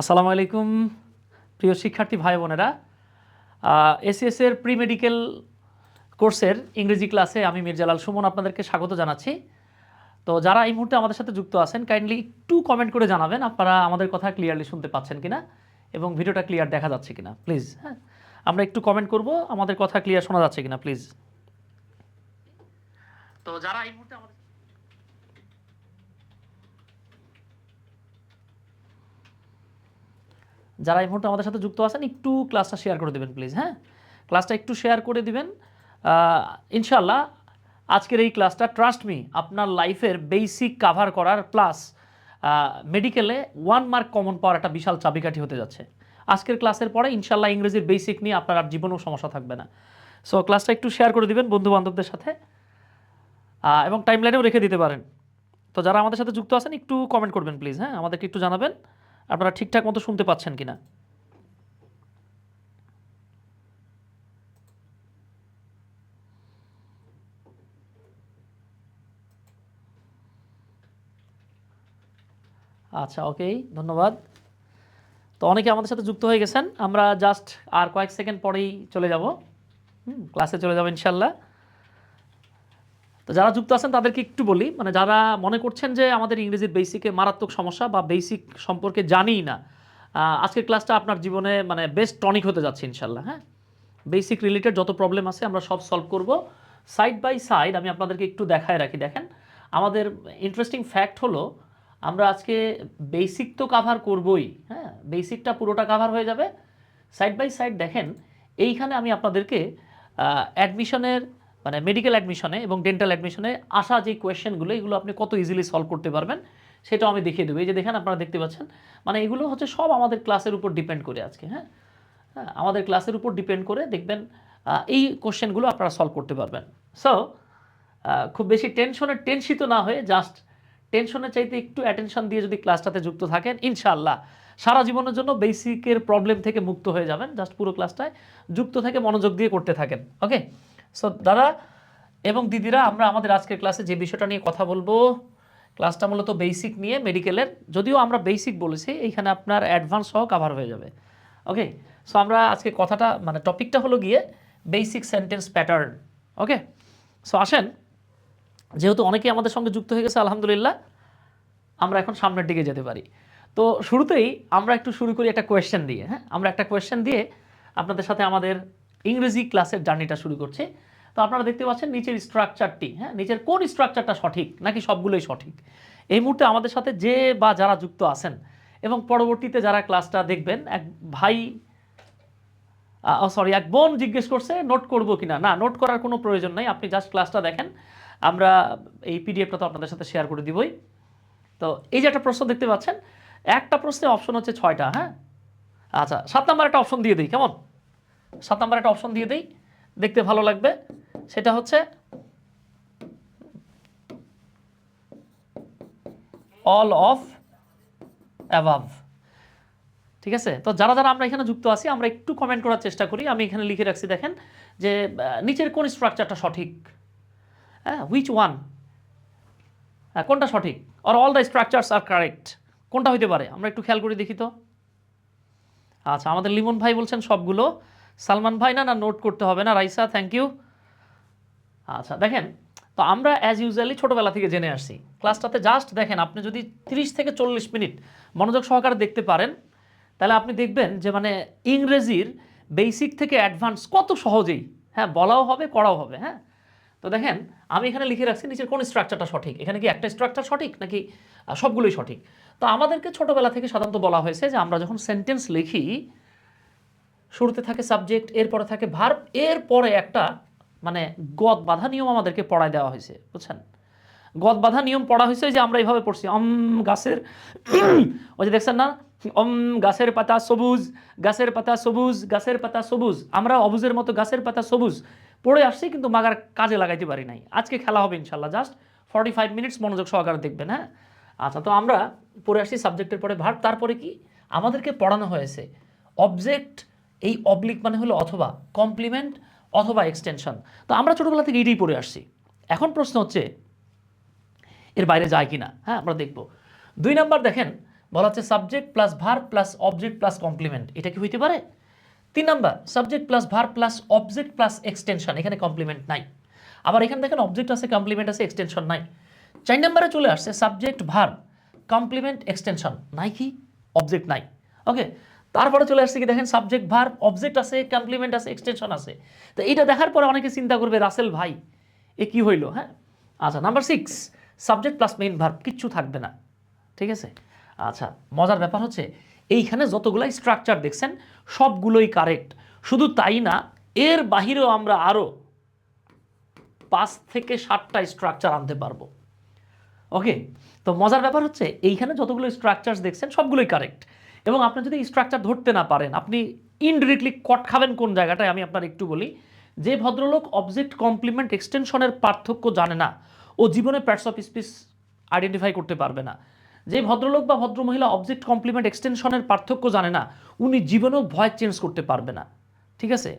আসসালামু আলাইকুম প্রিয় শিক্ষার্থী ভাই বোনেরা, এসিএস এর প্রি মেডিকেল কোর্সের ইংরেজি ক্লাসে আমি মির্জালাল সুমন আপনাদেরকে স্বাগত জানাচ্ছি। তো যারা এই মুহূর্তে আমাদের সাথে যুক্ত আছেন কাইন্ডলি একটু কমেন্ট করে জানাবেন আপনারা আমাদের কথা ক্লিয়ারলি শুনতে পাচ্ছেন কিনা এবং ভিডিওটা ক্লিয়ার দেখা যাচ্ছে কিনা প্লিজ। হ্যাঁ, আমরা একটু কমেন্ট করব আমাদের কথা ক্লিয়ার শোনা যাচ্ছে কিনা প্লিজ। তো যারা এই মুহূর্তে আমাদের আমাদের সাথে যুক্ত আছেন একটু ক্লাসটা শেয়ার করে দেবেন প্লিজ। হ্যাঁ, ক্লাসটা একটু শেয়ার করে দিবেন। ইনশাল্লাহ আজকের এই ক্লাসটা ট্রাস্ট মি আপনার লাইফের বেসিক কাভার করার প্লাস মেডিকেলে 1 মার্ক কমন পাওয়ার একটা বিশাল চাবিকাঠি হতে যাচ্ছে। আজকের ক্লাসের পরে ইনশাল্লাহ ইংরেজির বেসিক নিয়ে আপনার আর জীবনেও সমস্যা থাকবে না। সো ক্লাসটা একটু শেয়ার করে দিবেন বন্ধু বান্ধবদের সাথে এবং টাইমলাইনেও রেখে দিতে পারেন। তো যারা আমাদের সাথে যুক্ত আছেন একটু কমেন্ট করবেন প্লিজ। হ্যাঁ, আমাদেরকে একটু জানাবেন আপনারা ঠিকঠাক মতো শুনতে পাচ্ছেন কিনা। আচ্ছা, ওকেই, ধন্যবাদ। তো অনেকে আমাদের সাথে যুক্ত হয়ে গেছেন, আমরা জাস্ট আর কয়েক সেকেন্ড পরেই চলে যাব, ক্লাসে চলে যাব ইনশাল্লাহ। তো যারা যুক্ত আছেন তাদেরকে একটু বলি, মানে যারা মনে করছেন যে আমাদের ইংরেজির বেসিকে মারাত্মক সমস্যা বা বেসিক সম্পর্কে জানিই না, আজকের ক্লাসটা আপনার জীবনে মানে বেস্ট টনিক হতে যাচ্ছে ইনশাল্লাহ। হ্যাঁ, বেসিক রিলেটেড যত প্রবলেম আছে আমরা সব সলভ করব সাইড বাই সাইড। আমি আপনাদেরকে একটু দেখায় রাখি, দেখেন আমাদের ইন্টারেস্টিং ফ্যাক্ট হলো আমরা আজকে বেসিক তো কাভার করবই, হ্যাঁ বেসিকটা পুরোটা কাভার হয়ে যাবে। সাইড বাই সাইড দেখেন এইখানে আমি আপনাদেরকে অ্যাডমিশনের মানে মেডিকেল অ্যাডমিশনে এবং ডেন্টাল অ্যাডমিশনে আসা যে কোয়েশ্চেনগুলো এগুলো আপনি কত ইজিলি সলভ করতে পারবেন সেটাও আমি দেখিয়ে দেবো। এই যে দেখেন আপনারা দেখতে পাচ্ছেন, মানে এগুলো হচ্ছে সব আমাদের ক্লাসের উপর ডিপেন্ড করে আজকে। হ্যাঁ, আমাদের ক্লাসের উপর ডিপেন্ড করে দেখবেন এই কোশ্চেনগুলো আপনারা সলভ করতে পারবেন। সো খুব বেশি টেনশিত না হয়ে জাস্ট টেনশনের চাইতে একটু অ্যাটেনশন দিয়ে যদি ক্লাসটাতে যুক্ত থাকেন ইনশাআল্লাহ সারা জীবনের জন্য বেসিকের প্রবলেম থেকে মুক্ত হয়ে যাবেন। জাস্ট পুরো ক্লাসটায় যুক্ত থেকে মনোযোগ দিয়ে করতে থাকেন। ওকে, সো দাদা এবং দিদিরা, আমরা আমাদের আজকের ক্লাসে যে বিষয়টা নিয়ে কথা বলবো, ক্লাসটা মূলত বেসিক নিয়ে মেডিকেলের, যদিও আমরা বেসিক বলেছি এইখানে আপনার অ্যাডভান্স সহ কাভার হয়ে যাবে। ওকে, সো আমরা আজকে কথাটা মানে টপিকটা হলো গিয়ে বেসিক সেন্টেন্স প্যাটার্ন। ওকে, সো আসেন, যেহেতু অনেকেই আমাদের সঙ্গে যুক্ত হয়ে গেছে আলহামদুলিল্লাহ, আমরা এখন সামনের দিকে যেতে পারি। তো শুরুতেই আমরা একটু শুরু করি একটা কোয়েশ্চেন দিয়ে। হ্যাঁ, আমরা একটা কোয়েশ্চেন দিয়ে আপনাদের সাথে আমাদের ইংরেজি ক্লাসের জার্নিটা শুরু করছি। তো আপনারা দেখতে পাচ্ছেন নিচের স্ট্রাকচারটি, হ্যাঁ নিচের কোন স্ট্রাকচারটা সঠিক নাকি সবগুলোই সঠিক। এই মুহূর্তে আমাদের সাথে যে বা যারা যুক্ত আছেন এবং পরবর্তীতে যারা ক্লাসটা দেখবেন, এক ভাই এক বোন জিজ্ঞেস করছে নোট করবো কিনা। না, নোট করার কোনো প্রয়োজন নেই, আপনি জাস্ট ক্লাসটা দেখেন। আমরা এই পিডিএফটা তো আপনাদের সাথে শেয়ার করে দিবই। তো এই যে একটা প্রশ্ন দেখতে পাচ্ছেন, একটা প্রশ্নে অপশন হচ্ছে 6টা। হ্যাঁ, আচ্ছা 7 নাম্বার একটা অপশন দিয়ে দিই, কেমন? 7 নাম্বার একটা অপশন দিয়ে দিই, দেখতে ভালো লাগবে। সেটা হচ্ছে অল অফ অ্যাভাভ। ঠিক আছে, তো যারা যারা আমরা এখানে যুক্ত আছি আমরা একটু কমেন্ট করার চেষ্টা করি। আমি এখানে লিখে রাখছি, দেখেন যে নিচের কোন স্ট্রাকচারটা সঠিক। হ্যাঁ, হুইচ ওয়ান, কোনটা সঠিক, or all the structures are correct, কোনটা হইতে পারে আমরা একটু খেয়াল করে দেখি তো। আচ্ছা, আমাদের লিমন ভাই বলছেন সবগুলো। সালমান ভাই না না নোট করতে হবে না। Raisa, thank you. আচ্ছা দেখেন, তো আমরা অ্যাজ ইউজুয়ালি ছোটোবেলা থেকে জেনে আসছি, ক্লাসটাতে জাস্ট দেখেন আপনি যদি 30 থেকে 40 মিনিট মনোযোগ সহকারে দেখতে পারেন তাহলে আপনি দেখবেন যে মানে ইংরেজির বেসিক থেকে অ্যাডভান্স কত সহজেই হ্যাঁ বলাও হবে করাও হবে। হ্যাঁ, তো দেখেন আমি এখানে লিখে রাখছি নিচের কোন স্ট্রাকচারটা সঠিক। এখানে কি একটা স্ট্রাকচার সঠিক নাকি সবগুলোই সঠিক? তো আমাদেরকে ছোটোবেলা থেকে সাধারণত বলা হয়েছে যে আমরা যখন সেন্টেন্স লিখি শুরুতে থাকে সাবজেক্ট, এরপরে থাকে ভার্ব, এরপরে একটা মানে গদ বাঁধা নিয়ম আমাদেরকে পড়ায় দেওয়া হয়েছে, বুঝছেন? গদ বাঁধা নিয়ম পড়া হয়েছে যে আমরা এইভাবে পড়ছি, গাছের ওই যে দেখছেন না, গাছের পাতা সবুজ, গাছের পাতা সবুজ, গাছের পাতা সবুজ। আমরা অবুজের মতো গাছের পাতা সবুজ পড়ে আসছি কিন্তু মাগার কাজে লাগাইতে পারি নাই। আজকে খেলা হবে ইনশাল্লাহ, জাস্ট 45 মিনিটস মনোযোগ সহকারে দেখবেন। হ্যাঁ, আচ্ছা, তো আমরা পড়ে আসছি সাবজেক্টের পরে ভার্ব, তারপরে কি আমাদেরকে পড়ানো হয়েছে অবজেক্ট, এই অবলিক মানে হলো অথবা, কমপ্লিমেন্ট অথবা এক্সটেনশন। তো আমরা ছোটোবেলা থেকে এইটাই পড়ে আসছি। এখন প্রশ্ন হচ্ছে এর বাইরে যায় কিনা। হ্যাঁ, আমরা দেখব। 2 নাম্বার দেখেন, বলা হচ্ছে subject plus verb plus object plus complement, এটা কি হইতে পারে? 3 number subject plus verb plus object plus extension, এখানে কমপ্লিমেন্ট নাই। আবার এখানে দেখেন অবজেক্ট আছে, কমপ্লিমেন্ট আছে, এক্সটেনশন নাই। 4 নম্বরে চলে আসছে সাবজেক্ট ভার্ব কমপ্লিমেন্ট এক্সটেনশন, নাই কি? অবজেক্ট নাই। ওকে, তারপরে চলে আসছে কি দেখেন সাবজেক্ট ভার্ব অবজেক্ট আছে, কমপ্লিমেন্ট আছে, এক্সটেনশন আছে। তো এটা দেখার পরে অনেকে চিন্তা করবে রাসেল ভাই এ কি হইলো? হ্যাঁ, আচ্ছা number 6 subject plus main verb, কিচ্ছু থাকবে না। ঠিক আছে, আচ্ছা মজার ব্যাপার হচ্ছে এইখানে যতগুলাই স্ট্রাকচার দেখছেন সবগুলোই কারেক্ট। শুধু তাই না, এর বাহিরেও আমরা আরও 5 থেকে 7টা স্ট্রাকচার আনতে পারবো। ওকে, তো মজার ব্যাপার হচ্ছে এইখানে যতগুলো স্ট্রাকচারস দেখছেন সবগুলোই কারেক্ট, এবং আপনি যদি স্ট্রাকচার ধরতে না পারেন আপনি ইনডিরেক্টলি কট খাবেন কোন জায়গাটায় আমি আপনার একটু বলি। যে ভদ্রলোক অবজেক্ট কমপ্লিমেন্ট এক্সটেনশনের পার্থক্য জানে না ও জীবনে প্যাটস অফ স্পিচ আইডেন্টিফাই করতে পারবে না। যে ভদ্রলোক বা ভদ্রমহিলা অবজেক্ট কমপ্লিমেন্ট এক্সটেনশনের পার্থক্য জানে না উনি জীবনেও ভয়েস চেঞ্জ করতে পারবে না। ঠিক আছে,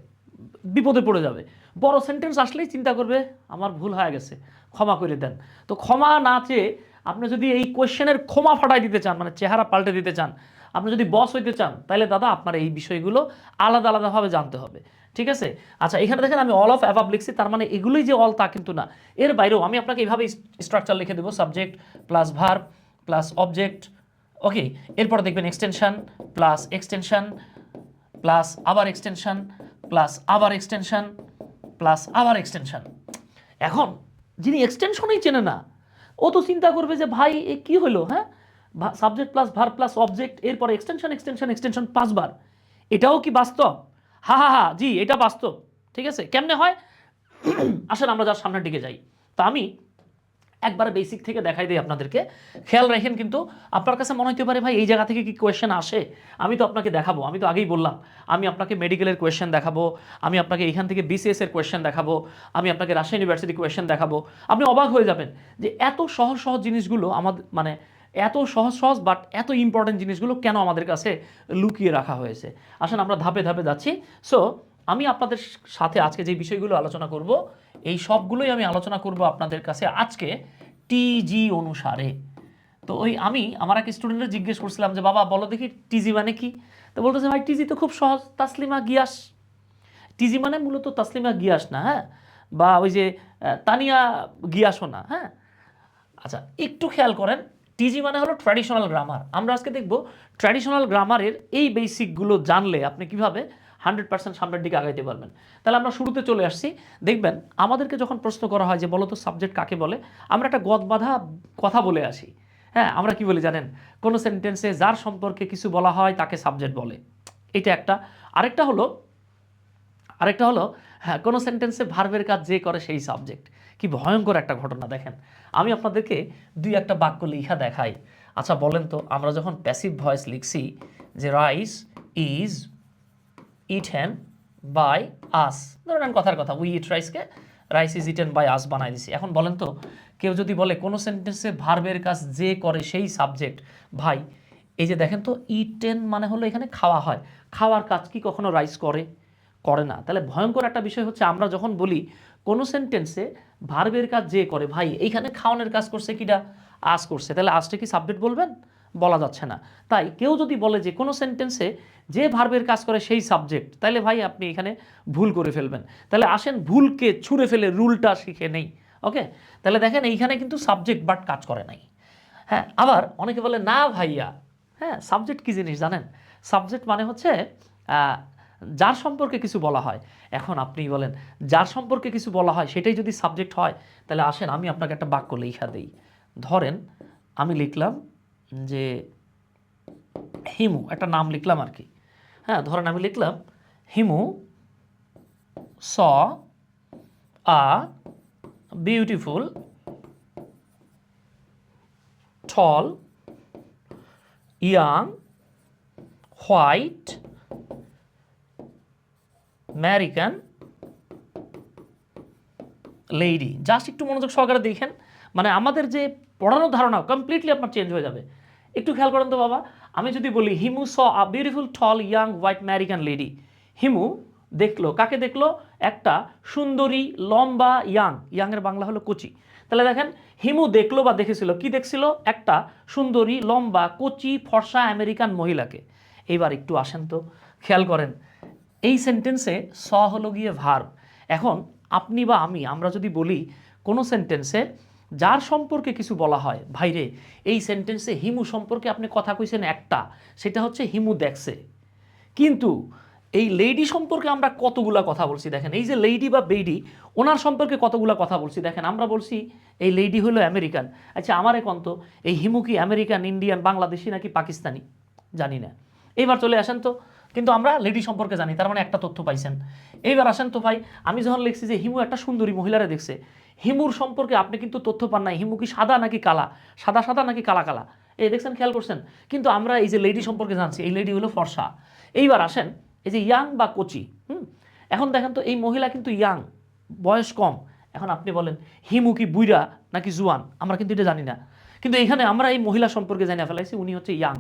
বিপদে পড়ে যাবে। বড় সেন্টেন্স আসলেই চিন্তা করবে আমার ভুল হয়ে গেছে, ক্ষমা করে দেন। তো ক্ষমা না চেয়ে আপনি যদি এই কোয়েশ্চেনের ক্ষমা ফাটাই দিতে চান, মানে চেহারা পাল্টে দিতে চান, আপনি যদি বস হইতে চান, তাহলে দাদা আপনার এই বিষয়গুলো আলাদা আলাদাভাবে জানতে হবে। ঠিক আছে, আচ্ছা এখানে দেখেন আমি অল অফ অ্যাভাব লিখছি, তার মানে এগুলোই যে অল তা কিন্তু না, এর বাইরেও আমি আপনাকে এইভাবে স্ট্রাকচার লিখে দেবো subject plus verb plus object. Okay, এরপরে দেখবেন এক্সটেনশন প্লাস এক্সটেনশন প্লাস আবার এক্সটেনশন প্লাস আবার এক্সটেনশন প্লাস আবার এক্সটেনশন। এখন যিনি এক্সটেনশনই চেনে না ও তো চিন্তা করবে যে ভাই এ কী হলো? হ্যাঁ, subject plus verb plus object, এরপরে এক্সটেনশন এক্সটেনশন এক্সটেনশন 5 বার, এটাও কি বাস্তব? হা হা হা, জি এটা বাস্তব। ঠিক আছে, কেমনে হয় আসেন আমরা যার সামনের দিকে যাই। তা আমি একবারে বেসিক থেকে দেখাই দিই আপনাদেরকে, খেয়াল রাখেন। কিন্তু আপনার কাছে মনে হতে পারে ভাই এই জায়গা থেকে কি কোয়েশ্চেন আসে? আমি তো আপনাকে দেখাবো, আমি তো আগেই বললাম আমি আপনাকে মেডিকেলের কোয়েশ্চেন দেখাবো, আমি আপনাকে এখান থেকে বিসিএস এর কোয়েশ্চেন দেখাবো, আমি আপনাকে রাজশাহী ইউনিভার্সিটি কোয়েশ্চেন দেখাবো। আপনি অবাক হয়ে যাবেন যে এত সহজ সহজ জিনিসগুলো আমাদের, মানে এত সহজ সহজ বাট এত ইম্পর্টেন্ট জিনিসগুলো কেন আমাদের কাছে লুকিয়ে রাখা হয়েছে। আসেন আমরা ধাপে ধাপে যাচ্ছি। সো আমি আপনাদের সাথে আজকে যে বিষয়গুলো আলোচনা করব এই সবগুলোই আমি আলোচনা করব আপনাদের কাছে আজকে টিজি অনুসারে। তো ওই আমি আমার এক স্টুডেন্টদের জিজ্ঞেস করছিলাম যে বাবা বলো দেখি টিজি মানে কি? তো বলতেছে ভাই টিজি তো খুব সহজ, তাসলিমা গিয়াস। টিজি মানে মূলত তাসলিমা গিয়াস না, হ্যাঁ, বা ওই যে তানিয়া গিয়াসও না। হ্যাঁ, আচ্ছা একটু খেয়াল করেন, টিজি মানে হলো ট্র্যাডিশনাল গ্রামার। আমরা আজকে দেখব ট্র্যাডিশনাল গ্রামারের এই বেসিকগুলো জানলে আপনি কিভাবে 100% সামনের দিকে আগাইতে পারবেন। তাহলে আমরা শুরুতে চলে আসছি। দেখবেন আমাদেরকে যখন প্রশ্ন করা হয় যে বলো তো সাবজেক্ট কাকে বলে, আমরা একটা গদ বাঁধা কথা বলে আসি। হ্যাঁ, আমরা কি বলি জানেন? কোনো সেন্টেন্সে যার সম্পর্কে কিছু বলা হয় তাকে সাবজেক্ট বলে, এটা একটা। আরেকটা হলো হ্যাঁ, কোনো সেন্টেন্সে ভার্বের কাজ যে করে সেই সাবজেক্ট। কি ভয়ঙ্কর একটা ঘটনা দেখেন, আমি আপনাদেরকে দুই একটা বাক্য লেখা দেখাই। আচ্ছা বলেন তো, আমরা যখন প্যাসিভ ভয়েস লিখছি যে rice is eaten by us, ধরেন কথার কথা উই ইট রাইসকে rice is eaten by us বানাই দিছি। এখন বলেন তো কেউ যদি বলে কোনো সেন্টেন্সে ভার্বের কাজ যে করে সেই সাবজেক্ট, ভাই এই যে দেখেন তো ইটেন মানে হলো এখানে খাওয়া হয়, খাওয়ার কাজ কি কখনো রাইস করে? করে না। তাহলে ভয়ঙ্কর একটা বিষয় হচ্ছে আমরা যখন বলি কোনো সেন্টেন্সে ভার্বের কাজ যে করে, ভাই এইখানে খাওয়ানোর কাজ করছে কিটা? আস করছে, তাহলে আসটা কি সাবজেক্ট বলবেন? বলা যাচ্ছে না। তাই কেউ যদি বলে যে কোনো সেন্টেন্সে যে ভার্বের কাজ করে সেই সাবজেক্ট, তাহলে ভাই আপনি এখানে ভুল করে ফেলবেন। তাহলে আসেন ভুলকে ছুঁড়ে ফেলে রুলটা শিখে নেই। ওকে, তাহলে দেখেন এইখানে কিন্তু সাবজেক্ট বাট কাজ করে নাই। হ্যাঁ, আবার অনেকে বলে না ভাইয়া, হ্যাঁ সাবজেক্ট কী জিনিস জানেন? সাবজেক্ট মানে হচ্ছে যার সম্পর্কে কিছু বলা হয়। এখন আপনি বলেন যার সম্পর্কে কিছু বলা হয় সেটাই যদি সাবজেক্ট হয়, তাহলে আসেন আমি আপনাকে একটা বাক্য লেখা দেই। ধরেন আমি লিখলাম যে হিমু, একটা নাম লিখলাম আর কি। হ্যাঁ, ধরেন আমি লিখলাম Himu saw a beautiful tall young white American lady. Just একটু মনোযোগ সহকারে দেখেন, মানে আমাদের যে পড়ানোর ধারণা কমপ্লিটলি আপনার চেঞ্জ হয়ে যাবে। একটু খেয়াল করেন তো বাবা, আমি যদি বলি Himu saw a beautiful tall young white American lady, Himu দেখলো, কাকে দেখলো? একটা সুন্দরী লম্বা ইয়াং, ইয়াংয়ের বাংলা হলো কচি। তাহলে দেখেন হিমু দেখলো বা দেখেছিল, কি দেখছিল? একটা সুন্দরী লম্বা কচি ফর্সা আমেরিকান মহিলাকে। এইবার একটু আসেন তো, খেয়াল করেন এই সেন্টেন্সে স হলো গিয়ে ভার্ব। এখন আপনি বা আমরা যদি বলি কোনো সেন্টেন্সে যার সম্পর্কে কিছু বলা হয়, ভাইরে এই সেন্টেন্সে হিমু সম্পর্কে আপনি কথা কইছেন একটা, সেটা হচ্ছে হিমু দেখছে। কিন্তু এই লেডি সম্পর্কে আমরা কতগুলা কথা বলছি দেখেন, এই যে লেডি বা বেডি, ওনার সম্পর্কে কতগুলা কথা বলছি দেখেন। আমরা বলছি এই লেডি হলো আমেরিকান। আচ্ছা আমার এখন তো এই হিমু কি আমেরিকান, ইন্ডিয়ান, বাংলাদেশি নাকি পাকিস্তানি জানি না। এইবার চলে আসেন তো, কিন্তু আমরা লেডি সম্পর্কে জানি, তার মানে একটা তথ্য পাইছেন। এইবার আসেন তো ভাই, আমি যখন লিখছি যে হিমু একটা সুন্দরী মহিলারে দেখছে, হিমুর সম্পর্কে আপনি কিন্তু তথ্য পান নাই, হিমু কি সাদা নাকি কালা, সাদা সাদা নাকি কালা কালা, এই দেখছেন, খেয়াল করছেন? কিন্তু আমরা এই যে লেডি সম্পর্কে জানছি, এই লেডি হলো ফর্সা। এইবার আসেন এই যে ইয়াং বা কোচি, এখন দেখেন তো এই মহিলা কিন্তু ইয়াং, বয়স কম। এখন আপনি বলেন হিমু কি বুইরা নাকি জুয়ান, আমরা কিন্তু এটা জানি না, কিন্তু এখানে আমরা এই মহিলা সম্পর্কে জানিয়ে ফেলাইছি উনি হচ্ছে ইয়াং।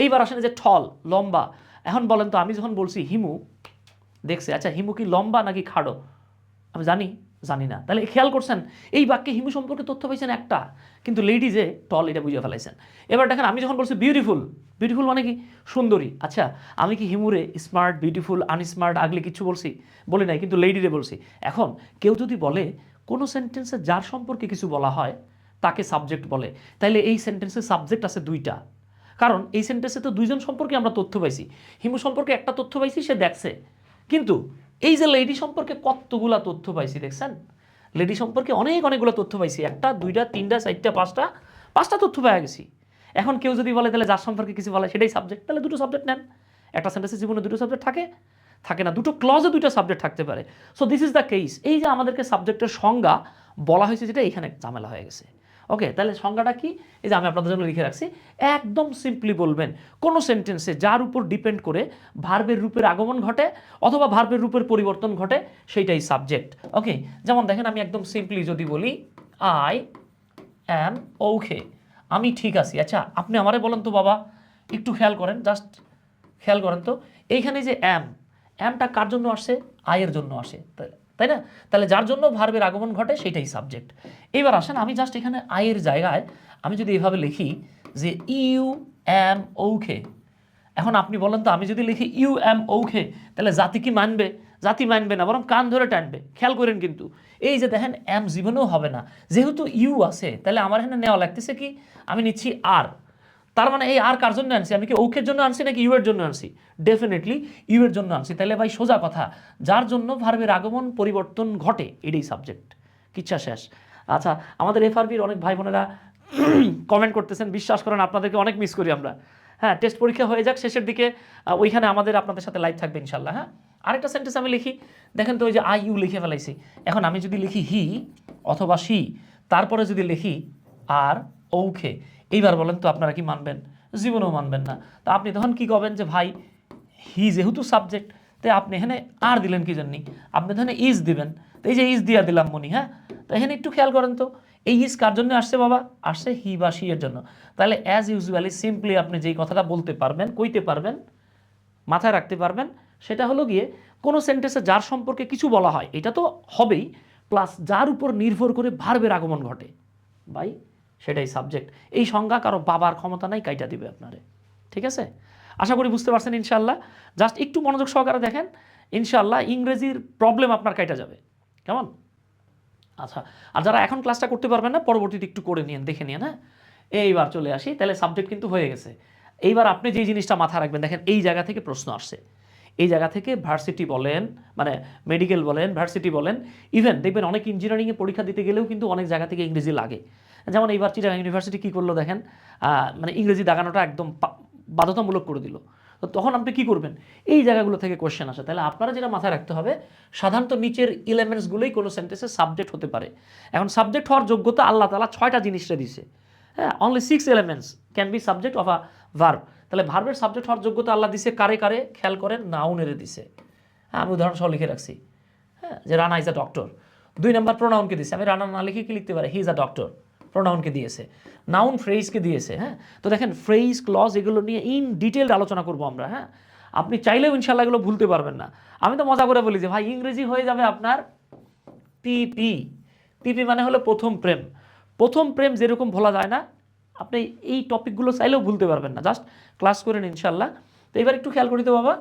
এইবার আসেন যে ঠল, লম্বা। এখন বলেন তো আমি যখন বলছি হিমু দেখছে, আচ্ছা হিমু কি লম্বা নাকি খাড়ো, আমি জানি না। তাহলে খেয়াল করছেন এই বাক্যে হিমু সম্পর্কে তথ্য পাইছেন একটা, কিন্তু লেডি যে টল এটা বুঝে ফেলাইছেন। এবার দেখেন আমি যখন বলছি বিউটিফুল, বিউটিফুল মানে কি সুন্দরী, আচ্ছা আমি কি হিমুরে স্মার্ট, বিউটিফুল, আনস্মার্ট, আগলে কিছু বলি নাই, কিন্তু লেডিরে বলছি। এখন কেউ যদি বলে কোনো সেন্টেন্সে যার সম্পর্কে কিছু বলা হয় তাকে সাবজেক্ট বলে, তাইলে এই সেন্টেন্সে সাবজেক্ট আছে দুইটা, কারণ এই সেন্টেন্সে তো দুইজন সম্পর্কে আমরা তথ্য পাইছি। হিমু সম্পর্কে একটা তথ্য পাইছি, সে দেখছে, কিন্তু এই যে লেডি সম্পর্কে কতগুলা তথ্য পাইছি দেখছেন, লেডি সম্পর্কে অনেকগুলো তথ্য পাইছি, একটা দুইটা তিনটা চারটা পাঁচটা তথ্য পাওয়া গেছি। এখন কেউ যদি বলে তাহলে যার সম্পর্কে কিছু বলে সেটাই সাবজেক্ট, তাহলে দুটো সাবজেক্ট নেন। একটা সেন্টেন্সের জীবনে দুটো সাবজেক্ট থাকে না, দুটো ক্লজে দুটো সাবজেক্ট থাকতে পারে। So this is the case. এই যে আমাদেরকে সাবজেক্টের সংজ্ঞা বলা হয়েছে, যেটা এখানে ঝামেলা হয়ে গেছে। ওকে, তাহলে সংজ্ঞাটা কি? এই যে আমি আপনাদের জন্য লিখে রাখছি, একদম সিম্পলি বলবেন কোনো সেন্টেন্সে যার উপর ডিপেন্ড করে ভার্বের রূপের আগমন ঘটে অথবা ভার্বের রূপের পরিবর্তন ঘটে সেইটাই সাবজেক্ট। ওকে, যেমন দেখেন আমি একদম সিম্পলি যদি বলি আই অ্যাম ওকে, আমি ঠিক আছি। আচ্ছা আপনি আমারে বলেন তো বাবা, একটু খেয়াল করেন, জাস্ট খেয়াল করেন তো, এইখানে যে অ্যামটা কার জন্য আসছে? আয়ের জন্য আসে, তাই না? তাহলে যার জন্য ভার্বের আগমন ঘটে সেটাই সাবজেক্ট। এবার আসেন আমি জাস্ট এখানে আয়ের জায়গায় আমি যদি এভাবে লিখি যে ইউ অ্যাম ওকে, এখন আপনি বলেন তো আমি যদি লিখি ইউ অ্যাম ওকে, তাহলে জাতি কি মানবে? জাতি মানবে না, বরং কান ধরে টানবে। খেয়াল করেন কিন্তু এই যে দেখেন অ্যাম জীবনেও হবে না, যেহেতু ইউ আছে তাহলে আমার এখানে নেওয়া লাগতেছে কি, আমি নিচ্ছি আর। তার মানে এই আর কার জন্য আনছি? আমি কি ওকের জন্য আনছি নাকি ইউ এর জন্য আনছি? ডেফিনেটলি ইউ এর জন্য আনছি। তাহলে ভাই সোজা কথা, যার জন্য ভার্বের আগমন পরিবর্তন ঘটে এটাই সাবজেক্ট, কিচ্ছা শেষ। আচ্ছা আমাদের এফআরবির অনেক ভাই বোনেরা কমেন্ট করতেছেন, বিশ্বাস করেন আপনাদেরকে অনেক মিস করি আমরা। হ্যাঁ, টেস্ট পরীক্ষা হয়ে যাক শেষের দিকে, ওইখানে আপনাদের সাথে লাইভ থাকবে ইনশাল্লাহ। হ্যাঁ, আরেকটা সেন্টেন্স আমি লিখি, দেখেন তো ওই যে আই ইউ লিখে ফেলাইছি। এখন আমি যদি লিখি হি অথবা শি, তারপরে যদি লিখি আর ওকে, এইবার বলেন তো আপনারা কি মানবেন? জীবনেও মানবেন না। তো আপনি তখন কি করবেন যে ভাই হি যেহেতু সাবজেক্ট, তাই আপনি এখানে আর দিলেন কি জন্য? আপনি তাহলে ইজ দিবেন। তো এই যে ইজ দিয়া দিলাম মনি। হ্যাঁ, তো এখানে একটু খেয়াল করেন তো এই ইজ কার জন্য আসছে বাবা? আসছে হি বা শি এর জন্য। তাহলে অ্যাজ ইউজুয়ালি সিম্পলি আপনি যেই কথাটা বলতে পারবেন, কইতে পারবেন, মাথায় রাখতে পারবেন, সেটা হলো গিয়ে কোনো সেন্টেন্সে যার সম্পর্কে কিছু বলা হয় এটা তো হবেই, প্লাস যার উপর নির্ভর করে ভার্বের আগমন ঘটে ভাই সেটাই সাবজেক্ট। এই সংজ্ঞা কারো বাবার ক্ষমতা নাই, কাইটা দিবে আপনারে। ঠিক আছে, আশা করি বুঝতে পারছেন ইনশাল্লাহ। জাস্ট একটু মনোযোগ সহকারে দেখেন, ইনশাল্লাহ ইংরেজির প্রবলেম আপনার কাইটা যাবে। কেমন? আচ্ছা, আর যারা এখন ক্লাসটা করতে পারবেন না পরবর্তীতে একটু করে নিন, দেখে নিন। হ্যাঁ, এইবার চলে আসি, তাহলে সাবজেক্ট কিন্তু হয়ে গেছে। এইবার আপনি যে জিনিসটা মাথায় রাখবেন, দেখেন এই জায়গা থেকে প্রশ্ন আসছে, এই জায়গা থেকে ভার্সিটি বলেন, মানে মেডিকেল বলেন, ভার্সিটি বলেন, ইভেন দেখবেন অনেক ইঞ্জিনিয়ারিংয়ে পরীক্ষা দিতে গেলেও কিন্তু অনেক জায়গা থেকে ইংরেজি লাগে। যেমন এইবার চিটাগাং ইউনিভার্সিটি কী করলো দেখেন, মানে ইংরেজি দাগানোটা একদম বাধ্যতামূলক করে দিল। তো তখন আপনি কী করবেন? এই জায়গাগুলো থেকে কোশ্চেন আসে। তাহলে আপনারা যেটা মাথায় রাখতে হবে, সাধারণত নিচের এলিমেন্টসগুলোই কোনো সেন্টেন্সের সাবজেক্ট হতে পারে। এখন সাবজেক্ট হওয়ার যোগ্যতা আল্লাহ তাআলা 6টা জিনিসটা দিছে। হ্যাঁ, only 6 elements can be subject of a verb. তাহলে ভার্বের সাবজেক্ট হওয়ার যোগ্যতা আল্লাহ দিছে কারে কারে? খেয়াল করেন, নাউনের দিছে। হ্যাঁ, আমি উদাহরণ সহ লিখে রাখছি। হ্যাঁ, যে রানা ইজ আ ডক্টর। 2 নম্বর প্রোনাউনকে দিছে, আমি রানা না লিখে কি লিখতে পারি? He is a doctor. প্রোনাউনকে দিয়েছে। নাউন ফ্রেজকে দিয়েছে। হ্যাঁ, তো দেখেন ফ্রেজ, ক্লজ এগুলো নিয়ে ইন ডিটেলড আলোচনা করবো আমরা। হ্যাঁ, আপনি চাইলেও ইনশাল্লাহ এগুলো ভুলতে পারবেন না। আমি তো মজা করে বলি যে ভাই ইংরেজি হয়ে যাবে আপনার পিপি। পিপি মানে হলো প্রথম প্রেম। প্রথম প্রেম যেরকম ভোলা যায় না, আপনি এই টপিকগুলো চাইলেও ভুলতে পারবেন না, জাস্ট ক্লাস করেন ইনশাল্লাহ। তো এবার একটু খেয়াল করিতে বাবা,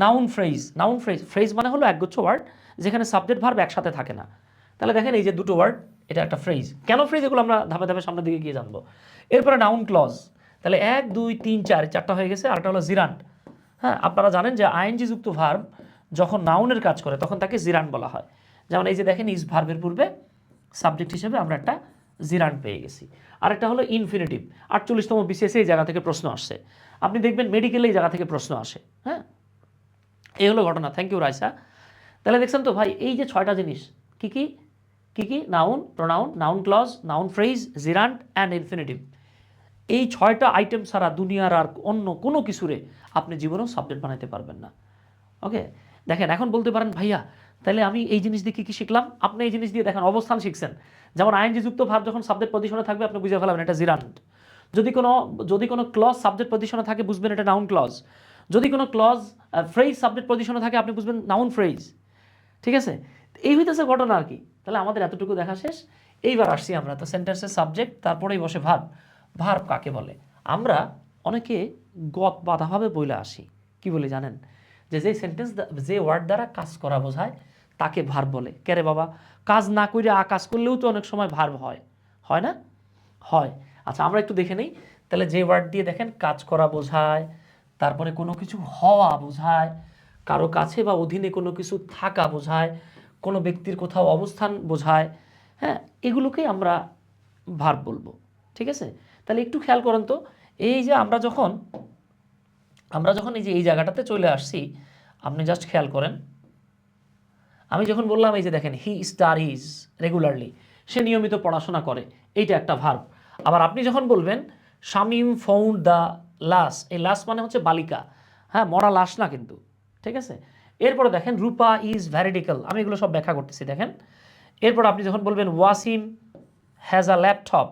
noun phrase. Noun phrase, phrase মানে হলো একগুচ্ছ ওয়ার্ড যেখানে সাবজেক্ট ভার্ব একসাথে থাকে না। তাহলে দেখেন এই যে দুটো ওয়ার্ড, এটা একটা ফ্রেজ। কেন ফ্রেজ, এগুলো আমরা ধাপে ধাপে সামনের দিকে গিয়ে জানবো। এরপরে নাউন ক্লজ, তাহলে 1 2 3 4 চারটা হয়ে গেছে। আরেকটা হলো জিরান্ট। হ্যাঁ, আপনারা জানেন যে আইএনজি যুক্ত ভার্ব যখন নাউনের কাজ করে তখন তাকে জিরান্ট বলা হয়। যেমন এই যে দেখেন, ইজ ভার্বের পূর্বে সাবজেক্ট হিসেবে আমরা একটা জিরান্ট পেয়ে গেছি। আরেকটা হলো ইনফিনিটিভ। 48তম বিসিএসে এই জায়গা থেকে প্রশ্ন আসছে, আপনি দেখবেন মেডিকেলে এই জায়গা থেকে প্রশ্ন আসে। হ্যাঁ, এই হলো ঘটনা। Thank you Raisa. তাহলে দেখছেন তো ভাই, এই যে 6টা জিনিস কি কি কি কি, noun, pronoun, noun clause, noun phrase, gerund and infinitive. এই 6টা আইটেম ছাড়া দুনিয়ার আর অন্য কোনো কিছুরে আপনি জীবনেও সাবজেক্ট বানাইতে পারবেন না। ওকে, দেখেন এখন বলতে পারেন ভাইয়া তাহলে আমি এই জিনিস দিয়ে কী কী শিখলাম। আপনি এই জিনিস দিয়ে দেখেন অবস্থান শিখছেন। যেমন আইএনজি যুক্ত ভার্ব যখন সাবজেক্ট পজিশনে থাকবে আপনি বুঝে ফেলাবেন এটা জিরান্ট। যদি কোনো ক্লজ সাবজেক্ট পজিশনে থাকে বুঝবেন এটা নাউন ক্লজ। যদি কোনো ক্লজ ফ্রেজ সাবজেক্ট পজিশনে থাকে আপনি বুঝবেন নাউন ফ্রেজ। ঠিক আছে, এই হইতেছে ঘটনা আর কি। তাহলে আমাদের এতটুকু দেখা শেষ। এইবার আসছি আমরা তো সেন্টেন্সের সাবজেক্ট, তারপরেই বসে ভার্ব। ভার্ব কাকে বলে? আমরা অনেকে গত বাধাভাবে বইলে আসি, কি বলি জানেন? যে সেন্টেন্স, যে ওয়ার্ড দ্বারা কাজ করা বোঝায় তাকে ভার্ব বলে। কেরে বাবা, কাজ না করে কাজ করলেও তো অনেক সময় ভার্ব হয়, হয় না? হয়। আচ্ছা, আমরা একটু দেখে নিই। তাহলে যে ওয়ার্ড দিয়ে দেখেন কাজ করা বোঝায়, তারপরে কোনো কিছু হওয়া বোঝায়, কারো কাছে বা অধীনে কোনো কিছু থাকা বোঝায়, কোনো ব্যক্তির কোথাও অবস্থান বোঝায়, হ্যাঁ, এগুলোকেই আমরা ভার্ব বলবো। ঠিক আছে, তাহলে একটু খেয়াল করেন তো, এই যে আমরা যখন এই যে এই জায়গাটাতে চলে আসছি, আপনি জাস্ট খেয়াল করেন। আমি যখন বললাম এই যে দেখেন হি স্টাডিজ রেগুলারলি, সে নিয়মিত পড়াশোনা করে, এইটা একটা ভার্ব। আবার আপনি যখন বলবেন শামিম ফাউন্ড দ্য লাশ, এই লাশ মানে হচ্ছে বালিকা, হ্যাঁ, মরা লাশ না কিন্তু। ঠিক আছে, এরপরে দেখেন রূপা ইজ ভ্যারিডিক্যাল, আমি এগুলো সব ব্যাখ্যা করতেছি দেখেন। এরপর আপনি যখন বলবেন ওয়াসিম হ্যাজ আ ল্যাপটপ,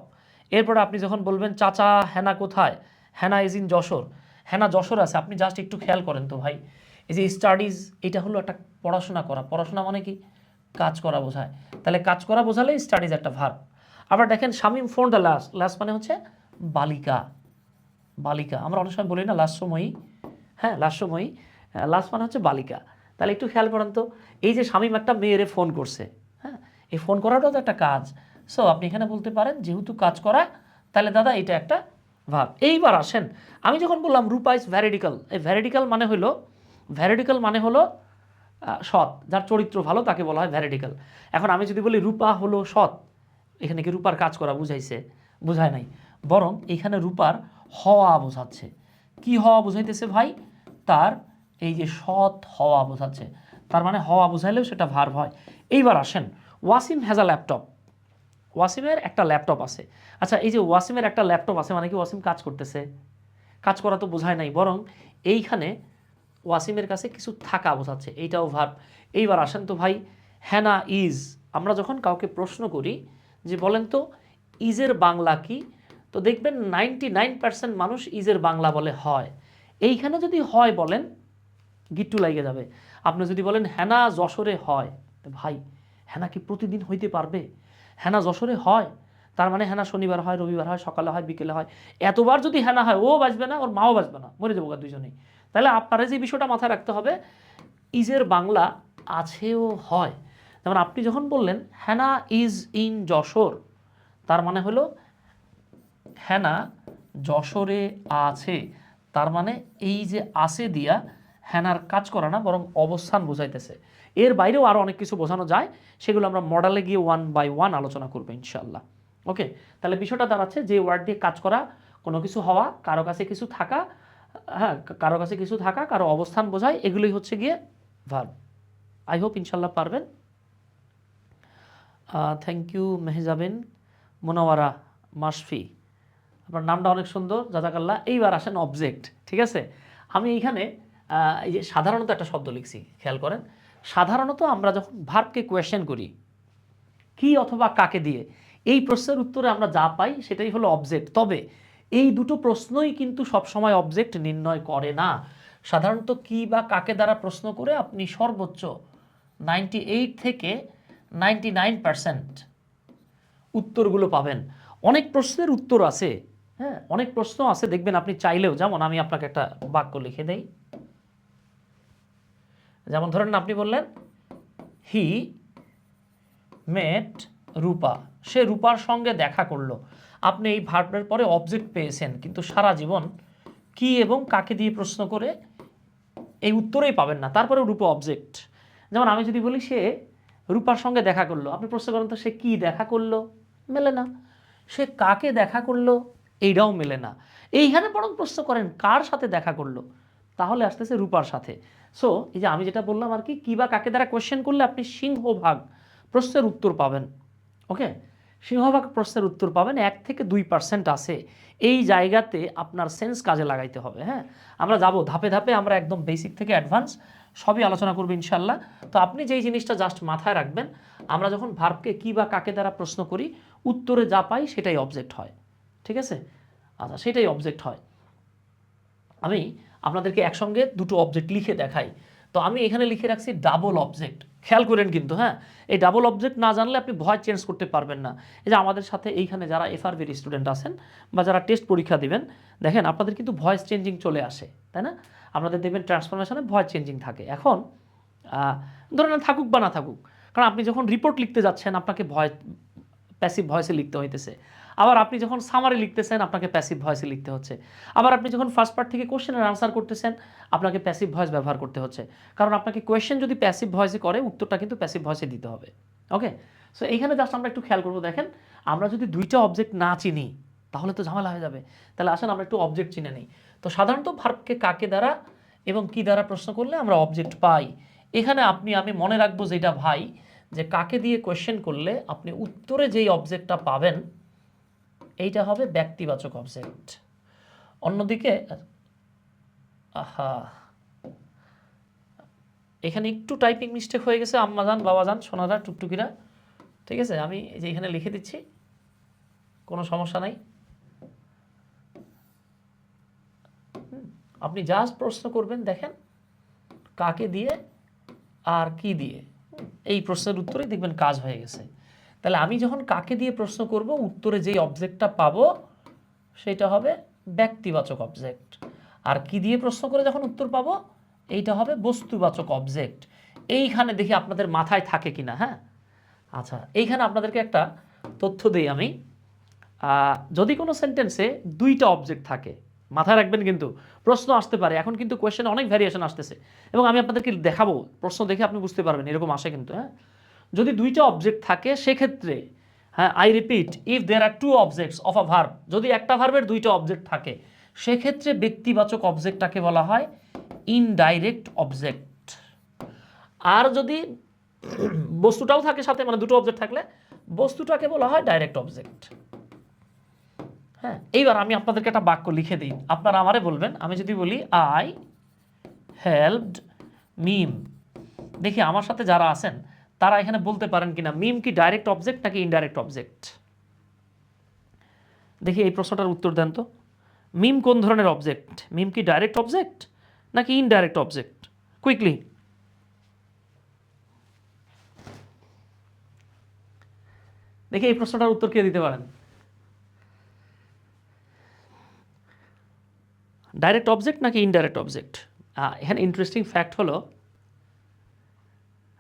এরপর আপনি যখন বলবেন চাচা হেনা কোথায়, হেনা ইজ ইন যশোর, হেনা যশোর আছে। আপনি জাস্ট একটু খেয়াল করেন তো ভাই, এই যে স্টাডিজ, এটা হলো একটা পড়াশোনা করা। পড়াশোনা মানে কি? কাজ করা বোঝায়। তাহলে কাজ করা বোঝালে স্টাডিজ একটা ভার্ব। আবার দেখেন শামিম ফোন দ্য লাশ, লাশ মানে হচ্ছে বালিকা। বালিকা আমরা অনেক সময় বলি না লাস্যময়ী, হ্যাঁ লাস্যময়ী, লাশ মানে হচ্ছে বালিকা। তাহলে একটু খেয়াল করেন তো, এই যে শামিম একটা মেয়েরে ফোন করছে, হ্যাঁ, এই ফোন করাটাও তো একটা কাজ। সো আপনি এখানে বলতে পারেন যেহেতু কাজ করা, তাহলে দাদা এটা একটা ভার্ব। এইবার আসেন, আমি যখন বললাম রূপা ইজ ভ্যারিডিক্যাল, এই ভ্যারিডিক্যাল মানে হলো সৎ, যার চরিত্র ভালো তাকে বলা হয় ভ্যারিডিক্যাল। এখন আমি যদি বলি রূপা হলো সৎ, এখানে কি রূপার কাজ করা বুঝাইছে? বুঝায় নাই, বরং এখানে রূপার হওয়া বোঝাচ্ছে। কি হওয়া বুঝাইতেছে ভাই? তার এই যে সৎ হওয়া বোঝাচ্ছে। তার মানে হওয়া বুঝাইলেও সেটা ভার্ব হয়। এইবার আসেন, ওয়াসিম হ্যাজ আ ল্যাপটপ, ওয়াসিমের একটা ল্যাপটপ আছে। আচ্ছা, এই যে ওয়াসিমের একটা ল্যাপটপ আছে মানে কি ওয়াসিম কাজ করতেছে? কাজ করা তো বোঝায় নাই, বরং এইখানে ওয়াসিমের কাছে কিছু থাকা বোঝাচ্ছে, এইটাও ভার্ব। এইবার আসেন তো ভাই, হ্যানা ইজ, আমরা যখন কাউকে প্রশ্ন করি যে বলেন তো ইজের বাংলা কি, তো দেখবেন 99% মানুষ ইজের বাংলা বলে হয়। এইখানে যদি হয় বলেন, গিট্টু লাগিয়ে যাবে। আপনি যদি বলেন হ্যানা যশোরে হয়, তো ভাই হ্যানা কি প্রতিদিন হইতে পারবে? হ্যানা যশোরে হয়, তার মানে হ্যানা শনিবার হয়, রবিবার হয়, সকালে হয়, বিকেলে হয়। এতবার যদি হ্যানা হয়, ও বাঁচবে না, ওর মাও বাঁচবে না, মরে যাবো দুইজনেই। তাহলে আপনারা যে বিষয়টা মাথায় রাখতে হবে, ইজের বাংলা আছেও হয়। যেমন আপনি যখন বললেন হ্যানা ইজ ইন যশোর, তার মানে হলো হ্যানা যশোরে আছে। তার মানে এই যে আছে দিয়া হ্যানার কাজ করা না, বরং অবস্থান বোঝাইতেছে। এর বাইরেও আরও অনেক কিছু বোঝানো যায়, সেগুলো আমরা মডেলে গিয়ে 1 বাই 1 আলোচনা করবো ইনশাল্লাহ। ওকে, তাহলে বিষয়টা দাঁড়াচ্ছে যে ওয়ার্ড দিয়ে কাজ করা, কোনো কিছু হওয়া, কারো কাছে কিছু থাকা, হ্যাঁ, কারো কাছে কিছু থাকা, কারো অবস্থান বোঝায়, এগুলোই হচ্ছে গিয়ে ভার্ব। আই হোপ ইনশাল্লাহ পারবেন। থ্যাংক ইউ মেহজাবিন মোনাওয়ারা মাশফি, আপনার নামটা অনেক সুন্দর, জাজাকাল্লাহ। এইবার আসেন অবজেক্ট। ঠিক আছে, আমি এইখানে এই যে সাধারণত একটা শব্দ লিখছি, খেয়াল করেন। সাধারণত আমরা যখন ভার্বকে কোয়েশ্চেন করি কি অথবা কাকে দিয়ে, এই প্রশ্নের উত্তরে আমরা যা পাই সেটাই হলো অবজেক্ট। তবে এই দুটো প্রশ্নই কিন্তু সবসময় অবজেক্ট নির্ণয় করে না। সাধারণত কি বা কাকে দ্বারা প্রশ্ন করে আপনি সর্বোচ্চ 98 থেকে 99% উত্তরগুলো পাবেন। অনেক প্রশ্নের উত্তর আছে, হ্যাঁ অনেক প্রশ্ন আছে দেখবেন আপনি চাইলেও, যেমন আমি আপনাকে একটা বাক্য লিখে দেই, যেমন ধরেন আপনি বললেন হি মেট রূপা, সে রূপার সঙ্গে দেখা করলো। আপনি এই ভার্বের পরে অবজেক্ট পেয়েছেন, কিন্তু সারা জীবন কি এবং কাকে দিয়ে প্রশ্ন করে এই উত্তরেই পাবেন না, তারপরে রূপা অবজেক্ট। যেমন আমি যদি বলি সে রূপার সঙ্গে দেখা করলো, আপনি প্রশ্ন করেন তো সে কি দেখা করলো, মেলে না। সে কাকে দেখা করলো, এইটাও মেলে না। এইখানে বরং প্রশ্ন করেন কার সাথে দেখা করলো, তাহলে আসতেছে রূপার সাথে। সো এই যে আমি যেটা বললাম আর কি বা কাকে দ্বারা কোয়েশ্চেন করলে আপনি সিংহভাগ প্রশ্নের উত্তর পাবেন। ওকে, সিংহভাগ প্রশ্নের উত্তর পাবেন, 1-2% আছে এই জায়গাতে আপনার সেন্স কাজে লাগাইতে হবে। হ্যাঁ, আমরা যাব ধাপে ধাপে, আমরা একদম বেসিক থেকে অ্যাডভান্স সবই আলোচনা করব ইনশাল্লাহ। তো আপনি যেই জিনিসটা জাস্ট মাথায় রাখবেন, আমরা যখন ভার্বকে কি বা কাকে দ্বারা প্রশ্ন করি, উত্তরে যা পাই সেটাই অবজেক্ট হয়। ঠিক আছে, আচ্ছা সেটাই অবজেক্ট হয়। আমি আপনাদেরকে একসঙ্গে দুটো অবজেক্ট লিখে দেখাই। তো আমি এখানে লিখে রাখছি ডাবল অবজেক্ট, খেয়াল করেন কিন্তু। হ্যাঁ, এই ডাবল অবজেক্ট না জানলে আপনি ভয়েস চেঞ্জ করতে পারবেন না। এই যে আমাদের সাথে এইখানে যারা এফআরবির স্টুডেন্ট আছেন বা যারা টেস্ট পরীক্ষা দিবেন, দেখেন আপনাদের কিন্তু ভয়েস চেঞ্জিং চলে আসে, তাই না? আপনাদের দেখবেন ট্রান্সফরমেশনে ভয়েস চেঞ্জিং থাকে। এখন ধরেন থাকুক বা না থাকুক, কারণ আপনি যখন রিপোর্ট লিখতে যাচ্ছেন আপনাকে ভয়েস প্যাসিভ ভয়েসে লিখতে হইতেছে, আবার আপনি যখন সামারি লিখতেছেন আপনাকে প্যাসিভ ভয়েসে লিখতে হচ্ছে, আবার আপনি যখন ফার্স্ট পার্ট থেকে কোশ্চেনের আনসার করতেছেন আপনাকে প্যাসিভ ভয়েস ব্যবহার করতে হচ্ছে, কারণ আপনাকে কোয়েশ্চেন যদি প্যাসিভ ভয়েসে করে উত্তরটা কিন্তু প্যাসিভ ভয়েসে দিতে হবে। ওকে, সো এইখানে জাস্ট আমরা একটু খেয়াল করবো। দেখেন আমরা যদি দুইটা অবজেক্ট না চিনি তাহলে তো ঝামেলা হয়ে যাবে। তাহলে আসেন আমরা একটু অবজেক্ট চিনে নিই। তো সাধারণত ভার্বকে কাকে দ্বারা এবং কি দ্বারা প্রশ্ন করলে আমরা অবজেক্ট পাই। এখানে আমি মনে রাখবো যেটা ভাই, যে কাকে দিয়ে কোয়েশ্চেন করলে আপনি উত্তরে যেই অবজেক্টটা পাবেন এইটা হবে ব্যক্তিবাচক অবজেক্ট। অন্যদিকে এখানে একটু টাইপিং মিস্টেক হয়ে গেছে, আম্মাজান বাবাজান সোনারা টুকটুকিরা, ঠিক আছে, আমি যে এখানে লিখে দিচ্ছি, কোনো সমস্যা নাই। আপনি জাস্ট প্রশ্ন করবেন, দেখেন কাকে দিয়ে আর কি দিয়ে, এই প্রশ্নের উত্তরেই দেখবেন কাজ হয়ে গেছে। তাহলে আমি যখন কাকে দিয়ে প্রশ্ন করব উত্তরে যেই অবজেক্টটা পাবো সেটা হবে ব্যক্তিবাচক অবজেক্ট, আর কি দিয়ে প্রশ্ন করে যখন উত্তর পাবো এইটা হবে বস্তুবাচক অবজেক্ট। এইখানে দেখি আপনাদের মাথায় থাকে কিনা। হ্যাঁ, আচ্ছা এইখানে আপনাদেরকে একটা তথ্য দিই আমি, যদি কোনো সেন্টেন্সে দুইটা অবজেক্ট থাকে, মাথায় রাখবেন কিন্তু প্রশ্ন আসতে পারে, এখন কিন্তু কোয়েশ্চেনে অনেক ভ্যারিয়েশন আসতেছে এবং আমি আপনাদেরকে দেখাবো, প্রশ্ন দেখে আপনি বুঝতে পারবেন এরকম আসে কিন্তু। হ্যাঁ, যদি দুইটা অবজেক্ট থাকে সেক্ষেত্রে, হ্যাঁ I repeat, if there are two objects of a verb, যদি একটা ভার্বের দুইটা অবজেক্ট থাকে সেক্ষেত্রে ব্যক্তিবাচক অবজেক্টটাকে বলা হয় ইনডাইরেক্ট অবজেক্ট। আর যদি বস্তুটাও থাকে সাথে, মানে দুটো অবজেক্ট থাকলে বস্তুটাকে বলা হয় ডাইরেক্ট অবজেক্ট। হ্যাঁ, এইবার আমি আপনাদেরকে একটা বাক্য লিখে দিই, আপনারা আমারে বলবেন। আমি যদি বলি আই হেল্পড মিম, দেখি আমার সাথে যারা আছেন তারা এখানে বলতে পারেন কিনা মিম কি ডাইরেক্ট অবজেক্ট নাকি ইনডাইরেক্ট অবজেক্ট। দেখি এই প্রশ্নটার উত্তর দেন তো। মিম কোন ধরনের অবজেক্ট? মিম কি ডাইরেক্ট অবজেক্ট নাকি ইনডাইরেক্ট অবজেক্ট? কুইকলি দেখি এই প্রশ্নটার উত্তর কে দিতে পারেন। ডাইরেক্ট অবজেক্ট নাকি ইনডাইরেক্ট অবজেক্ট? এখানে ইন্টারেস্টিং ফ্যাক্ট হলো,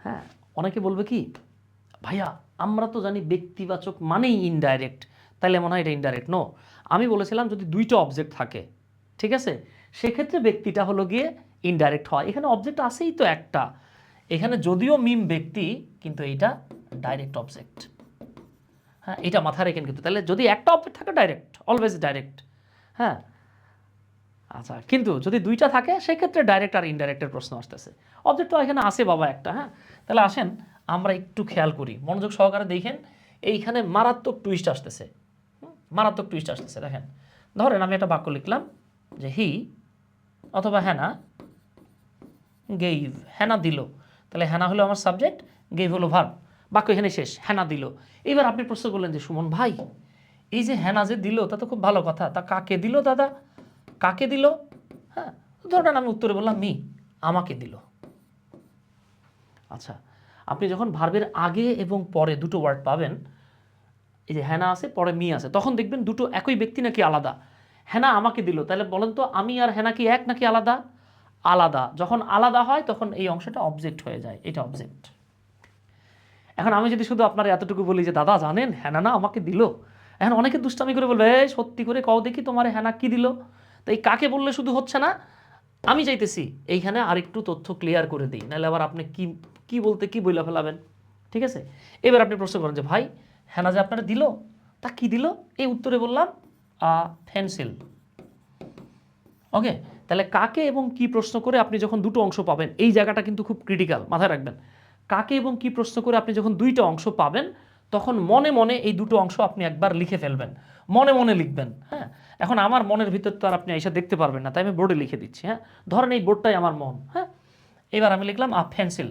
হ্যাঁ অনেকে বলবে কি ভাইয়া আমরা তো জানি ব্যক্তিবাচক মানেই ইনডাইরেক্ট, তাইলে মনে হয় এটা ইনডাইরেক্ট। নো, আমি বলেছিলাম যদি দুইটা অবজেক্ট থাকে, ঠিক আছে, সেক্ষেত্রে ব্যক্তিটা হলো গিয়ে ইনডাইরেক্ট হয়। এখানে অবজেক্ট আছেই তো একটা, এখানে যদিও মিম ব্যক্তি কিন্তু এইটা ডাইরেক্ট অবজেক্ট। হ্যাঁ, এটা মাথায় রেখেন কিন্তু। তাহলে যদি একটা অবজেক্ট থাকে ডাইরেক্ট, অলওয়েজ ডাইরেক্ট। হ্যাঁ, আচ্ছা কিন্তু যদি দুইটা থাকে সেক্ষেত্রে ডাইরেক্ট আর ইনডাইরেক্টের প্রশ্ন আসতেছে। অবজেক্ট তো এখানে আসে বাবা একটা। হ্যাঁ, তাহলে আসেন আমরা একটু খেয়াল করি, মনোযোগ সহকারে দেখেন, এইখানে মারাত্মক টুইস্ট আসতেছে। মারাত্মক টুইস্ট আসতেছে। দেখেন ধরেন আমি একটা বাক্য লিখলাম যে হি অথবা হ্যানা গেইভ, হ্যানা দিল, তাহলে হ্যানা হলো আমার সাবজেক্ট, গেইভ হলো ভার্ব, বাক্য এখানে শেষ, হ্যানা দিল। এবার আপনি প্রশ্ন করলেন যে সুমন ভাই এই যে হ্যানা যে দিল তা তো খুব ভালো কথা, তা কাকে দিল দাদা, কাকে দিল? হ্যাঁ, ধরেন আমি উত্তরে বললাম মি, আমাকে দিল। আচ্ছা, আপনি যখন ভার্বের আগে এবং পরে দুটো ওয়ার্ড পাবেন, এই যে হেনা আছে পরে মি আছে, তখন দেখবেন দুটো একই ব্যক্তি নাকি আলাদা। হেনা আমাকে দিল, তাহলে বলেন তো আমি আর হেনা কি এক নাকি আলাদা? আলাদা। যখন আলাদা হয় তখন এই অংশটা অবজেক্ট হয়ে যায়, এটা অবজেক্ট। এখন আমি যদি শুধু আপনার এতটুকু বলি যে দাদা জানেন হেনা না আমাকে দিল, এখন অনেকে দুষ্টামি করে বলবে এই সত্যি করে কও দেখি তোমার হেনা কি দিল। তো এই কাকে বললে শুধু হচ্ছে না, আমি চাইতেছি এইখানে আরেকটু তথ্য ক্লিয়ার করে দিই, নাহলে আবার আপনি কি কি বলতে কি বইলা ফেলাবেন। ঠিক আছে, এবার আপনি প্রশ্ন করেন যে ভাই হেনা যে আপনারা দিল তা কি দিল? এই উত্তরে বললাম পেন্সিল। ওকে, তাহলে কাকে এবং কি প্রশ্ন করে আপনি যখন দুটো অংশ পাবেন, এই জায়গাটা কিন্তু খুব ক্রিটিক্যাল, মাথায় রাখবেন। কাকে এবং কি প্রশ্ন করে আপনি যখন দুইটা অংশ পাবেন, তখন মনে মনে এই দুটো অংশ আপনি একবার লিখে ফেলবেন, মনে মনে লিখবেন। হ্যাঁ, এখন আমার মনের ভিতর তো আর আপনি এসে দেখতে পারবেন না, তাই আমি বোর্ডে লিখে দিচ্ছি। হ্যাঁ, ধরেন এই বোর্ডটাই আমার মন। হ্যাঁ, এবার আমি লিখলাম পেন্সিল।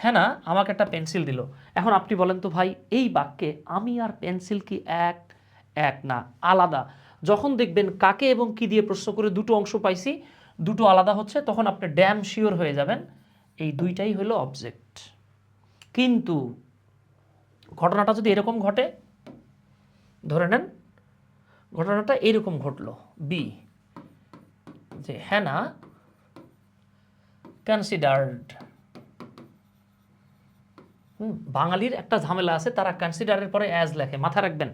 হ্যাঁ না আমাকে একটা পেন্সিল দিল। এখন আপনি বলেন তো ভাই এই বাক্যে আমি আর পেন্সিল কি এক? এক না, আলাদা। যখন দেখবেন কাকে এবং কি দিয়ে প্রশ্ন করে দুটো অংশ পাইছি, দুটো আলাদা হচ্ছে, তখন আপনি ড্যাম শিওর হয়ে যাবেন এই দুইটাই হলো অবজেক্ট। কিন্তু ঘটনাটা যদি এরকম ঘটে, ধরে নেন ঘটনাটা এরকম ঘটলো বি, যে হেনা কনসিডার্ড। বাঙালির একটা ঝামেলা আছে, তারা কনসিডারের পরে অ্যাজ লেখে। মাথায় রাখবেন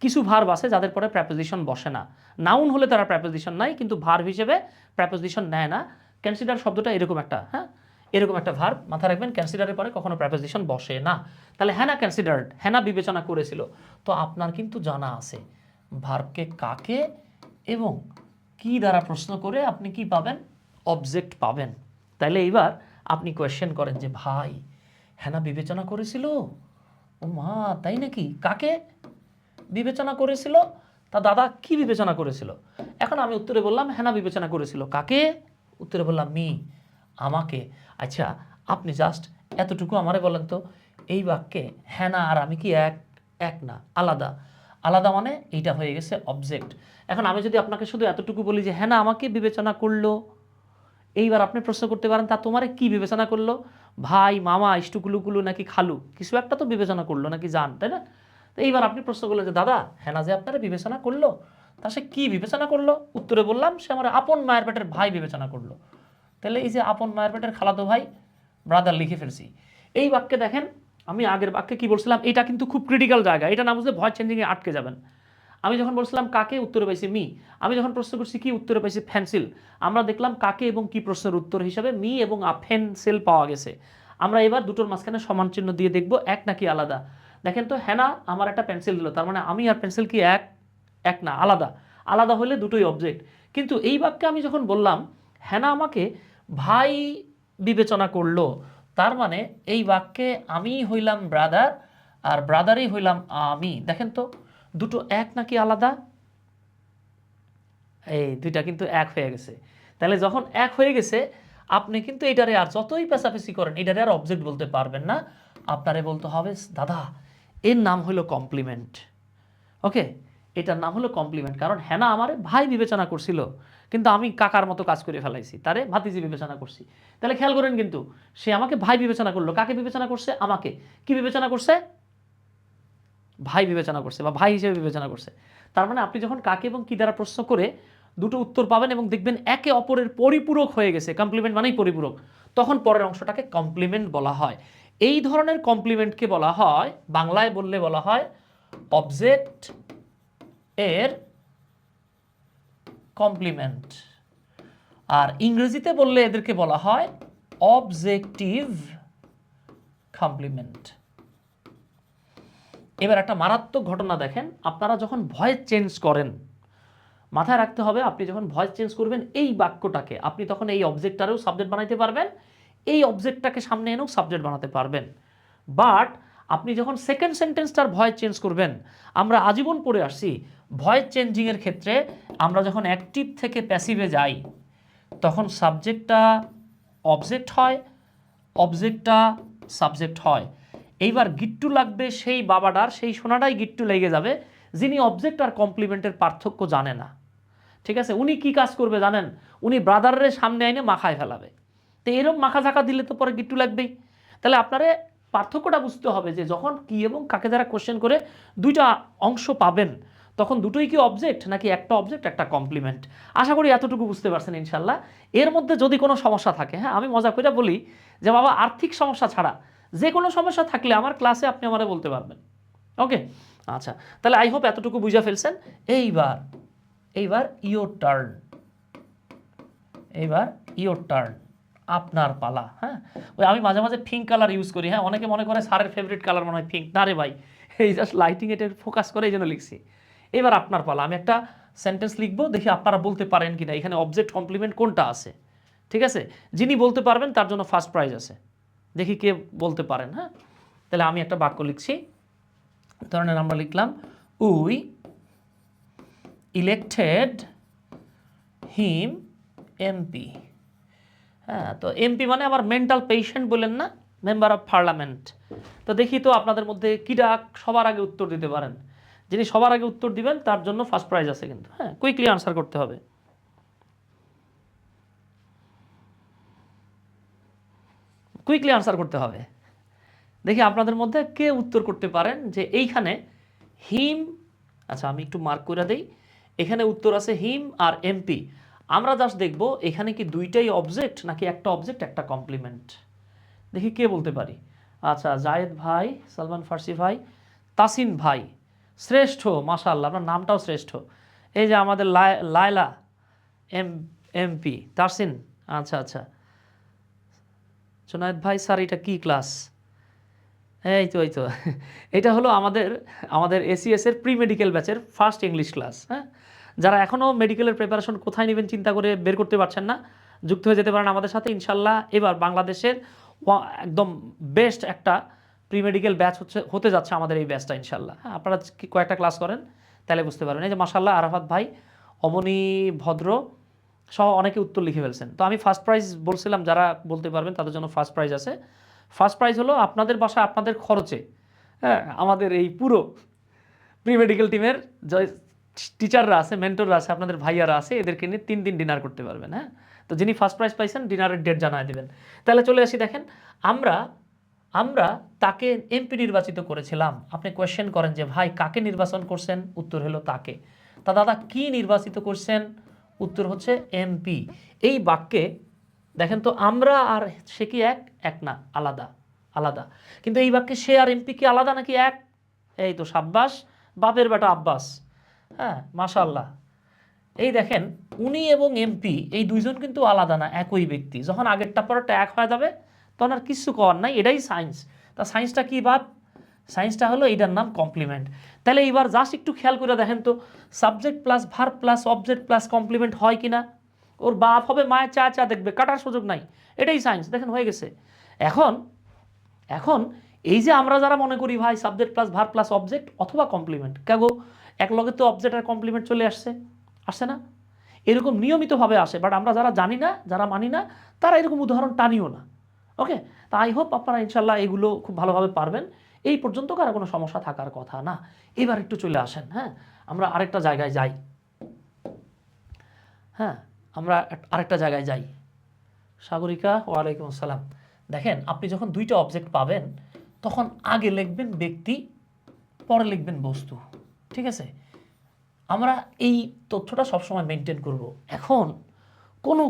কিছু ভার্ব আছে যাদের পরে প্রেপোজিশন বসে না। নাউন হলে তারা প্রেপোজিশন নাই, কিন্তু ভার্ব হিসেবে প্রেপোজিশন নেয় না। কনসিডার শব্দটা এরকম একটা, হ্যাঁ এরকম একটা ভার্ব, মাথায় রাখবেন কনসিডারের পরে কখনো প্রেপোজিশন বসে না। তাহলে হেনা কনসিডার্ড, হেনা বিবেচনা করেছিল। তো আপনার কিন্তু জানা আছে ভার্বকে কাকে এবং কি দ্বারা প্রশ্ন করে আপনি কি পাবেন? অবজেক্ট পাবেন। তাইলে এইবার আপনি কোয়েশ্চেন করেন যে ভাই হেনা বিবেচনা করেছিল, ও মা তাই নাকি, কাকে বিবেচনা করেছিল? তা দাদা কি বিবেচনা করেছিল? এখন আমি উত্তরে বললাম হেনা বিবেচনা করেছিল কাকে? উত্তরে বললাম মি, আমাকে। আচ্ছা আপনি জাস্ট এতটুকু আমারে বলেন তো, এই বাক্যে হেনা আর আমি কি এক? এক না, আলাদা। আলাদা মানে এইটা হয়ে গেছে অবজেক্ট। এখন আমি যদি আপনাকে শুধু এতটুকু বলি যে হেনা আমাকে বিবেচনা করলো, এইবার আপনি প্রশ্ন করতে পারেন তা তোমারে কি বিবেচনা করলো? ভাই, মামা, ইষ্টকুলুকুলু নাকি খালু, কিছু একটা তো বিবেচনা করলো নাকি জান, তাই না? তো এইবার আপনি প্রশ্ন করলেন যে দাদা হেনা যে আপনারা বিবেচনা করলো, তা সে কি বিবেচনা করলো? উত্তরে বললাম সে আমার আপন মায়ের পেটের ভাই বিবেচনা করলো। তাহলে এই যে আপন মায়ের পেটের খালাতো ভাই, ব্রাদার লিখে ফেলছি। এই বাক্যে দেখেন আমি আগের বাক্যে কি বলছিলাম, এটা কিন্তু খুব ক্রিটিক্যাল জায়গা, এটা না বুঝলে ভয়েস চেঞ্জিংয়ে আটকে যাবেন। আমি যখন বলছিলাম কাকে, উত্তরে পাইছি মি। আমি যখন প্রশ্ন করছি কি, উত্তরে পাইছি পেন্সিল। আমরা দেখলাম কাকে এবং কি প্রশ্নের উত্তর হিসাবে মি এবং পেন্সিল পাওয়া গেছে। আমরা এবার দুটোর মাঝখানে সমান চিহ্ন দিয়ে দেখব এক নাকি আলাদা। দেখেন তো হেনা আমার একটা পেন্সিল দিল, তার মানে আমি আর পেন্সিল কি এক? এক না, আলাদা। আলাদা হলে দুটোই অবজেক্ট। কিন্তু এই বাক্যে আমি যখন বললাম হেনা আমাকে ভাই বিবেচনা করলো, তার মানে এই বাক্যে আমি হইলাম ব্রাদার আর ব্রাদারই হইলাম আমি। দেখেন তো দুটো এক নাকি আলাদা? এই দুইটা কিন্তু এক হয়ে গেছে। তাহলে যখন এক হয়ে গেছে, আপনি কিন্তু এটারে আর যতই পেঁচাপেচি করেন এটারে আর অবজেক্ট বলতে পারবেন না। আপনারে বলতে হবে দাদা এর নাম হলো কমপ্লিমেন্ট। ওকে, এটার নাম হলো কমপ্লিমেন্ট, কারণ হেনা আমারে ভাই বিবেচনা করছিল, কিন্তু আমি কাকার মতো কাজ করে ফেলাইছি, তারে ভাতিজি বিবেচনা করছি। তাহলে খেয়াল করেন কিন্তু সে আমাকে ভাই বিবেচনা করলো, কাকে বিবেচনা করছে? আমাকে। কি বিবেচনা করছে? ভাই বিবেচনা করছে বা ভাই হিসেবে বিবেচনা করছে। তার মানে আপনি যখন কাকে এবং কি দ্বারা প্রশ্ন করে দুটো উত্তর পাবেন এবং দেখবেন একে অপরের পরিপূরক হয়ে গেছে, কমপ্লিমেন্ট মানেই পরিপূরক, তখন পরের অংশটাকে কমপ্লিমেন্ট বলা হয়। এই ধরনের কমপ্লিমেন্টকে বলা হয়, বাংলায় বললে বলা হয় অবজেক্ট এর কমপ্লিমেন্ট, আর ইংরেজিতে বললে এদেরকে বলা হয় অবজেক্টিভ কমপ্লিমেন্ট। এবার একটা মারাত্মক ঘটনা দেখেন, আপনারা যখন ভয়েস চেঞ্জ করেন, মাথায় রাখতে হবে আপনি যখন ভয়েস চেঞ্জ করবেন এই বাক্যটাকে, আপনি তখন এই অবজেক্টটারেও সাবজেক্ট বানাইতে পারবেন, এই অবজেক্টটাকে সামনে এনেও সাবজেক্ট বানাতে পারবেন। বাট আপনি যখন সেকেন্ড সেন্টেন্সটার ভয়েস চেঞ্জ করবেন, আমরা আজীবন পড়ে আসছি ভয়েস চেঞ্জিংয়ের ক্ষেত্রে আমরা যখন অ্যাক্টিভ থেকে প্যাসিভে যাই তখন সাবজেক্টটা অবজেক্ট হয়, অবজেক্টটা সাবজেক্ট হয়। এইবার গিট্টু লাগবে সেই বাবাটার, সেই সোনাটাই গিট্টু লেগে যাবে যিনি অবজেক্ট আর কমপ্লিমেন্টের পার্থক্য জানে না। ঠিক আছে, উনি কি কাজ করবে জানেন? উনি ব্রাদারের সামনে আইনে মাখায় ফেলাবে। তো এরকম মাখা ঝাঁকা দিলে তো পরে গিট্টু লাগবেই। তাহলে আপনারে পার্থক্যটা বুঝতে হবে যে যখন কি এবং কাকে দ্বারা কোশ্চেন করে দুইটা অংশ পাবেন, তখন দুটোই কি অবজেক্ট নাকি একটা অবজেক্ট একটা কমপ্লিমেন্ট। আশা করি এতটুকু বুঝতে পারছেন ইনশাল্লাহ। এর মধ্যে যদি কোনো সমস্যা থাকে, হ্যাঁ আমি মজা করে বলি যে বাবা আর্থিক সমস্যা ছাড়া যে কোনো সমস্যা থাকলে আমার ক্লাসে আপনি আমারে বলতে পারবেন। ওকে, আচ্ছা, তাহলে আই হোপ এতটুকু বুঝা ফেলছেন। এইবার এইবার ইয়োর টার্ন, এইবার ইয়োর টার্ন, আপনার পালা। হ্যাঁ, ওই আমি মাঝে মাঝে পিঙ্ক কালার ইউজ করি। হ্যাঁ, অনেকে মনে করে স্যারের ফেভারিট কালার মনে হয় পিঙ্ক। না রে ভাই, এই জাস্ট লাইটিং এটা ফোকাস করে এই জন্য লিখছি। এবার আপনার পালা, আমি একটা সেন্টেন্স লিখবো, দেখি আপনারা বলতে পারেন কিনা এখানে অবজেক্ট কমপ্লিমেন্ট কোনটা আছে। ঠিক আছে, যিনি বলতে পারবেন তার জন্য ফার্স্ট প্রাইজ আছে। দেখি কে বলতে পারেন। হ্যাঁ, তাহলে আমি একটা বাক্য লিখছি, ধরনের আমরা লিখলাম উই ইলেক্টেড হিম এমপি। হ্যাঁ, তো এমপি মানে আমার মেন্টাল পেশেন্ট বলেন না, মেম্বার অফ পার্লামেন্ট। তো দেখি তো আপনাদের মধ্যে কিটা সবার আগে উত্তর দিতে পারেন। যিনি সবার আগে উত্তর দিবেন তার জন্য ফার্স্ট প্রাইজ আছে কিন্তু। হ্যাঁ, কুইকলি আনসার করতে হবে। কুইকলি আনসার করতে হবে। দেখি আপনাদের মধ্যে কে উত্তর করতে পারেন যে এইখানে হিম, আচ্ছা আমি একটু মার্ক করে দেই, এখানে উত্তর আছে হিম আর এমপি। আমরা জাস্ট দেখব এখানে কি দুইটাই অবজেক্ট নাকি একটা অবজেক্ট একটা কমপ্লিমেন্ট। দেখি কে বলতে পারি। আচ্ছা, জায়েদ ভাই, সালমান ফার্সি ভাই, তাসিন ভাই, শ্রেষ্ঠ, মাশাআল্লাহ আপনার নামটাও শ্রেষ্ঠ। এই যে আমাদের লায়লা এমপি, তাসিন, আচ্ছা আচ্ছা। জুনায়েদ ভাই, স্যার এটা কি ক্লাস? এই তো এটা হলো আমাদের আমাদের এসিএস এর প্রি মেডিকেল ব্যাচের ফার্স্ট ইংলিশ ক্লাস। হ্যাঁ, যারা এখনও মেডিকেলের প্রিপারেশন কোথায় নেবেন চিন্তা করে বের করতে পারছেন না, যুক্ত হয়ে যেতে পারেন আমাদের সাথে ইনশাল্লাহ। এবার বাংলাদেশের একদম বেস্ট একটা প্রি মেডিকেল ব্যাচ হতে যাচ্ছে আমাদের এই ব্যাচটা ইনশাল্লাহ। হ্যাঁ, আপনারা কয়েকটা ক্লাস করেন তাহলে বুঝতে পারবেন। এই যে মাশাল্লাহ আরাফাত ভাই, অমনি ভদ্র সহ অনেকে উত্তর লিখে ফেলছেন। তো আমি ফার্স্ট প্রাইজ বলছিলাম, যারা বলতে পারবেন তাদের জন্য ফার্স্ট প্রাইজ আছে। ফার্স্ট প্রাইজ হলো আপনাদের বাসায় আপনাদের খরচে, হ্যাঁ, আমাদের এই পুরো প্রি মেডিকেল টিমের যে টিচাররা আছে, মেন্টররা আছে, আপনাদের ভাইয়ারা আছে, এদেরকে নিয়ে 3 দিন ডিনার করতে পারবেন। হ্যাঁ, তো যিনি ফার্স্ট প্রাইজ পাইছেন ডিনারের ডেট জানায় দেবেন। তাহলে চলে আসি, দেখেন আমরা আমরা তাকে এমপি নির্বাচিত করেছিলাম। আপনি কোয়েশ্চেন করেন যে ভাই কাকে নির্বাচন করছেন, উত্তর হলো তাকে। তা দাদা কি নির্বাচিত করছেন, উত্তর হচ্ছে এমপি। এই বাক্যে দেখেন তো আমরা আর সে কি এক না, আলাদা আলাদা। কিন্তু এই বাক্যে সে আর এমপি কি আলাদা নাকি এক? এই তো সাব্বাস, বাপের বেটা আব্বাস। হ্যাঁ, মাশাআল্লাহ। এই দেখেন উনি এবং এমপি এই দুইজন কিন্তু আলাদা না, একই ব্যক্তি। যখন আগেরটা পরেরটা এক হয়ে যাবে তখন আর কিছু করার নাই, এটাই সায়েন্স। তা সায়েন্সটা কি বাপ? সায়েন্সটা হলো এইটার নাম কমপ্লিমেন্ট। তাহলে এইবার জাস্ট একটু খেয়াল করে দেখেন তো, subject plus verb plus object plus complement হয় কি না? ওর বাপ হবে মায়ের চা চা দেখবে, কাটার সুযোগ নাই, এটাই সায়েন্স। দেখেন হয়ে গেছে। এখন এখন এই যে আমরা যারা মনে করি ভাই subject plus verb plus object অথবা কমপ্লিমেন্ট, কেগো এক লগে তো অবজেক্ট আর কমপ্লিমেন্ট চলে আসছে না? এরকম নিয়মিতভাবে আসে, বাট আমরা যারা জানি না, যারা মানি না, তারা এরকম উদাহরণ টানিও না। ওকে, তা আই হোপ আপনারা ইনশাল্লাহ এগুলো খুব ভালোভাবে পারবেন। এই পর্যন্ত কারো কোনো সমস্যা থাকার কথা না। এবার একটু চলে আসেন, হ্যাঁ আমরা আরেকটা জায়গায় যাই। হ্যাঁ, আমরা আরেকটা জায়গায় যাই। সাগরিকা, ওয়ালাইকুম আসসালাম। দেখেন আপনি যখন দুইটা অবজেক্ট পাবেন তখন আগে লিখবেন ব্যক্তি, পরে লিখবেন বস্তু। ঠিক আছে, আমরা এই তথ্যটা সবসময় মেনটেন করব। এখন কোনো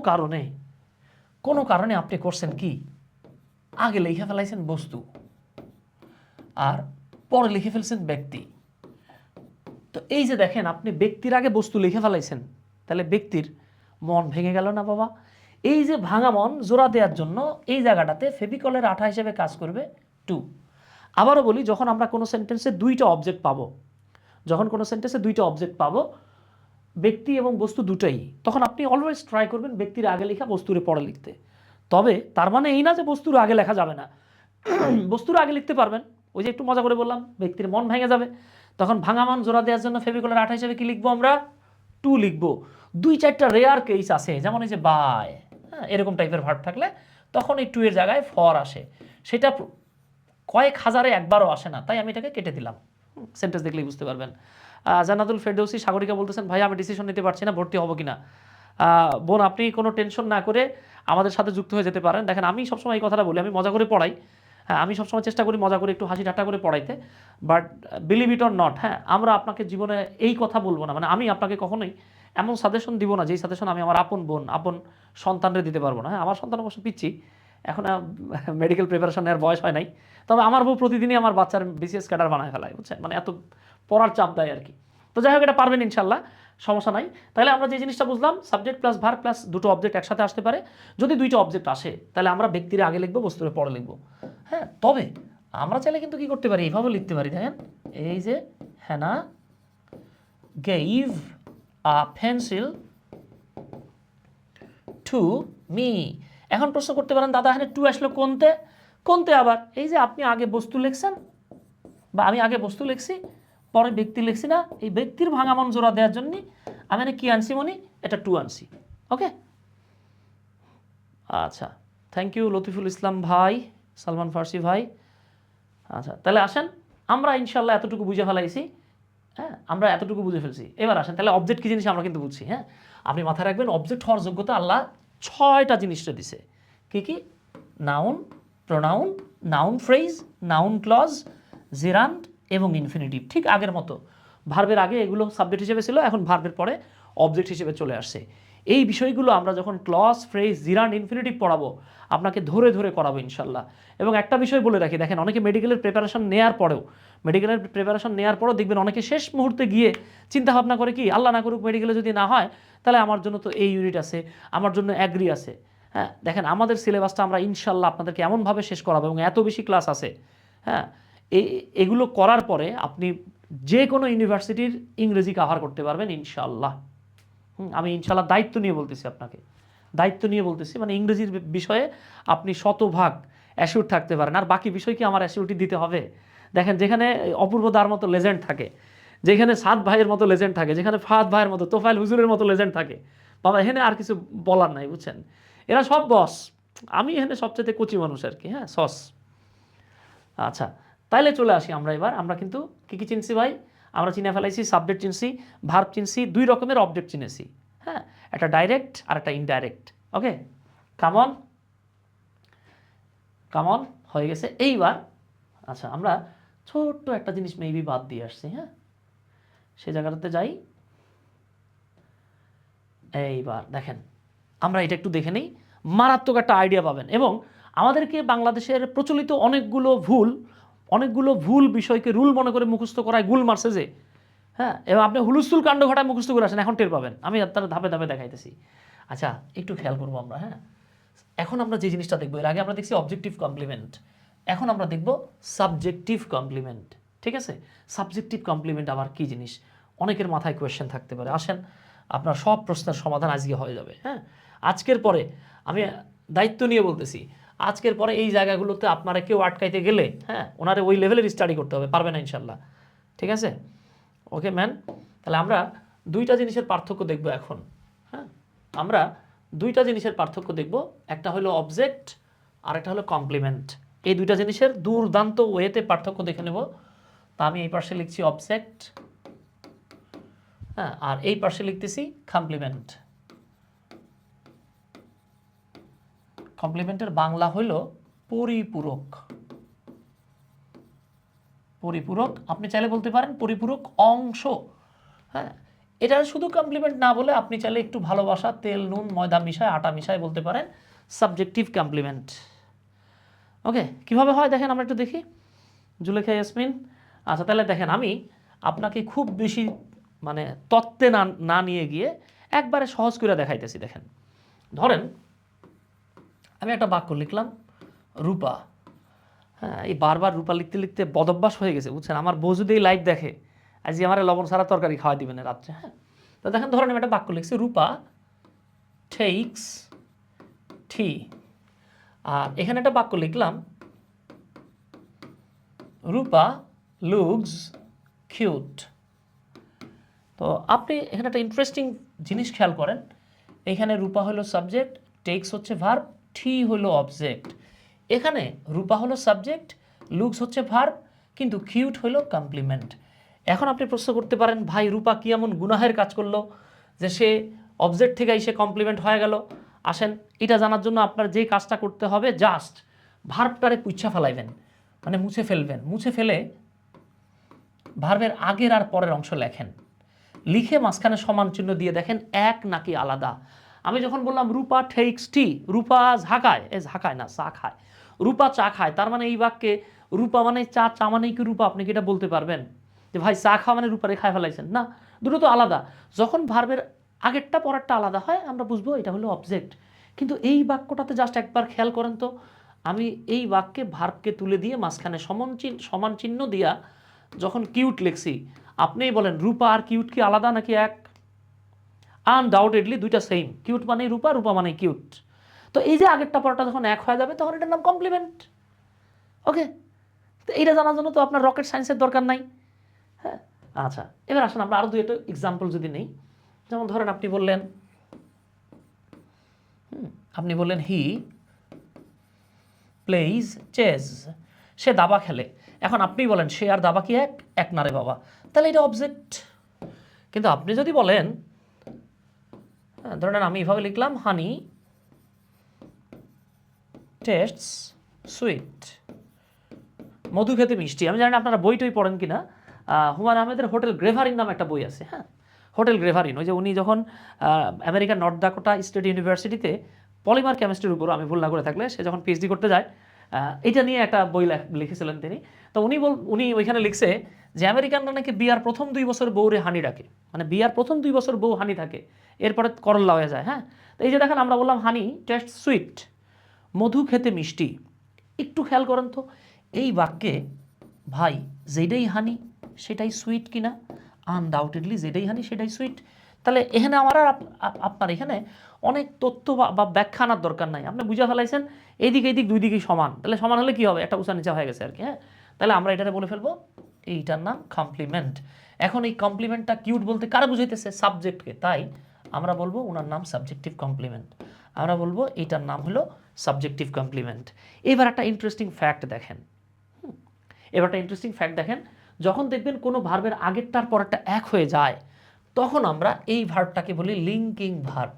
কারণে আপনি করছেন কি, আগে লিখে ফেলাইছেন বস্তু আর পরে লিখে ফেলছেন ব্যক্তি। তো এই যে দেখেন আপনি ব্যক্তির আগে বস্তু লিখে ফেলাইছেন, তাহলে ব্যক্তির মন ভেঙে গেল না বাবা? এই যে ভাঙা মন জোড়া দেওয়ার জন্য এই জায়গাটাতে ফেভিকলের আঠা হিসেবে কাজ করবে 2। আবারও বলি, যখন আমরা কোনো সেন্টেন্সে দুইটা অবজেক্ট পাবো, ব্যক্তি এবং বস্তু দুটোই, তখন আপনি অলওয়েজ ট্রাই করবেন ব্যক্তির আগে লেখা, বস্তুর পরে লিখতে। তবে তার মানে এই না যে বস্তুর আগে লেখা যাবে না, বস্তুর আগে লিখতে পারবেন। ওই যে একটু মজা করে বললাম ব্যক্তির মন ভেঙে যাবে, তখন ভাঙা মন জোড়া দেওয়ার জন্য ফেভিকলের আঠা হিসেবে কি লিখবো আমরা? 2 লিখবো। 2-4টা রেয়ার কেস আছে, যেমন এই যে বাই, হ্যাঁ এরকম টাইপের ভার্ব থাকলে তখন এই 2 এর জায়গায় ফর আসে। সেটা কয়েক হাজারে একবারও আসে না, তাই আমি এটাকে কেটে দিলাম। সেন্টেন্স দেখলেই বুঝতে পারবেন। জান্নাতুল ফেরদৌসি, সাগরিকা বলতেছেন ভাই আমি ডিসিশন নিতে পারছি না ভর্তি হবো কিনা। বোন আপনি কোনো টেনশন না করে আমাদের সাথে যুক্ত হয়ে যেতে পারেন। দেখেন আমি সবসময় এই কথাটা বলি, আমি মজা করে পড়াই। হ্যাঁ, আমি সবসময় চেষ্টা করি মজা করে একটু হাসি ঠাট্টা করে পড়াইতে, but believe it or not, হ্যাঁ, আমরা আপনাকে জীবনে এই কথা বলবো না, মানে আমি আপনাকে কখনোই এমন সাজেশন দিব না যেই সাজেশন আমি আমার আপন বোন আপন সন্তানরে দিতে পারবো না। হ্যাঁ, আমার সন্তান অবশ্য পিচ্ছি, এখন মেডিকেল প্রিপারেশন নেওয়ার বয়স হয় নাই, তবে আমার বউ প্রতিদিনই আমার বাচ্চার বিসিএস ক্যাডার বানায় ফেলায়, বুঝছেন, মানে এত পড়ার চাপ দেয় আর কি। তো যাই হোক, এটা পারবেন ইনশাল্লাহ, সমস্যা নাই। তাহলে আমরা যে জিনিসটা বুঝলাম, সাবজেক্ট প্লাস ভার্ব প্লাস দুটো অবজেক্ট একসাথে আসতে পারে। যদি দুইটা অবজেক্ট আসে তাহলে আমরা ব্যক্তির আগে লিখবো, বস্তুর পরে লিখবো। হ্যাঁ, তবে আমরা চাইলে কিন্তু কি করতে পারি, এইভাবে লিখতে পারি। দেখেন, এই যে Hannah gave a pencil to me. এখন প্রশ্ন করতে পারেন, দাদা এখানে টু আসলো কোনতে? কোনতে আবার? এই যে আপনি আগে বস্তু লিখছেন, বা আমি আগে বস্তু লিখছি পরে ব্যক্তি লিখছি না, এই ব্যক্তির ভাঙা মন জোড়া দেওয়ার জন্য আমি এখানে কি আনছি মনি, এটা টু আনছি। ওকে, আচ্ছা, থ্যাংক ইউ লতিফুল ইসলাম ভাই, সালমান ফার্সি ভাই। আচ্ছা, তাহলে আসেন, আমরা ইনশাল্লাহ এতটুকু বুঝে ফেলাইছি। হ্যাঁ, আমরা এতটুকু বুঝে ফেলছি। এবার আসেন, তাহলে অবজেক্ট কী জিনিস আমরা কিন্তু বুঝছি। হ্যাঁ, আপনি মাথায় রাখবেন, অবজেক্ট হওয়ার যোগ্যতা আল্লাহ 6টা জিনিসটা দিছে। কি কি? Noun, pronoun, noun phrase, noun clause, gerund এবং ইনফিনিটিভ। ঠিক আগের মতো, ভার্বের আগে এগুলো সাবজেক্ট হিসেবে ছিল, এখন ভার্বের পরে অবজেক্ট হিসেবে চলে আসছে। এই বিষয়গুলো আমরা যখন ক্লজ, ফ্রেজ, জিরান্ড, ইনফিনিটিভ পড়াবো, আপনাকে ধরে ধরে করাবো ইনশাল্লাহ। এবং একটা বিষয় বলে রাখি, দেখেন, অনেকে মেডিকেলের প্রিপারেশন নেওয়ার পরেও দেখবেন অনেকে শেষ মুহূর্তে গিয়ে চিন্তা ভাবনা করে কি, আল্লাহ না করুক মেডিকেলে যদি না হয়, তাহলে আমার জন্য তো এই ইউনিট আছে, আমার জন্য অ্যাগ্রি আছে। হ্যাঁ, দেখেন, আমাদের সিলেবাসটা আমরা ইনশাল্লাহ আপনাদেরকে এমনভাবে শেষ করাবো এবং এত বেশি ক্লাস আছে। হ্যাঁ, এগুলো করার পরে আপনি যে কোনো ইউনিভার্সিটির ইংরেজি কাভার করতে পারবেন ইনশাল্লাহ। আমি ইনশাল্লাহ দায়িত্ব নিয়ে বলতেছি আপনাকে, দায়িত্ব নিয়ে বলতেছি, মানে ইংরেজির বিষয়ে আপনি শতভাগ অ্যাসিউর থাকতে পারেন। আর বাকি বিষয় কি আমার অ্যাসিউরিটি দিতে হবে? দেখেন, যেখানে অপূর্ব দার মতো লেজেন্ড থাকে, যেখানে সাদ ভাইয়ের মতো লেজেন্ড থাকে, যেখানে ফাহাদ ভাইয়ের মতো, তোফাইল হুজুরের মতো লেজেন্ড থাকে, বাবা এখানে আর কিছু বলার নাই, বুঝছেন, এরা সব বস, আমি এখানে সবচেয়ে কচি মানুষ আর কি। হ্যাঁ, সস। আচ্ছা, তাইলে চলে আসি আমরা এবার। আমরা কিন্তু কী কী চিনছি ভাই? আমরা চিনে ফেলাইছি, সাবজেক্ট চিনছি, ভার্ব চিনছি, দুই রকমের অবজেক্ট চিনেছি। হ্যাঁ, একটা ডাইরেক্ট আর একটা ইনডাইরেক্ট। ওকে, কামন কামন হয়ে গেছে। এইবার আচ্ছা, আমরা ছোট্ট একটা জিনিস মেবি বাদ দিয়ে আসছি। হ্যাঁ, সেই জায়গাটাতে যাই। এইবার দেখেন, আমরা এটা একটু দেখে নিই, মারাত্মক একটা আইডিয়া পাবেন। এবং আমাদেরকে বাংলাদেশের প্রচলিত অনেকগুলো ভুল বিষয়কে রুল মনে করে মুখস্থ করায় গুল মারছে যে। হ্যাঁ, এবং আপনি হুলস্থুল কাণ্ড ঘটায় মুখস্থ করে আসেন, এখন টের পাবেন। আমি তার ধাপে ধাপে দেখাইতেছি। আচ্ছা, একটু খেয়াল করবো আমরা। হ্যাঁ, এখন আমরা যে জিনিসটা দেখবো, এর আগে আমরা দেখছি অবজেক্টিভ কমপ্লিমেন্ট, এখন আমরা দেখব সাবজেক্টিভ কমপ্লিমেন্ট। ঠিক আছে, সাবজেক্টিভ কমপ্লিমেন্ট আবার কি জিনিস? অনেকের মাথায় কোয়েশ্চেন থাকতে পারে। আসেন, আপনার সব প্রশ্নের সমাধান আজকে হয়ে যাবে। হ্যাঁ, আজকের পরে আমি দায়িত্ব নিয়ে বলতেছি, আজকের পরে এই জায়গাগুলোতে আপনারা কেউ আটকাইতে গেলে, হ্যাঁ, ওনারে ওই লেভেলের স্টাডি করতে হবে, পারবে না ইনশাল্লাহ। ঠিক আছে, ওকে ম্যান। তাহলে আমরা দুইটা জিনিসের পার্থক্য দেখব এখন। হ্যাঁ, আমরা দুইটা জিনিসের পার্থক্য দেখব, একটা হলো অবজেক্ট আর একটা হলো কমপ্লিমেন্ট। এই দুইটা জিনিসের দুর্দান্ত ওয়েতে পার্থক্য দেখে নেব। তা আমি এই পাশে লিখছি অবজেক্ট, হ্যাঁ, আর এই পাশে লিখতেছি কমপ্লিমেন্ট। কমপ্লিমেন্টের বাংলা হলো পরিপূরক। পরিপূরক, আপনি চাইলে বলতে পারেন পরিপূরক অংশ। হ্যাঁ, এটা শুধু কমপ্লিমেন্ট না বলে আপনি চাইলে একটু ভালোবাসা, তেল নুন ময়দা মিশায়, আটা মিশায় বলতে পারেন সাবজেক্টিভ কমপ্লিমেন্ট। ওকে, কিভাবে হয় দেখেন, আমরা একটু দেখি। জুলেখা ইয়াসমিন। আচ্ছা, তাহলে দেখেন, আমি আপনাকে খুব বেশি মানে তত্ত্বে না নিয়ে গিয়ে একবারে সহজ করে দেখাইতেছি। দেখেন, ধরেন আমি একটা বাক্য লিখলাম, রূপা। হ্যাঁ, এই বারবার রূপা লিখতে লিখতে বদভ্যাস হয়ে গেছে, বুঝছেন। আমার বউ যদি এই লাইভ দেখে, আজকে আমার লবণ ছাড়া তরকারি খাওয়াই দিবেন রাত্রে। হ্যাঁ, তো দেখেন, ধরেন আমি একটা বাক্য লিখছি, রূপা টেকস টি। আর এখানে একটা বাক্য লিখলাম, রূপা লুকস কিউট। তো আপনি এখানে একটা ইন্টারেস্টিং জিনিস খেয়াল করেন, এখানে রূপা হলো সাবজেক্ট, টেকস হচ্ছে ভার্ব, টি হলো অবজেক্ট। এখানে রূপা হলো সাবজেক্ট, লুকস হচ্ছে ভার্ব, কিন্তু কিউট হলো কমপ্লিমেন্ট। এখন আপনি প্রশ্ন করতে পারেন, ভাই রূপা কি এমন গুনাহের কাজ করলো যে সে অবজেক্ট থেকে এসে কমপ্লিমেন্ট হয়ে গেল? আসেন, এটা জানার জন্য আপনার যে কাজটা করতে হবে, জাস্ট ভার্বটারে পুচ্ছা ফেলাইবেন, মানে মুছে ফেলবেন। মুছে ফেলে ভার্বের আগের আর পরের অংশ লেখেন, লিখে মাঝখানে সমান চিহ্ন দিয়ে দেখেন এক নাকি আলাদা। আমি যখন বললাম রূপা টেকস টি, রূপা ঝাঁকায়, ঝাঁকায় না, চা খায়, রূপা চা খায়, তার মানে এই বাক্যে রূপা মানে চা, চা মানে কি রূপা? আপনি কি এটা বলতে পারবেন যে ভাই চা খাওয়া মানে রূপারে খায় ফেলাইছেন? না, দুটো তো আলাদা। যখন ভার্বের আগেরটা পরেরটা আলাদা হয় আমরা বুঝবো এটা হলো অবজেক্ট। কিন্তু এই বাক্যটাতে জাস্ট একবার খেয়াল করেন তো, আমি এই বাক্যে ভার্বকে তুলে দিয়ে মাঝখানে সমান চিহ্ন দিয়া যখন কিউট লিখছি, আপনিই বলেন রূপা আর কিউট কি আলাদা নাকি এক? আনডাউটেডলি দুইটা সেম। কিউট মানেই রূপা, রূপা মানেই কিউট। তো এই যে আগেরটা পরটা যখন এক হয়ে যাবে তখন এটার নাম কমপ্লিমেন্ট। ওকে, তো এইটা জানার জন্য তো আপনার রকেট সায়েন্সের দরকার নাই। হ্যাঁ, আচ্ছা, এবার আসুন আমরা আরও দুই একটা এক্সাম্পল যদি নেই। যেমন ধরেন আপনি বললেন হি প্লেইজ চেস, সে দাবা খেলে। এখন আপনি বলেন সে আর দাবা কি এক? এক না রে বাবা, তাহলে এটা অবজেক্ট। কিন্তু আপনি যদি বলেন, ধরেন আমি এভাবে লিখলাম হানি টেস্টস সুইট, মধু খেতে মিষ্টি। আমি জানি না আপনারা বইটই পড়েন কিনা, হুমায়ুন আহমেদের হোটেল গ্রেভারিন নামে একটা বই আছে। হ্যাঁ, হোটেল গ্রেভারিন, ওই যে উনি যখন আমেরিকার নর্থ ডাকোটা স্টেট ইউনিভার্সিটিতে পলিমার কেমিস্ট্রির উপর, আমি ভুল না করে থাকলে, সে যখন পিএইচডি করতে যায়, এটা নিয়ে একটা বই লিখেছিলেন তিনি। তো উনি ওইখানে লিখছে যে আমেরিকানরা নাকি বিয়ার প্রথম 2 বছর বউরে হানি ডাকে, মানে বিয়ার প্রথম 2 বছর বউ হানি থাকে, এরপরে করল্লা হয়ে যায়। হ্যাঁ, তো এই যে দেখেন আমরা বললাম হানি টেস্ট সুইট, মধু খেতে মিষ্টি। একটু খেয়াল করেন তো এই বাক্যে ভাই যেটাই হানি সেটাই সুইট কিনা? আনডাউটেডলি যেটাই হানি সেটাই সুইট। তাহলে এখানে আমার আর আপনার এখানে অনেক তথ্য বা ব্যাখ্যা আনার দরকার নাই, আপনি বুঝে ফেলাইছেন এইদিক এইদিক দুই দিকেই সমান। তাহলে সমান হলে কি হবে? একটা উঁচা নিচা হয়ে গেছে আর কি। হ্যাঁ, তাহলে আমরা এটারে বলে ফেলবো এইটার নাম কমপ্লিমেন্ট। এখন এই কমপ্লিমেন্টটা কিউট বলতে কারা বুঝাইতেছে? সাবজেক্টকে। তাই আমরা বলবো ওনার নাম সাবজেক্টিভ কমপ্লিমেন্ট। আমরা বলবো এইটার নাম হলো সাবজেক্টিভ কমপ্লিমেন্ট। এবার একটা ইন্টারেস্টিং ফ্যাক্ট দেখেন। যখন দেখবেন কোনো ভার্বের আগেরটার পরেরটা এক হয়ে যায়, তখন আমরা এই ভার্বটাকে বলি লিঙ্কিং ভার্ব।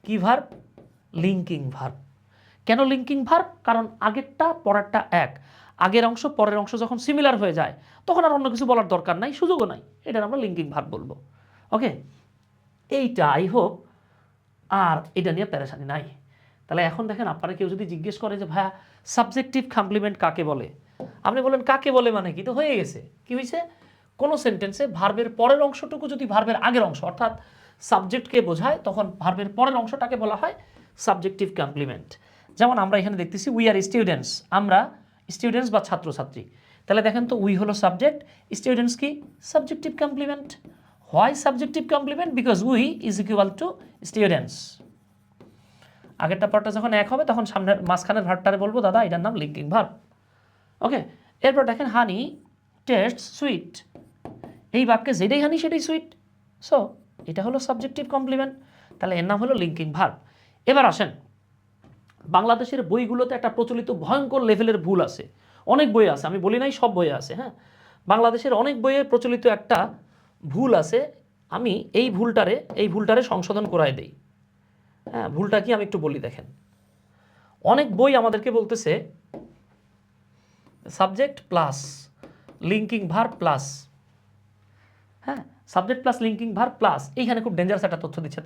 কি ভার্ব? Linking verb. কেন লিঙ্কিং ভার্ব? কারণ আগেরটা পরেরটা এক, আগের অংশ পরের অংশ যখন সিমিলার হয়ে যায় তখন আর অন্য কিছু বলার দরকার নাই, সুযোগও নাই, এটা আমরা লিঙ্কিং ভার্ব বলবো। ওকে, এইটা আই হোপ আর এটা নিয়ে প্যারেশানি নাই। তাহলে এখন দেখেন, আপনারা কেউ যদি জিজ্ঞেস করে যে ভাইয়া সাবজেক্টিভ কমপ্লিমেন্ট কাকে বলে, আপনি বলেন কাকে বলে মানে কি? তো হয়ে গেছে। কি হয়েছে? কোনো সেন্টেন্সে ভার্বের পরের অংশটুকু যদি ভার্বের আগের অংশ অর্থাৎ সাবজেক্টকে বোঝায়, তখন ভার্বের পরের অংশটাকে বলা হয় সাবজেক্টিভ কমপ্লিমেন্ট। যেমন আমরা এখানে দেখতেছি উই আর স্টুডেন্টস, আমরা স্টুডেন্টস বা ছাত্রছাত্রী। তাহলে দেখেন তো উই হলো সাবজেক্ট, স্টুডেন্টস কি? Subjective complement. Why subjective complement? Because we is equal to students. আগেরটা পরটা যখন এক হবে তখন সামনের মাঝখানের ভার্বটারে বলবো দাদা এটার নাম লিঙ্কিং ভার্ব। ওকে, এরপর দেখেন হানি টেস্ট সুইট, এই বাক্যে যেটাই হানি সেটাই সুইট, সো এটা হলো সাবজেক্টিভ কমপ্লিমেন্ট। তাহলে এর নাম হলো লিঙ্কিং ভার্ব। এবার আসেন, বাংলাদেশের বইগুলোতে একটা প্রচলিত ভয়ঙ্কর লেভেলের ভুল আছে। অনেক বই আছে, আমি বলি নাই সব বইয়ে আছে। হ্যাঁ, বাংলাদেশের অনেক বইয়ে প্রচলিত একটা ভুল আছে, আমি এই ভুলটারে সংশোধন করায় দেই। হ্যাঁ, ভুলটা কি আমি একটু বলি। দেখেন, অনেক বই আমাদেরকে বলতেছে subject plus linking verb plus, হ্যাঁ, subject plus linking verb plus, এইখানে খুব ডেঞ্জারাস একটা তথ্য দিচ্ছে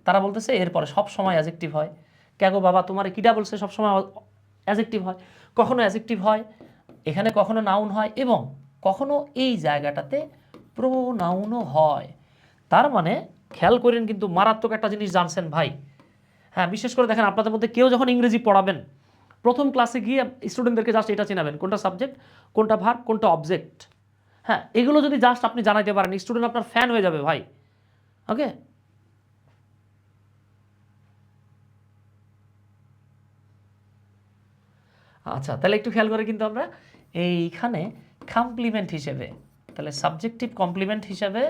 তারা বলতেছে এরপরে সব সময় অ্যাজেক্টিভ হয়। কেগো বাবা তোমার কিটা বলছে সব সময় অ্যাজেক্টিভ হয়? কখনো অ্যাজেক্টিভ হয়, এখানে কখনো নাউন হয়, এবং কখনো এই জায়গাটাতে প্রোনাউনও হয়। তার মানে খেয়াল করেন, কিন্তু মারাত্মক একটা জিনিস জানছেন ভাই। হ্যাঁ, বিশেষ করে দেখেন আপনাদের মধ্যে কেউ যখন ইংরেজি পড়াবেন, প্রথম ক্লাসে গিয়ে স্টুডেন্টদেরকে জাস্ট এটা চেনাবেন কোনটা সাবজেক্ট, কোনটা ভার্ব, কোনটা অবজেক্ট। হ্যাঁ, এগুলো যদি জাস্ট আপনি জানাইতে পারেন, স্টুডেন্ট আপনার ফ্যান হয়ে যাবে ভাই। ওকে, আচ্ছা, তাহলে একটু খেয়াল করে, কিন্তু আমরা এইখানে কমপ্লিমেন্ট হিসেবে, তাহলে সাবজেক্টিভ কমপ্লিমেন্ট হিসেবে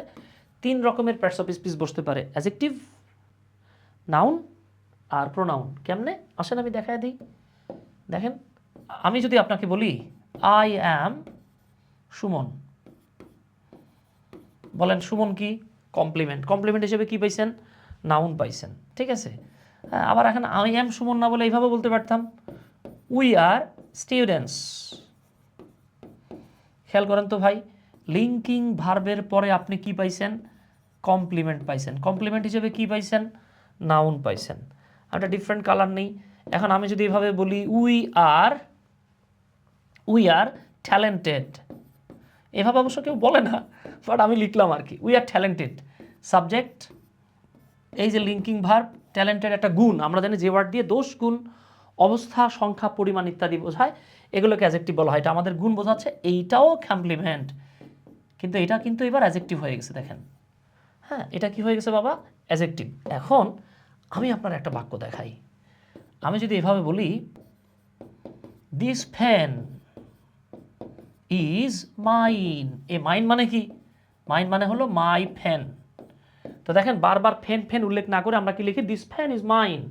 3 রকমের পার্টস অফ স্পিচ বসতে পারে, অ্যাজেক্টিভ, নাউন আর প্রোনাউন। কেমনে আসেন আমি দেখায় দিই। দেখেন, আমি যদি আপনাকে বলি আই অ্যাম সুমন, বলেন সুমন কি? কমপ্লিমেন্ট। কমপ্লিমেন্ট হিসেবে কি পাইছেন? নাউন পাইছেন। ঠিক আছে, আবার এখন আই অ্যাম সুমন না বলে এইভাবে বলতে পারতাম উই আর স্টুডেন্টস। খেয়াল করেন তো ভাই, লিঙ্কিং ভার্বের পরে আপনি কি পাইছেন? কমপ্লিমেন্ট পাইছেন। কমপ্লিমেন্ট হিসেবে কি পাইছেন? নাউন পাইছেন। একটা ডিফারেন্ট কালার নেই। এখন আমি যদি এভাবে বলি উই আর ট্যালেন্টেড, এভাবে অবশ্য কেউ বলে না, বাট আমি লিখলাম আর কি, উই আর ট্যালেন্টেড। সাবজেক্ট, এই যে লিঙ্কিং ভার্ব, ট্যালেন্টেড একটা গুণ, আমরা জানি যে ওয়ার্ড দিয়ে দোষ, গুণ, অবস্থা, সংখ্যা, পরিমাণ ইত্যাদি বোঝায়, এগুলোকে অ্যাজেক্টিভ বলা হয়। এটা আমাদের গুণ বোঝাচ্ছে, এইটাও কমপ্লিমেন্ট, কিন্তু এটা কিন্তু এবার অ্যাজেক্টিভ হয়ে গেছে। দেখেন, হ্যাঁ, এটা কি হয়ে গেছে বাবা? অ্যাজেক্টিভ। এখন আমি আপনার একটা বাক্য দেখাই। আমি যদি এভাবে বলি this fan is mine. A mine মানে কি? মাইন মানে হলো মাই ফ্যান। তো দেখেন, বারবার ফ্যান ফ্যান উল্লেখ না করে আমরা কি লিখি? This fan is mine.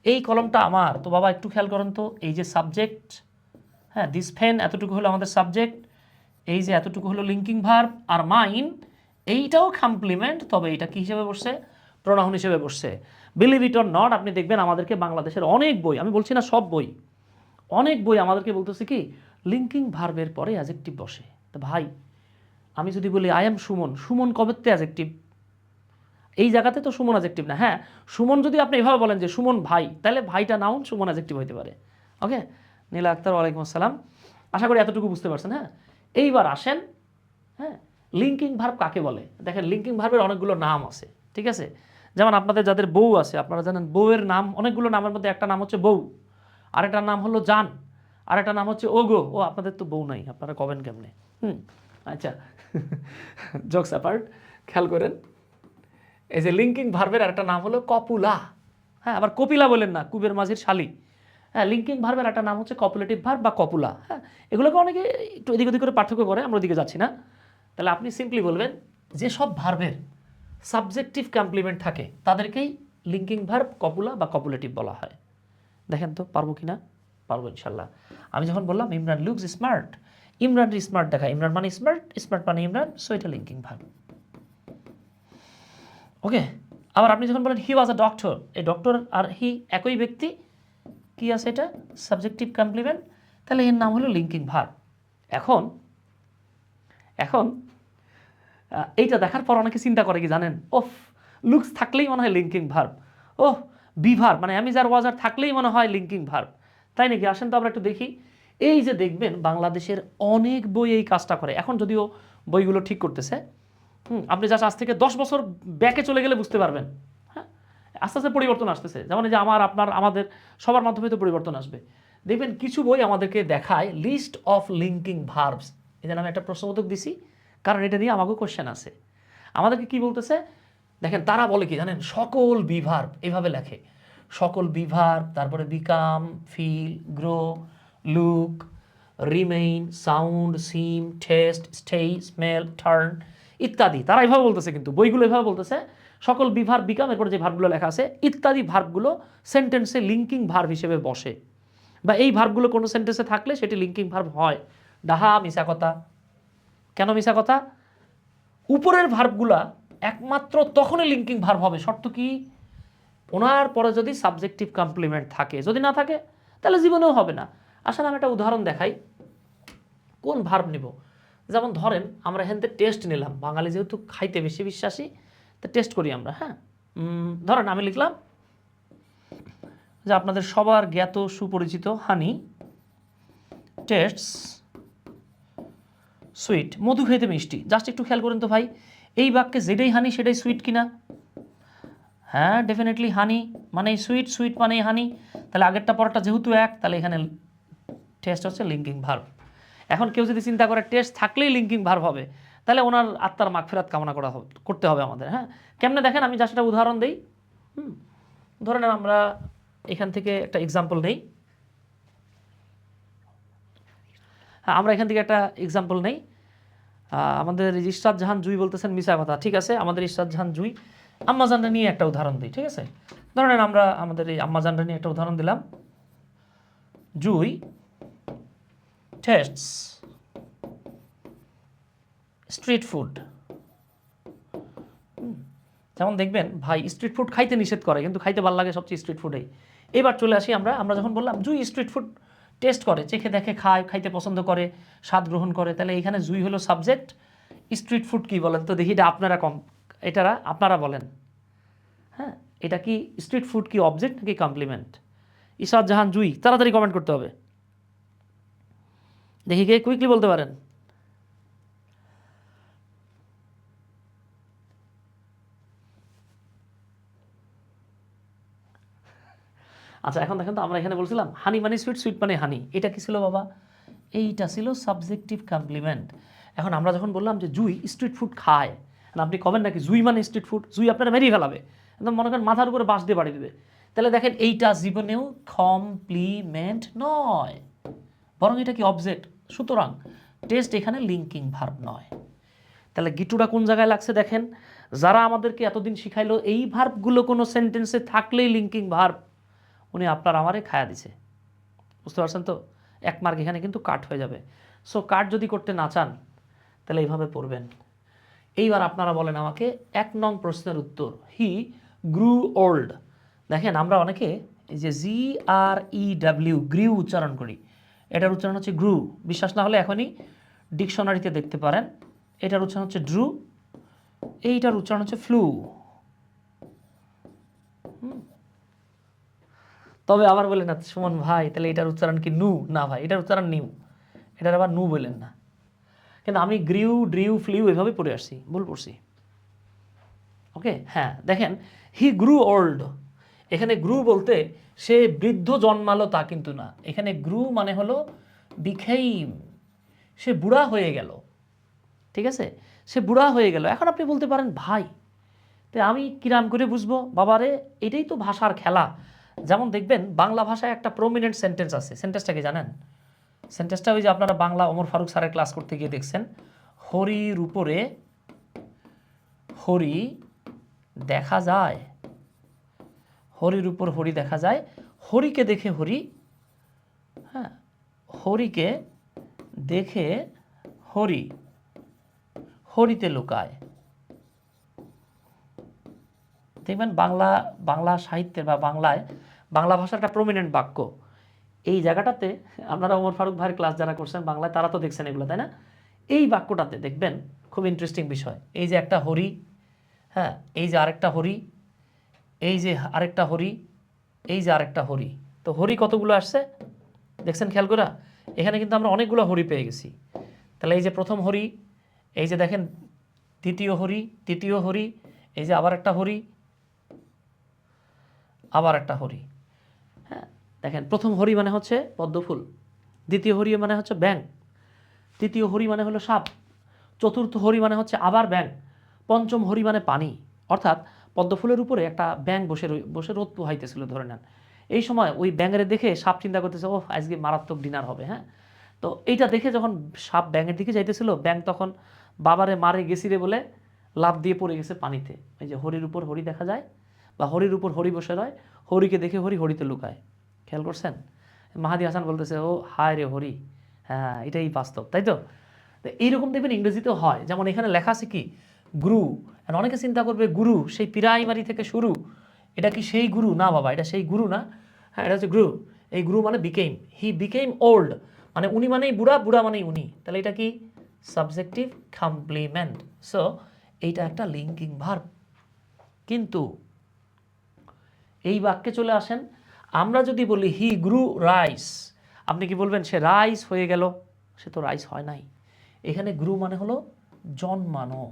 এই কলমটা আমার। তো বাবা একটু খেয়াল করেন তো, এই যে সাবজেক্ট, হ্যাঁ, দিস ফ্যান এতটুকু হলো আমাদের সাবজেক্ট, এই যে এতটুকু হলো লিঙ্কিং ভার্ব, আর মাইন এইটাও কমপ্লিমেন্ট, তবে এটা কি হিসেবে বসছে? প্রোনাউন হিসেবে বসছে। বিলিভ ইট অর নট, আপনি দেখবেন আমাদেরকে বাংলাদেশের অনেক বই, আমি বলছি না সব বই, অনেক বই আমাদেরকে বলতেছে কি লিঙ্কিং ভার্বের পরে অ্যাজেক্টিভ বসে। তো ভাই আমি যদি বলি আই এম সুমন, সুমন কবেতে অ্যাজেক্টিভ? এই জায়গাতে তো সুমন অ্যাজেক্টিভ না। হ্যাঁ, সুমন যদি আপনি এভাবে বলেন যে সুমন ভাই, তাহলে ভাইটা নাউন, সুমন অ্যাজেক্টিভ হতে পারে। ওকে, নীলা আক্তার, ওয়ালাইকুম আসসালাম। আশা করি এতটুকু বুঝতে পারছেন। হ্যাঁ, এইবার আসেন, হ্যাঁ, লিঙ্কিং ভার্ব কাকে বলে? দেখেন, লিঙ্কিং ভার্বের অনেকগুলো নাম আছে, ঠিক আছে? যেমন আপনাদের যাদের বউ আছে, আপনারা জানেন বউয়ের নাম অনেকগুলো, নামের মধ্যে একটা নাম হচ্ছে বউ, আরেকটার নাম হলো জান, আরেকটা নাম হচ্ছে ওগো। ও, আপনাদের তো বউ নাই, আপনারা কবেন কেমনে? আচ্ছা, জোকস অ্যাপার্ট, খেয়াল করেন, এই যে লিঙ্কিং ভার্বের আরেকটা নাম হলো কপুলা। হ্যাঁ, আবার কপিলা বলেন না, কুবের মাঝির শালি। হ্যাঁ, লিঙ্কিং ভার্বের একটা নাম হচ্ছে কপুলেটিভ ভার্ব বা কপুলা। হ্যাঁ, এগুলোকে অনেকে একটু এদিক ওদিক করে পার্থক্য করে, আমরা ওদিকে যাচ্ছি না। তাহলে আপনি সিম্পলি বলবেন যে সব ভার্বের সাবজেক্টিভ কমপ্লিমেন্ট থাকে তাদেরকেই লিঙ্কিং ভার্ব, কপুলা বা কপুলেটিভ বলা হয়। দেখেন তো পারবো কি না? পারবো ইনশাল্লাহ। আমি যখন বললাম Imran looks smart, Imran smart দেখা, ইমরান মানে স্মার্ট, স্মার্ট মানে ইমরান, সো এটা লিঙ্কিং ভার্ব। ওকে, আবার আপনি যখন বলেন হি ওয়াজ আ ডক্টর, এই ডক্টর আর হি একই ব্যক্তি, কি আছে এটা? সাবজেক্টিভ কমপ্লিমেন্ট, তাহলে এর নাম হলো লিঙ্কিং ভার্ব। এখন এখন এইটা দেখার পর অনেকে চিন্তা করে কি জানেন? ওফ, লুকস থাকলেই মনে হয় linking verb, oh be verb মানে আমি যার ওয়াজার থাকলেই মনে হয় লিঙ্কিং ভার্ব, তাই নাকি? আসেন তো আমরা একটু দেখি। এই যে দেখবেন বাংলাদেশের অনেক বই এই কাজটা করে, এখন যদিও বইগুলো ঠিক করতেছে। আপনি জাস্ট আজ থেকে 10 বছর ব্যাকে চলে গেলে বুঝতে পারবেন। হ্যাঁ, আস্তে আস্তে পরিবর্তন আসতেছে, যেমন এই যে আমার, আপনার, আমাদের সবার মাধ্যমে তো পরিবর্তন আসবে। দেখবেন কিছু বই আমাদেরকে দেখায় লিস্ট অফ লিঙ্কিং ভার্বস। এই জন্য আমি একটা প্রশ্নবোধক দিছি, কারণ এটা নিয়ে আমাকেও কোশ্চেন আছে। আমাদেরকে কি বলতেছে দেখেন, তারা বলে কি জানেন? সকল বিভার্ব এভাবে লেখে, সকল বিভার্ব, তারপরে become, feel, grow, look, remain, sound, seem, taste, stay, smell, turn ইত্যাদি। তারা এভাবে বলতেছে, কিন্তু বইগুলো এভাবে বলতেছে সকল বিভার্ব, বিকাম, এরপরে যে ভার্বগুলো লেখা আছে ইত্যাদি ভার্বগুলো সেন্টেন্সে লিঙ্কিং ভার্ব হিসেবে বসে, বা এই ভার্বগুলো কোনো সেন্টেন্সে থাকলে সেটি লিঙ্কিং ভার্ব হয়। ডাহা মিছা কথা। কেন মিছা কথা? উপরের ভার্বগুলা একমাত্র তখনই লিঙ্কিং ভার্ব হবে, শর্ত কি? ওনার পরে যদি সাবজেক্টিভ কমপ্লিমেন্ট থাকে, যদি না থাকে তাহলে জীবনেও হবে না। আসলে আমি একটা উদাহরণ দেখাই, কোন ভার্ব নিব। যেমন ধরেন আমরা এখান থেকে টেস্ট নিলাম, বাঙালি যেহেতু খাইতে বেশি বিশ্বাসী, তা টেস্ট করি আমরা। হ্যাঁ, ধরেন আমি লিখলাম যে আপনাদের সবার জ্ঞাত সুপরিচিত হানি টেস্টস সুইট, মধু খেতে মিষ্টি। জাস্ট একটু খেয়াল করেন তো ভাই, এই বাক্যে যেটাই হানি সেটাই সুইট কিনা? হ্যাঁ, ডেফিনেটলি হানি মানেই সুইট, সুইট মানেই হানি। তাহলে আগেরটা পরেরটা যেহেতু এক, তাহলে এখানে টেস্ট হচ্ছে লিঙ্কিং ভার্ব। এখন কেউ যদি চিন্তা করে টেস্ট থাকলেই লিঙ্কিং ভার্ব হবে, তাহলে ওনার আত্মার মাগফিরাত কামনা করতে হবে আমাদের। হ্যাঁ, কেমনে দেখেন, আমি জাস্ট একটা উদাহরণ দিই। ধরেন আমরা এখান থেকে একটা এক্সাম্পল নেই। হ্যাঁ, আমরা এখান থেকে একটা এক্সাম্পল নেই। আমাদের ইশরাত জাহান জুই বলতেছেন মিশা কথা, ঠিক আছে, আমাদের ইশরাত জাহান জুই আম্মাজানরা নিয়ে একটা উদাহরণ দিই, ঠিক আছে? ধরেন আমরা আমাদের এই আম্মাজানরা নিয়ে একটা উদাহরণ দিলাম, জুই টেস্টস স্ট্রিট ফুড। যেমন দেখবেন ভাই, স্ট্রিট ফুড খাইতে নিষেধ করে, কিন্তু খাইতে ভালো লাগে সবচেয়ে স্ট্রিট ফুডেই। এবার চলে আসি আমরা যখন বললাম জুই স্ট্রিট ফুড টেস্ট করে, চেখে দেখে, খায়, খাইতে পছন্দ করে, স্বাদ গ্রহণ করে। তাহলে এখানে জুই হলো সাবজেক্ট। স্ট্রিট ফুড কি বলেন তো দেখি, এটা আপনারা আপনারা বলেন। হ্যাঁ, এটা কি স্ট্রিট ফুড কি অবজেক্ট নাকি কমপ্লিমেন্ট? ইশরাত জাহান জুই, তাড়াতাড়ি কমেন্ট করতে হবে, দেখি কে কুইকলি বলতে পারেন। আচ্ছা, এখন দেখেন তো, আমরা এখানে বলছিলাম হানি মানে সুইট, সুইট মানে হানি, এটা কি ছিল বাবা? এইটা ছিল সাবজেক্টিভ কমপ্লিমেন্ট। এখন আমরা যখন বললাম যে জুই স্ট্রিট ফুড খায়, আপনি কবেন নাকি জুই মানে স্ট্রিট ফুড, জুই আপনারা মেরিয়ে ফেলাবে, একদম মনে করেন মাথার উপরে বাঁশ দিয়ে বাড়ি দেবে। তাহলে দেখেন এইটা জীবনেও কমপ্লিমেন্ট নয়, বরং এটা কি অবজেক্ট। সুতরাং টেস্ট এখানে লিঙ্কিং ভার্ব নয়। তাহলে গিটুটা কোন জায়গায় লাগছে দেখেন, যারা আমাদেরকে এতদিন শিখাইলো এই ভার্বগুলো কোনো সেন্টেন্সে থাকলেই লিঙ্কিং ভার্ব, উনি আপনার আমারে খায়া দিছে। বুঝতে পারছেন তো? 1 মার্ক এখানে কিন্তু কাট হয়ে যাবে। সো কাট যদি করতে না চান তাহলে এইভাবে পড়বেন। এইবার আপনারা বলেন আমাকে 1 নং প্রশ্নের উত্তর, হি গ্রু ওল্ড। দেখেন আমরা অনেকে এই যে GREW গ্রিউ উচ্চারণ করি, এটার উচ্চারণ হচ্ছে গ্রু। বিশ্বাস না হলে এখনই ডিকশনারিতে দেখতে পারেন। এটার উচ্চারণ হচ্ছে ড্রু, এইটার উচ্চারণ হচ্ছে ফ্লু। তবে আবার বলেন না সুমন ভাই তাহলে এটার উচ্চারণ কি নু? না ভাই, এটার উচ্চারণ নিউ, এটার আবার নু বলেন না। কিন্তু আমি গ্রিউ, ড্রিউ, ফ্লিউ এভাবে পড়ে আসছি, ভুল পড়ছি। ওকে, হ্যাঁ দেখেন হি গ্রু ওল্ড, এখানে গ্রু বলতে সে বৃদ্ধ জন্মালো তা কিন্তু না। এখানে গ্রু মানে হলো বিখেইম, সে বুড়া হয়ে গেল। ঠিক আছে, সে বুড়া হয়ে গেল। এখন আপনি বলতে পারেন ভাই তো আমি কিরাম করে বুঝবো? বাবারে, এটাই তো ভাষার খেলা। যেমন দেখবেন বাংলা ভাষায় একটা প্রমিনেন্ট সেন্টেন্স আছে, সেন্টেন্সটা কি জানেন? সেন্টেন্সটা ওই যে আপনারা বাংলা ওমর ফারুক স্যারের ক্লাস করতে গিয়ে দেখছেন, হরির উপরে হরি দেখা যায়, হরির উপর হরি দেখা যায়, হরিকে দেখে হরি, হ্যাঁ হরিকে দেখে হরি হরিতে লুকায়। দেখবেন বাংলা সাহিত্যের বা বাংলা ভাষার একটা প্রমিনেন্ট বাক্য। এই জায়গাটাতে আপনারা ওমর ফারুক ভাইয়ের ক্লাস যারা করছেন বাংলায় তারা তো দেখছেন এগুলো, তাই না? এই বাক্যটাতে দেখবেন খুব ইন্টারেস্টিং বিষয়, এই যে একটা হরি, হ্যাঁ এই যে আরেকটা হরি, এই যে আরেকটা হরি, এই যে আরেকটা হরি। তো হরি কতগুলো আসছে দেখছেন খেয়াল করে? এখানে কিন্তু আমরা অনেকগুলো হরি পেয়ে গেছি। তাহলে এই যে প্রথম হরি, এই যে দেখেন দ্বিতীয় হরি, তৃতীয় হরি, এই যে আবার একটা হরি, আবার একটা হরি। হ্যাঁ দেখেন প্রথম হরি মানে হচ্ছে পদ্মফুল, দ্বিতীয় হরি মানে হচ্ছে ব্যাঙ, তৃতীয় হরি মানে হলো সাপ, চতুর্থ হরি মানে হচ্ছে আবার ব্যাঙ, পঞ্চম হরি মানে পানি। অর্থাৎ পদ্মফুলের উপরে একটা ব্যাঙ বসে রোদ পোহাইতেছিল ধরে নেন। এই সময় ওই ব্যাঙের দেখে সাপ চিন্তা করতেছে ও আজকে মারাত্মক ডিনার হবে। হ্যাঁ, তো এইটা দেখে যখন সাপ ব্যাঙের দিকে যাইতেছিল, ব্যাঙ তখন বাবারে মারে গেছি রে বলে লাফ দিয়ে পড়ে গেছে পানিতে। এই যে হরির উপর হরি দেখা যায় বা হরির উপর হরি বসে রয়, হরিকে দেখে হরি হরিতে লুকায়। খেয়াল করছেন? মাহাদি হাসান বলতেছে ও হায় রে হরি। হ্যাঁ এটাই বাস্তব, তাই তো? এইরকম দেখবেন ইংরেজিতেও হয়। যেমন এখানে লেখা আছে কি গুরু, অনেকে চিন্তা করবে গুরু সেই প্রাইমারি থেকে শুরু, এটা কি সেই গুরু? না বাবা, এটা সেই গুরু না। হ্যাঁ এটা হচ্ছে গুরু। এই গুরু মানে বিকেম, হি বিকেম ওল্ড, মানে উনি মানেই বুড়া, বুড়া মানেই উনি। তাহলে এটা কি সাবজেক্টিভ কমপ্লিমেন্ট। সো এইটা একটা লিঙ্কিং ভার্ব। কিন্তু এই বাক্যে চলে আসেন, আমরা যদি বলি হি গ্রু রাইস, আপনি কি বলবেন সে রাইস হয়ে গেল? সে তো রাইস হয় নাই। এখানে গ্রু মানে হলো জন্মানো।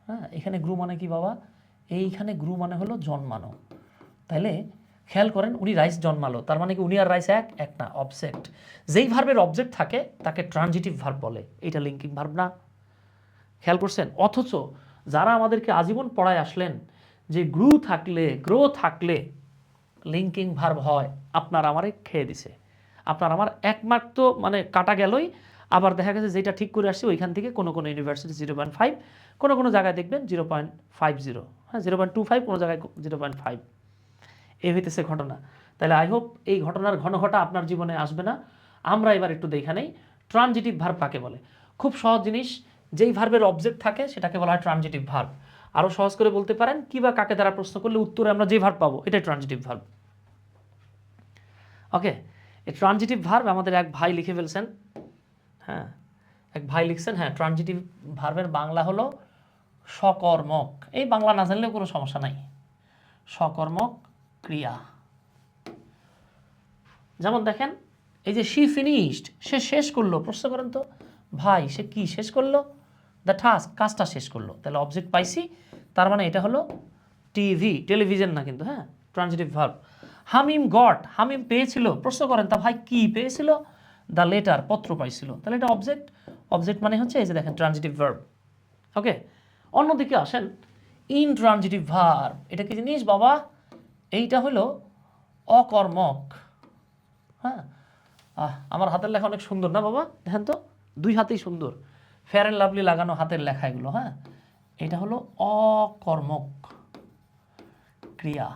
হ্যাঁ এখানে গ্রু মানে কি বাবা? এইখানে গ্রু মানে হলো জন্মানো। তাহলে খেয়াল করেন উনি রাইস জন্মালো, তার মানে কি উনি আর রাইস এক না, অবজেক্ট। যেই ভার্বের অবজেক্ট থাকে তাকে ট্রানজিটিভ ভার্ব বলে, এটা লিঙ্কিং ভার্ব না। খেয়াল করছেন? অথচ যারা আমাদেরকে আজীবন পড়ায় আসলেন যে গ্রো থাকলে লিঙ্কিং ভার্ব হয়, আপনার আমারে খেয়ে দিছে। আপনার আমার 1 মার্ক তো মানে কাটা গেলই। আবার দেখা গেছে যেটা ঠিক করে আসছে ওইখান থেকে কোনো ইউনিভার্সিটি 0.5, কোনো জায়গায় দেখবেন 0.50, হ্যাঁ 0.25, কোনো জায়গায় 0.5। এই হইতেছে ঘটনা। তাহলে আই হোপ এই ঘটনার ঘনঘটা আপনার জীবনে আসবে না। আমরা এবার একটু দেখা নেই ট্রানজিটিভ ভার্ব কাকে বলে। খুব সহজ জিনিস, যেই ভার্বের অবজেক্ট থাকে সেটাকে বলা হয় ট্রানজিটিভ ভার্ব। আরও সহজ করে বলতে পারেন কি বা কাকে দ্বারা প্রশ্ন করলে উত্তরে আমরা যে ভার্ব পাবো এটাই ট্রানজিটিভ ভার্ব। ওকে, এই ট্রানজিটিভ ভার্ব আমাদের এক ভাই লিখে ফেলছেন, হ্যাঁ এক ভাই লিখছেন, হ্যাঁ ট্রানজিটিভ ভার্বের বাংলা হলো সকর্মক। এই বাংলা না জানলেও কোনো সমস্যা নাই, সকর্মক ক্রিয়া। যেমন দেখেন এই যে শি ফিনিশড, সে শেষ করলো, প্রশ্ন করেন তো ভাই সে কি শেষ করলো? দ্য টাস্ক, কাজটা শেষ করলো। তাহলে অবজেক্ট পাইছি, তার মানে এটা হলো টিভি, টেলিভিশন না কিন্তু, হ্যাঁ ট্রানজিটিভ ভার্ব। হামিম গট, হামিম পেয়েছিল, প্রশ্ন করেন তা ভাই কি পেয়েছিল? দ্য লেটার, পত্র পাইছিল। তাহলে এটা অবজেক্ট, অবজেক্ট মানে হচ্ছে এই যে দেখেন ট্রানজিটিভ ভার্ব। ওকে, অন্যদিকে আসেন ইনট্রানজিটিভ ভার্ব। এটা কি জিনিস বাবা? এইটা হলো অকর্মক। হ্যাঁ, আমার হাতের লেখা অনেক সুন্দর না বাবা? দেখেন তো, দুই হাতেই সুন্দর, ফেয়ার অ্যান্ড লাভলি লাগানো হাতের লেখা এগুলো। হ্যাঁ, এটা হলো অকর্মক ক্রিয়া।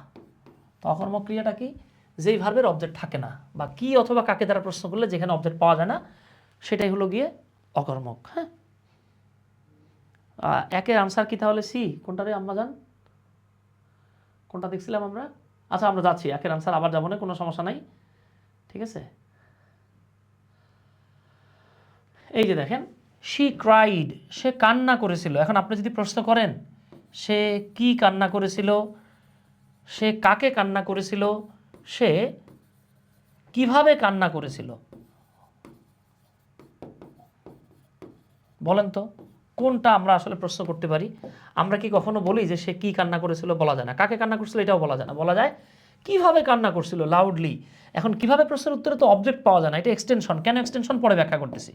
তো অকর্মক ক্রিয়াটা কি? যেই ভার্বের অবজেক্ট থাকে না, বা কি অথবা কাকে দ্বারা প্রশ্ন করলে যেখানে অবজেক্ট পাওয়া যায় না, সেটাই হলো গিয়ে অকর্মক। হ্যাঁ, একের আনসার কি তাহলে সি? কোনটা রে আম্মা জান? কোনটা দেখছিলাম আমরা? আচ্ছা আমরা যাচ্ছি, একের আনসার আবার যাবো না, কোনো সমস্যা নাই, ঠিক আছে। এই যে দেখেন শি ক্রাইড, সে কান্না করেছিল। এখন আপনি যদি প্রশ্ন করেন সে কি কান্না করেছিল, সে কাকে কান্না করেছিল, সে কিভাবে কান্না করেছিল, বলেন তো কোনটা আমরা আসলে প্রশ্ন করতে পারি? আমরা কি কখনো বলি যে সে কি কান্না করেছিল? বলা যায় না। কাকে কান্না করছিল এটাও বলা যায় না, বলা যায় কিভাবে কান্না করছিল, লাউডলি। এখন কিভাবে প্রশ্নের উত্তরে তো অবজেক্ট পাওয়া যায় না, এটা এক্সটেনশন। কেন এক্সটেনশন পরে ব্যাখ্যা করতেছি।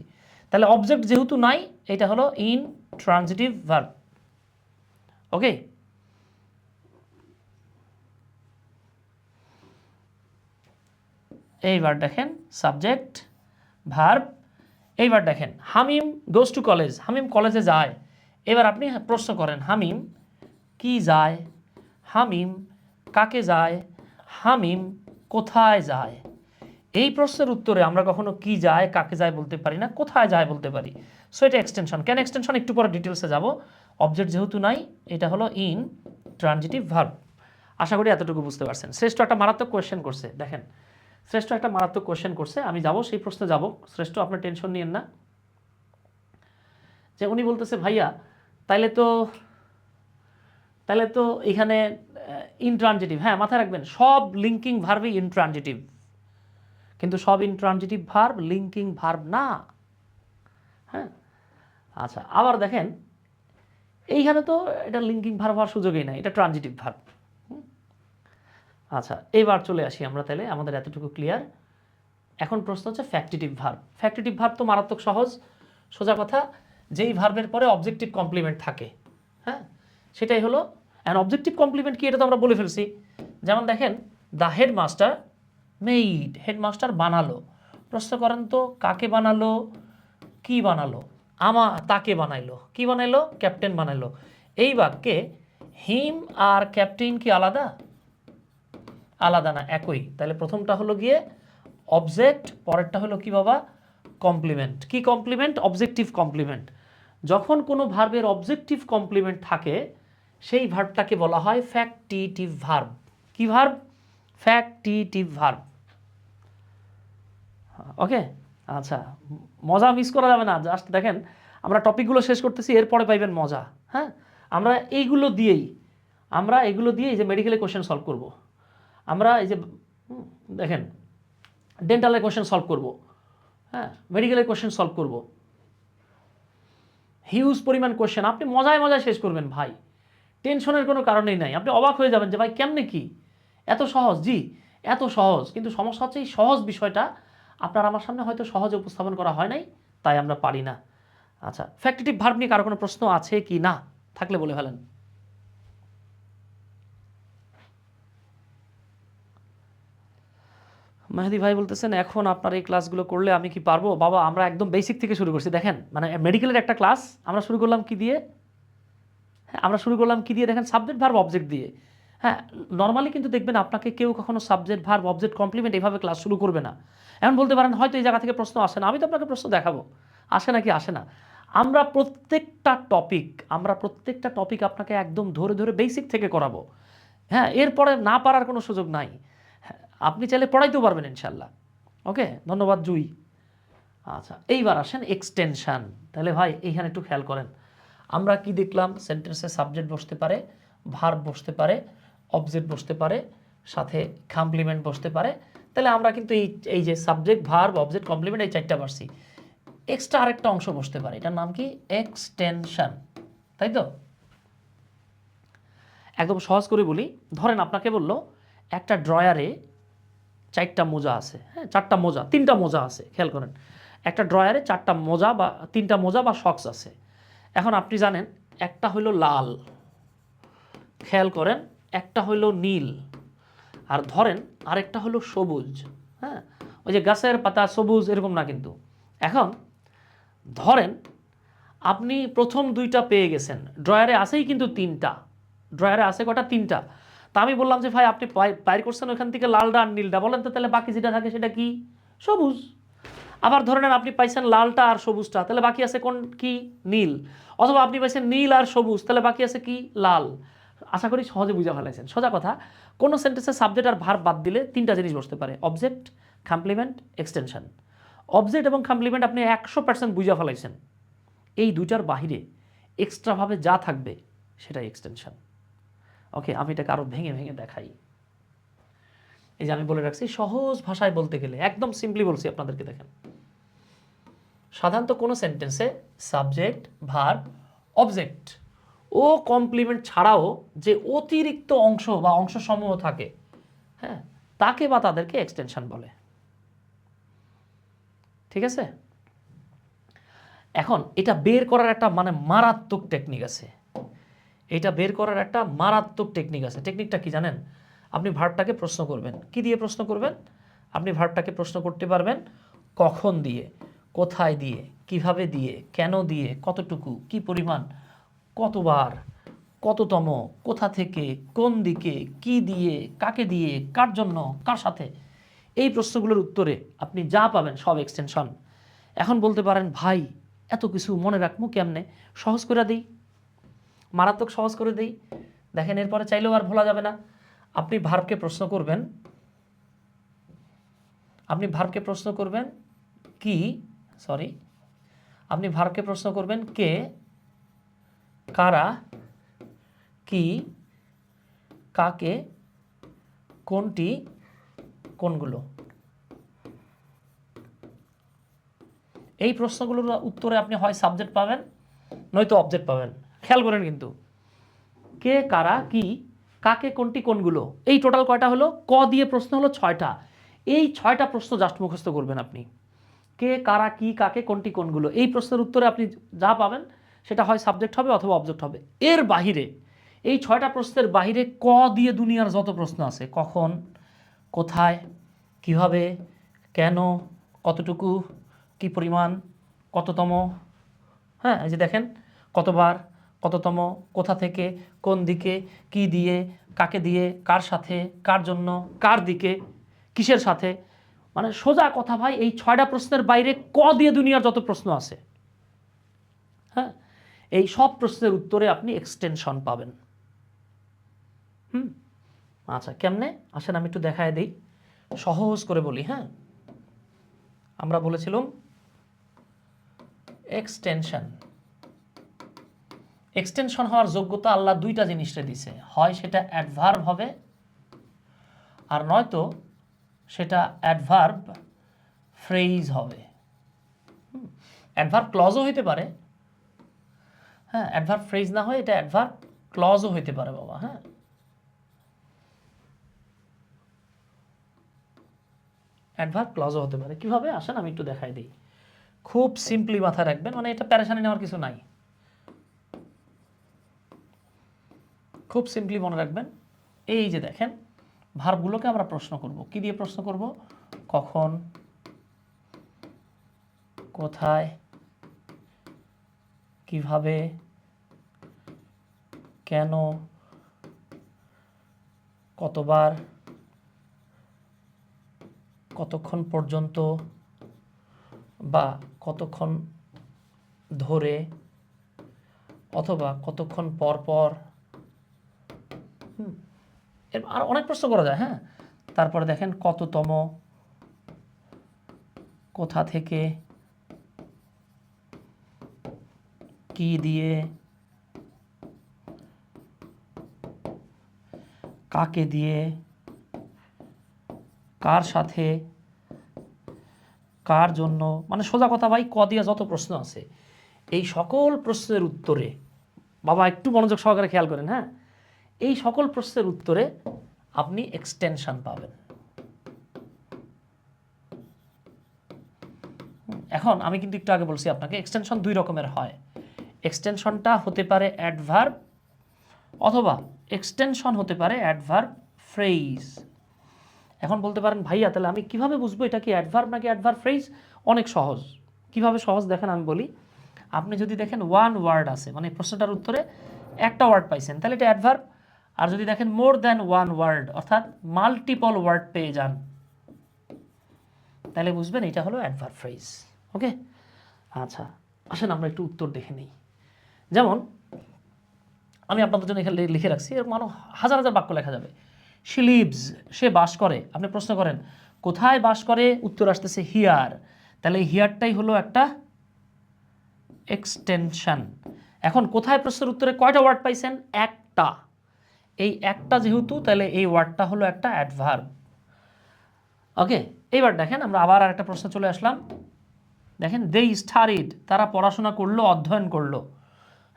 তাহলে অবজেক্ট যেহেতু নাই, এটা হলো ইনট্রানজিটিভ ভার্ব। ওকে, এইবার দেখেন সাবজেক্ট ভার্ব। এইবার দেখেন হামিম গোজ টু কলেজ, হামিম কলেজে যায়। এবার আপনি প্রশ্ন করেন হামিম কি যায়, হামিম কাকে যায়, হামিম কোথায় যায়। এই প্রশ্নের উত্তরে আমরা কখনো কি যায় কাকে যায় বলতে পারি না, কোথায় যায় বলতে পারি। সো এটা এক্সটেনশন। কেন এক্সটেনশন একটু পরে ডিটেলসে যাব। অবজেক্ট যেহেতু নাই, এটা হলো ইন ট্রানজিটিভ ভার্ব। আশা করি এতটুকু বুঝতে পারছেন। শ্রেষ্ঠ একটা মারাত্মক কোয়েশ্চেন করছে, দেখেন শ্রেষ্ঠ একটা মারাত্মক কোয়েশ্চেন করছে, আমি যাব সেই প্রশ্নে যাব। শ্রেষ্ঠ আপনার টেনশন নিয়েন না। যে উনি বলতেছে ভাইয়া তাহলে তো এখানে ইনট্রানজিটিভ, হ্যাঁ মাথায় রাখবেন সব লিঙ্কিং ভার্বই ইনট্রানজিটিভ, কিন্তু সব ইনট্রানজিটিভ ভার্ব লিঙ্কিং ভার্ব না। হ্যাঁ, আচ্ছা আবার দেখেন এইখানে তো এটা লিঙ্কিং ভার্ব হওয়ার সুযোগই নাই, এটা ট্রানজিটিভ ভার্ব। আচ্ছা এবার চলে আসি আমরা, তাহলে আমাদের এতটুকু ক্লিয়ার। এখন প্রশ্ন হচ্ছে ফ্যাক্টিটিভ ভার্ব। ফ্যাক্টিটিভ ভার্ব তো মারাত্মক সহজ, সোজা কথা, যেই ভার্বের পরে অবজেক্টিভ কমপ্লিমেন্ট থাকে, হ্যাঁ সেটাই হলো। অ্যান্ড অবজেক্টিভ কমপ্লিমেন্ট কি এটা তো আমরা বলে ফেলছি। যেমন দেখেন দ্য হেডমাস্টার মেইড, হেডমাস্টার বানালো। প্রশ্ন করেন তো কাকে বানালো, কি বানালো? তাকে বানাইলো। কি বানাইলো? ক্যাপ্টেন বানাইলো। এই বাক্যে হিম আর ক্যাপ্টেন কি আলাদা? আলাদা না, একই। তাহলে প্রথমটা হলো গিয়ে অবজেক্ট, পরেরটা হলো কি বাবা? কমপ্লিমেন্ট। কি কমপ্লিমেন্ট? Objective complement. যখন কোনো ভার্বের অবজেক্টিভ কমপ্লিমেন্ট থাকে সেই ভার্বটাকে বলা হয় ফ্যাক্টিটিভ ভার্ব। কি ভার্ব? Factitive verb. ওকে, আচ্ছা মজা মিস করা যাবে না। জাস্ট দেখেন আমরা টপিকগুলো শেষ করতেছি, এরপরে পাইবেন মজা। হ্যাঁ, আমরা এগুলো দিয়েই এই যে মেডিকেলে কোশ্চেন সলভ করব, আমরা এই যে দেখেন ডেন্টালের কোশ্চেন সলভ করব, হ্যাঁ মেডিকেলের কোশ্চেন সলভ করব, হিউজ পরিমাণ কোশ্চেন আপনি মজায় মজায় শেষ করবেন ভাই, টেনশনের কোনো কারণেই নাই। আপনি অবাক হয়ে যাবেন যে ভাই কেমনে কি এত সহজ। জি এত সহজ, কিন্তু সমস্যা হচ্ছে এই সহজ বিষয়টা আপনার আমার সামনে হয়তো সহজে উপস্থাপন করা হয় নাই, তাই আমরা পারি না। আচ্ছা ফ্যাক্টিটিভ ভার্ব নিয়ে কারো কোনো প্রশ্ন আছে কি না? থাকলে বলে ফেলেন। মেহেদি ভাই বলতেছেন এখন আপনার এই ক্লাসগুলো করলে আমি কি পারবো? বাবা আমরা একদম বেসিক থেকে শুরু করছি। দেখেন মানে মেডিকেলের একটা ক্লাস আমরা শুরু করলাম কি দিয়ে? হ্যাঁ আমরা শুরু করলাম কি দিয়ে? দেখেন সাবজেক্ট ভার্ব অবজেক্ট দিয়ে। হ্যাঁ নর্মালি কিন্তু দেখবেন আপনাকে কেউ কখনো সাবজেক্ট ভার্ব অবজেক্ট কমপ্লিমেন্ট এভাবে ক্লাস শুরু করবে না। এখন বলতে পারেন হয়তো এই জায়গা থেকে প্রশ্ন আসে না, আমি তো আপনাকে প্রশ্ন দেখাবো আসে নাকি আসে না। আমরা প্রত্যেকটা টপিক আপনাকে একদম ধরে ধরে বেসিক থেকে করাবো। হ্যাঁ এরপরে না পারার কোনো সুযোগ নাই। হ্যাঁ, আপনি চাইলে পড়াইতেও পারবেন ইনশাল্লাহ। ওকে, ধন্যবাদ জুই। আচ্ছা, এইবার আসেন এক্সটেনশন। তাহলে ভাই এইখানে একটু খেয়াল করেন, আমরা কি দেখলাম? সেন্টেন্সে সাবজেক্ট বসতে পারে, ভার্ব বসতে পারে, অবজেক্ট বসতে পারে, সাথে কমপ্লিমেন্ট বসতে পারে। তাহলে আমরা কিন্তু এই যে সাবজেক্ট, ভার্ব, অবজেক্ট, কমপ্লিমেন্ট, এই চারটা পারছি। এক্সট্রা আরেকটা অংশ বসতে পারে, এটার নাম কি? এক্সটেনশন, তাই তো? একদম সহজ করে বলি, ধরেন আপনাকে বললো একটা ড্রয়ারে 4টা মোজা আছে, হ্যাঁ 4টা মোজা, 3টা মোজা আছে, খেয়াল করেন। একটা ড্রয়ারে 4টা মোজা বা 3টা মোজা বা সক্স আছে। এখন আপনি জানেন একটা হইলো লাল, খেয়াল করেন, একটা হইলো নীল, আর ধরেন আরেকটা হলো সবুজ। হ্যাঁ, ওই যে গাছের পাতা সবুজ এরকম না কিন্তু। এখন ধরেন আপনি প্রথম 2টা পেয়ে গেছেন, ড্রয়ারে আছেই কিন্তু 3টা, ড্রয়ারে আছে কটা? 3টা। তা আমি বললাম যে ভাই আপনি বাইর করছেন ওইখান থেকে লালটা আর নীলটা, বলেন তো তাহলে বাকি যেটা থাকে সেটা কি? সবুজ। আবার ধরে নেন আপনি পাইছেন লালটা আর সবুজটা, তাহলে বাকি আছে কোন? কি? নীল। অথবা আপনি পাইছেন নীল আর সবুজ, তাহলে বাকি আছে কি? লাল। আশা করি সহজে বুঝে ফেলাইছেন। সোজা কথা, কোনো সেন্টেন্সে সাবজেক্ট আর ভার্ব বাদ দিলে 3টা জিনিস বসতে পারে: অবজেক্ট, কমপ্লিমেন্ট, এক্সটেনশন। অবজেক্ট এবং কমপ্লিমেন্ট আপনি 100% বুঝে ফেলাইছেন। এই দুইটার বাহিরে এক্সট্রাভাবে যা থাকবে সেটাই এক্সটেনশন। ওকে, আমি এটাকে আরও ভেঙে ভেঙে দেখাই। এই যে আমি বলে রাখছি, সহজ ভাষায় বলতে গেলে একদম সিম্পলি বলছি আপনাদেরকে। দেখেন, সাধারণত কোনো সেন্টেন্সে সাবজেক্ট, ভার্ব, অবজেক্ট ও কমপ্লিমেন্ট ছাড়াও যে অতিরিক্ত অংশ বা অংশসমূহ থাকে, হ্যাঁ, তাকে বা তাদেরকে এক্সটেনশন বলে। ঠিক আছে? এখন এটা বের করার একটা মারাত্মক টেকনিক আছে। এটা বের করার একটা মারাত্মক টেকনিক আছে। টেকনিকটা কি জানেন? আপনি ভার্বটাকে প্রশ্ন করবেন। কি দিয়ে প্রশ্ন করবেন? আপনি ভার্বটাকে প্রশ্ন করতে পারবেন কখন দিয়ে, কোথায় দিয়ে, কিভাবে দিয়ে, কেন দিয়ে, কতটুকু, কি পরিমাণ, কতবার, কততম, কোথা থেকে, কোন দিকে, কি দিয়ে, কাকে দিয়ে, কার জন্য, কার সাথে। এই প্রশ্নগুলোর উত্তরে আপনি যা পাবেন সব এক্সটেনশন। এখন বলতে পারেন ভাই এত কিছু মনে রাখবো কেমনে? সহজ করে দিই, মারাত্মক সহজ করে দিই। দেখেন, এরপরে চাইলেও আর ভোলা যাবে না। আপনি ভার্বকে প্রশ্ন করবেন, আপনি ভার্বকে প্রশ্ন করবেন কি, সরি, আপনি ভার্বকে প্রশ্ন করবেন কে, কারা, কি, কাকে, কোনটি, কোনগুলো। এই প্রশ্নগুলোর উত্তরে আপনি হয় সাবজেক্ট পাবেন, নয়তো অবজেক্ট পাবেন। খেয়াল করেন কিন্তু, কে, কারা, কি, কাকে, কোনটি, কোনগুলো, এই টোটাল কয়টা হলো? ক দিয়ে প্রশ্ন হলো 6টা। এই 6টা প্রশ্ন জাস্ট মুখস্থ করবেন আপনি। কে, কারা, কি, কাকে, কোনটি, কোনগুলো, এই প্রশ্নের উত্তরে আপনি যা পাবেন সেটা হয় সাবজেক্ট হবে অথবা অবজেক্ট হবে। এর বাহিরে, এই 6টা প্রশ্নের বাহিরে ক দিয়ে দুনিয়ার যত প্রশ্ন আছে, কখন, কোথায়, কিভাবে, কেন, কতটুকু, কি পরিমাণ, কততম, হ্যাঁ এই যে দেখেন, কতবার, কততম, কোথা থেকে, কোন দিকে, কি দিয়ে, কাকে দিয়ে, কার সাথে, কার জন্য, কার দিকে, কিসের সাথে। সোজা কথা ভাই, এই 6টা প্রশ্নের বাইরে ক দিয়ে দুনিয়ার যত প্রশ্ন আছে, হ্যাঁ, এই সব প্রশ্নের উত্তরে আপনি এক্সটেনশন পাবেন। আচ্ছা, কেমনে আসেন আমি একটু দেখায় দিই, সহজ করে বলি। হ্যাঁ, আমরা বলেছিলাম এক্সটেনশন, এক্সটেনশন হওয়ার যোগ্যতা আল্লাহ 2টা জিনিসটা দিছে, হয় সেটা অ্যাডভার্ব হবে আর নয়তো সেটা অ্যাডভার্ব ফ্রেজ হবে। অ্যাডভার্ব ক্লজও হইতে পারে, হ্যাঁ, অ্যাডভার্ব ফ্রেজ না হয় এটা অ্যাডভার্ব ক্লজও হইতে পারে বাবা। হ্যাঁ, অ্যাডভার্ব ক্লজও হতে পারে। কিভাবে আসেন আমি একটু দেখাই দিই, খুব সিম্পলি মাথায় রাখবেন, এটা প্যারেশানি নেওয়ার কিছু নাই, খুব সিম্পলি মনে রাখবেন। এই যে দেখেন, ভার্বগুলোকে আমরা প্রশ্ন করব। কি দিয়ে প্রশ্ন করব? কখন, কোথায়, কিভাবে, কেন, কতবার, কতক্ষণ পর্যন্ত বা কতক্ষণ ধরে, অথবা কতক্ষণ পর পর। আর অনেক প্রশ্ন করা যায়। হ্যাঁ, তারপরে দেখেন কততম, কোথা থেকে, কি দিয়ে, কাকে দিয়ে, কার সাথে, কার জন্য, মানে সোজা কথা ভাই ক দিয়া যত প্রশ্ন আছে এই সকল প্রশ্নের উত্তরে, বাবা একটু মনোযোগ সহকারে খেয়াল করেন, হ্যাঁ, এই সকল প্রশ্নের উত্তরে আপনি এক্সটেনশন পাবেন। এখন আমি কিন্তু একটু আগে বলছি আপনাকে এক্সটেনশন দুই রকমের হয়। এক্সটেনশনটা হতে পারে অ্যাডভার্ব অথবা এক্সটেনশন হতে পারে অ্যাডভার্ব ফ্রেজ। এখন বলতে পারেন ভাইয়া তাহলে আমি কিভাবে বুঝবো এটা কি অ্যাডভার্ব নাকি অ্যাডভার্ব ফ্রেজ? অনেক সহজ। কিভাবে সহজ দেখেন আমি বলি। আপনি যদি দেখেন ওয়ান ওয়ার্ড আছে, মানে প্রশ্নটার উত্তরে একটা ওয়ার্ড পাইছেন, তাহলে এটা অ্যাডভার্ব। আর যদি দেখেন মোর দ্যান ওয়ান ওয়ার্ড অর্থাৎ মাল্টিপল ওয়ার্ড পেয়ে যান, তাহলে বুঝবেন এটা হলো অ্যাডভার্ব ফ্রেজ। ওকে, আচ্ছা আসেন আমরা একটু উত্তর দেখে নিই। যেমন আমি আপনাদের জন্য এখানে লিখে রাখছি, এরকম আরও হাজার হাজার বাক্য লেখা যাবে। শি লিভস, সে বাস করে। আপনি প্রশ্ন করেন কোথায় বাস করে, উত্তর আসতেছে হিয়ার, তাহলে হিয়ারটাই হলো একটা এক্সটেনশন। এখন কোথায় প্রশ্নের উত্তরে কয়টা ওয়ার্ড পাইছেন? একটা। এই একটা যেহেতু, তাহলে এই ওয়ার্ডটা হলো একটা অ্যাডভার্ব। ওকে, এইবার দেখেন আমরা আবার আরেকটা প্রশ্ন চলে আসলাম। দেখেন দে স্টাডিড, তারা পড়াশোনা করলো, অধ্যয়ন করলো,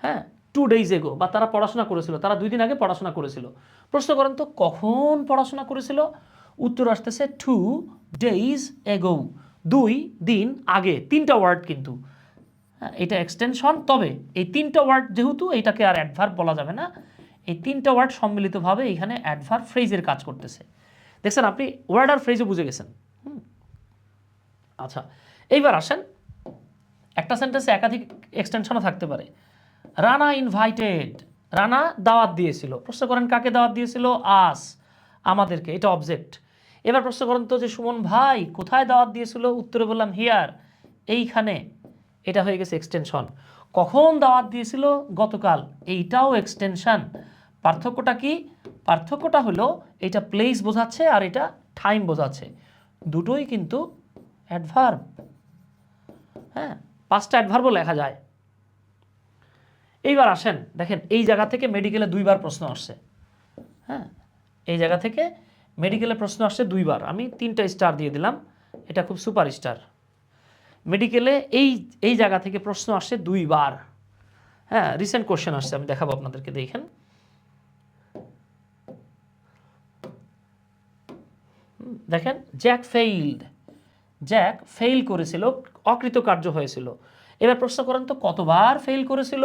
হ্যাঁ, 2 days ago, বা তারা পড়াশোনা করেছিল, তারা 2 দিন আগে পড়াশোনা করেছিল। প্রশ্ন করেন তো কখন পড়াশোনা করেছিল? উত্তর আসতেছে 2 days ago, 2 দিন আগে। 3টা ওয়ার্ড কিন্তু, এটা এক্সটেনশন। তবে এই 3টা ওয়ার্ড যেহেতু, এইটাকে আর অ্যাডভার্ব বলা যাবে না। এই 3টা ওয়ার্ড সম্মিলিতভাবে এখানে অ্যাডভার্ব ফ্রেজের কাজ করতেছে। দেখছেন আপনি ওয়ার্ড আর ফ্রেজও বুঝে গেছেন। আচ্ছা এইবার আসেন, একটা সেন্টেন্সে একাধিক এক্সটেনশনও থাকতে পারে। রানা ইনভাইটেড, রানা দাওয়াত দিয়েছিল। প্রশ্ন করেন কাকে দাওয়াত দিয়েছিল? আস, আমাদেরকে, এটা অবজেক্ট। এবার প্রশ্ন করেন তো যে সুমন ভাই কোথায় দাওয়াত দিয়েছিল? উত্তরে বললাম হিয়ার, এইখানে, এটা হয়ে গেছে এক্সটেনশন। কখন দাওয়াত দিয়েছিল? গতকাল, এইটাও এক্সটেনশন। পার্থক্যটা কি? পার্থক্যটা হলো এটা প্লেস বোঝাচ্ছে আর এটা টাইম বোঝাচ্ছে, দুটোই কিন্তু অ্যাডভার্ব। হ্যাঁ, 5টা অ্যাডভার্বও লেখা যায়। এইবার আসেন দেখেন এই জায়গা থেকে মেডিকেলে 2বার প্রশ্ন আসছে। হ্যাঁ, এই জায়গা থেকে মেডিকেলে প্রশ্ন আসছে 2বার। আমি 3টা স্টার দিয়ে দিলাম, এটা খুব সুপার স্টার। মেডিকেলে এই জায়গা থেকে প্রশ্ন আসছে 2বার। হ্যাঁ, রিসেন্ট কোশ্চেন আসছে, আমি দেখাবো আপনাদেরকে, দেখেন। দেখেন জ্যাক ফেইল্ড, জ্যাক ফেইল করেছিল, অকৃতকার্য হয়েছিল। এবার প্রশ্ন করেন তো কতবার ফেইল করেছিল?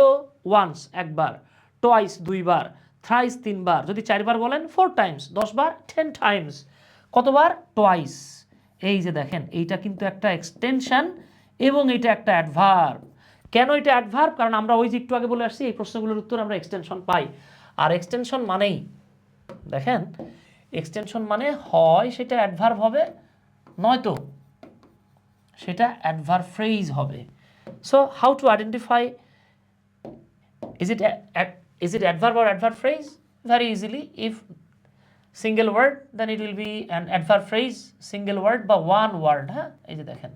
ওয়ান্স, একবার, টোয়াইস, 2বার, থ্রাইস, 3বার, যদি 4বার বলেন 4 টাইমস, 10বার 10 টাইমস। কতবার? টোয়াইস। এই যে দেখেন এইটা কিন্তু একটা এক্সটেনশন এবং এটা একটা অ্যাডভার্ব। কেন এটা অ্যাডভার্ব? কারণ আমরা ওই যে একটু আগে বলে আসছি এই প্রশ্নগুলোর উত্তর আমরা এক্সটেনশন পাই। আর এক্সটেনশন মানেই দেখেন, এক্সটেনশন মানে হয় সেটা অ্যাডভার্ব হবে, নয়তো সেটা অ্যাডভার্ব ফ্রেজ হবে। So how to identify is it adverb or adverb phrase? Very easily, if single word then it will be an adverb phrase, single word বা one word। হ্যাঁ, এই যে দেখেন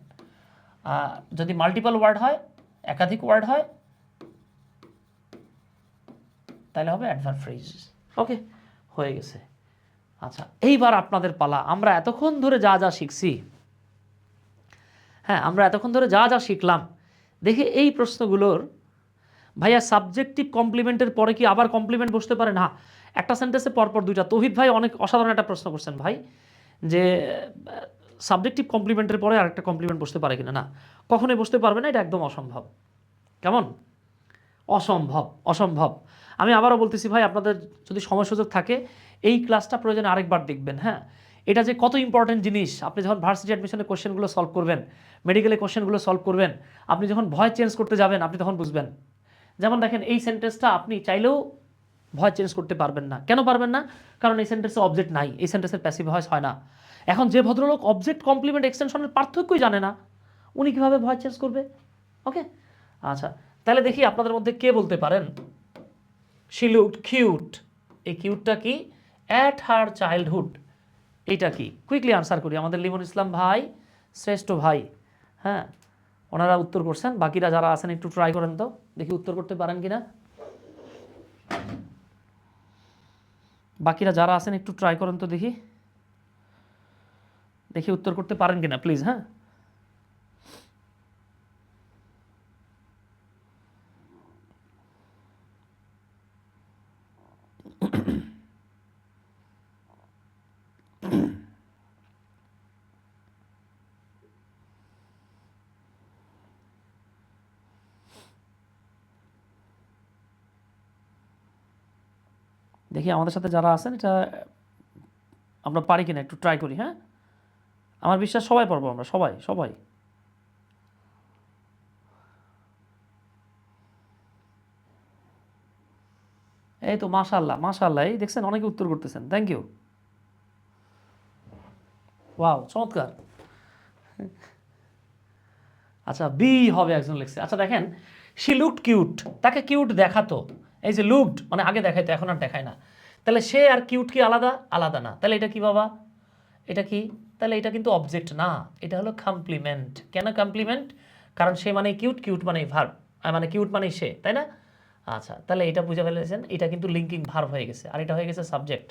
যদি মাল্টিপল ওয়ার্ড হয়, একাধিক ওয়ার্ড হয়, তাহলে হবে অ্যাডভার্ব ফ্রেজ। ওকে, হয়ে গেছে। আচ্ছা এইবার আপনাদের পালা। আমরা এতক্ষণ ধরে যা যা শিখছি, হ্যাঁ আমরা এতক্ষণ ধরে যা যা শিখলাম, দেখে এই প্রশ্নগুলোর ভাইয়া সাবজেক্টিভ কমপ্লিমেন্টের পরে কি আবার কমপ্লিমেন্ট বসতে পারে? না, একটা সেন্টেন্সে পরপর 2টা। তৌহিদ ভাই অনেক অসাধারণ একটা প্রশ্ন করছেন ভাই, যে সাবজেক্টিভ কমপ্লিমেন্টের পরে আরেকটা কমপ্লিমেন্ট বসতে পারে কিনা। না, কখনোই বসতে পারবে না, এটা একদম অসম্ভব। কেমন? অসম্ভব, অসম্ভব। আমি আবারও বলতেছি ভাই, আপনাদের যদি সময় সুযোগ থাকে এই ক্লাসটা প্রয়োজনে আরেকবার দেখবেন। হ্যাঁ, এটা যে কত ইম্পর্টেন্ট জিনিস। আপনি যখন ভার্সিটি অ্যাডমিশনের কোশ্চেনগুলো সলভ করবেন, মেডিকেলের কোশ্চেনগুলো সলভ করবেন, আপনি যখন ভয় চেঞ্জ করতে যাবেন আপনি তখন বুঝবেন। যেমন দেখেন এই সেন্টেন্সটা আপনি চাইলেও ভয় চেঞ্জ করতে পারবেন না। কেন পারবেন না? কারণ এই সেন্টেন্সে অবজেক্ট নাই, এই সেন্টেন্সের প্যাসিভ ভয়েস হয় না। এখন যে ভদ্রলোক অবজেক্ট কমপ্লিমেন্ট এক্সটেনশনের পার্থক্যই জানে না, উনি কীভাবে ভয় চেঞ্জ করবে? ওকে, আচ্ছা তাহলে দেখি আপনাদের মধ্যে কে বলতে পারেন শি লুকড কিউট। এই কিউটটা কি? অ্যাট হার চাইল্ডহুড, এইটা কি? কুইকলি আনসার করি। আমাদের লিমন ইসলাম ভাই, শ্রেষ্ঠ ভাই, হ্যাঁ, ওনারা উত্তর করছেন, বাকিরা যারা আছেন একটু ট্রাই করেন তো দেখি উত্তর করতে পারেন কিনা। বাকিরা যারা আছেন একটু ট্রাই করেন তো দেখি দেখি উত্তর করতে পারেন কিনা প্লিজ। হ্যাঁ, দেখি আমাদের সাথে যারা আছেন এটা আমরা পারি কিনা একটু ট্রাই করি। হ্যাঁ, আমার বিশ্বাস সবাই পারবো, আমরা সবাই সবাই। এই তো মাশাআল্লাহ মাশাআল্লাহ, এই দেখছেন অনেকে উত্তর করতেছেন, থ্যাংক ইউ। ওয়াও, চমৎকার। আচ্ছা, বি হবে একজন লিখছে। আচ্ছা দেখেন, শি লুকড কিউট, তাকে কিউট দেখাতো। এই যে লুকড মানে আগে দেখাইতো, এখন আর দেখায় না। তাহলে সে আর কিউট কি আলাদা? আলাদা না। তাহলে এটা কি বাবা? এটা কি? তাহলে এটা কিন্তু অবজেক্ট না, এটা হলো কমপ্লিমেন্ট। কেন কমপ্লিমেন্ট? কারণ সে মানে কিউট, কিউট মানে ভার্ব, মানে কিউট মানে সে, তাই না? আচ্ছা, তাহলে এটা বুঝে ফেলেছেন, এটা কিন্তু লিঙ্কিং ভার্ব হয়ে গেছে, আর এটা হয়ে গেছে সাবজেক্ট।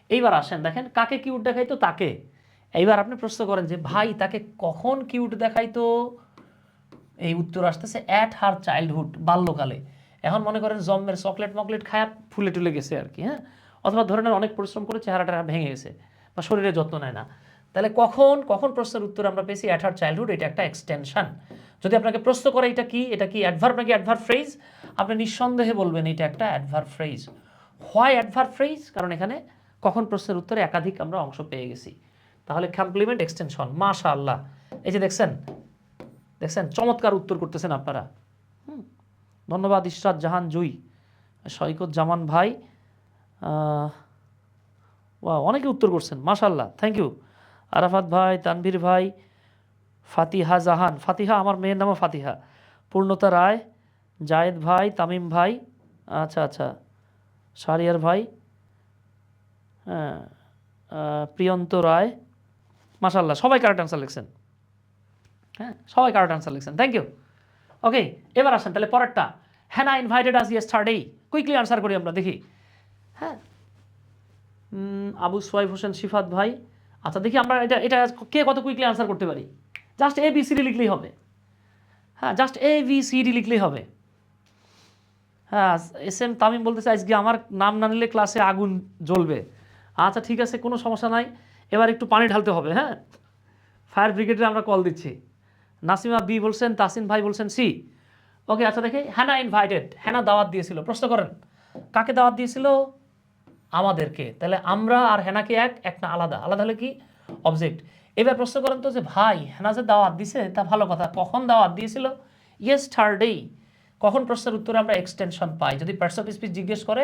এইবার আসেন দেখেন, কাকে কিউট দেখাইতো? তাকে। এইবার আপনি প্রশ্ন করেন যে ভাই তাকে কখন কিউট দেখাইতো? এই উত্তর আসতেছে অ্যাট হার চাইল্ডহুড, বাল্যকালে। এখন মনে করেন জন্মের চকলেট মকলেট খায়া ফুলে টুলে গেছে আর কি, হ্যাঁ, অথবা ধরে নেন অনেক পরিশ্রম করে চেহারাটা ভেঙে গেছে বা শরীরের যত্ন নেয় না। তাহলে কখন কখন প্রশ্নের উত্তর আমরা পেয়েছি অ্যাট হার চাইল্ডহুড, এটা একটা এক্সটেনশন। যদি আপনাকে প্রশ্ন করে এটা কি, এটা কি অ্যাডভার্ব নাকি অ্যাডভার্ব ফ্রেজ, আপনি নিঃসন্দেহে বলবেন এটা একটা adverb phrase. Why adverb phrase? কারণ এখানে কখন প্রশ্নের উত্তরে একাধিক আমরা অংশ পেয়ে গেছি। তাহলে কমপ্লিমেন্ট এক্সটেনশন। মাশাআল্লাহ, এই যে দেখছেন দেখছেন চমৎকার উত্তর করতেছেন আপনারা। ধন্যবাদ ইশরাত জাহান জুই, সৈকত জামান ভাই, অনেকে উত্তর করছেন, মাশাআল্লাহ, থ্যাংক ইউ। আরাফাত ভাই, তানভীর ভাই, ফাতিহা জাহান, ফাতিহা আমার মেয়ের নামও ফাতিহা, পূর্ণতা রায়, জায়েদ ভাই, তামিম ভাই, আচ্ছা আচ্ছা, সারিয়ার ভাই, হ্যাঁ, প্রিয়ন্ত রায়, মাশাআল্লাহ, সবাই কারেক্ট আনসার লিখছেন। হ্যাঁ, সবাই কারেক্ট আনসার লিখছেন, থ্যাংক ইউ। ওকে, এবার আসেন তাহলে পরেরটা। Hannah invited us yesterday, quickly answer করি আমরা দেখি। হ্যাঁ, আবু সোয়াইব হোসেন, শিফাত ভাই। আচ্ছা দেখি আমরা এটা এটা কে কত কুইকলি আনসার করতে পারি। Just A B C D লিখলেই হবে। হ্যাঁ, just A B C D লিখলেই হবে। হ্যাঁ, এস এম তামিম বলতেছে আজকে আমার নাম না নিলে ক্লাসে আগুন জ্বলবে। আচ্ছা ঠিক আছে, কোনো সমস্যা নাই, এবার একটু পানি ঢালতে হবে। হ্যাঁ, ফায়ার ব্রিগেডে আমরা কল দিচ্ছি। নাসিমা বি বলছেন, তাসিন ভাই বলছেন সি। ওকে, আচ্ছা দেখি, হ্যানা ইনভাইটেড, হ্যানা দাওয়াত দিয়েছিল। প্রশ্ন করেন কাকে দাওয়াত দিয়েছিল? আমাদেরকে। তাহলে আমরা আর হ্যানাকে এক এক না আলাদা? আলাদা হলে কি? অবজেক্ট। এবার প্রশ্ন করেন তো যে ভাই হ্যানা যে দাওয়াত দিছে তা ভালো কথা, কখন দাওয়াত দিয়েছিল? ইয়েস্টারডে। কখন? প্রশ্নের উত্তরে আমরা এক্সটেনশন পাই। যদি পার্টস অফ স্পিচ জিজ্ঞেস করে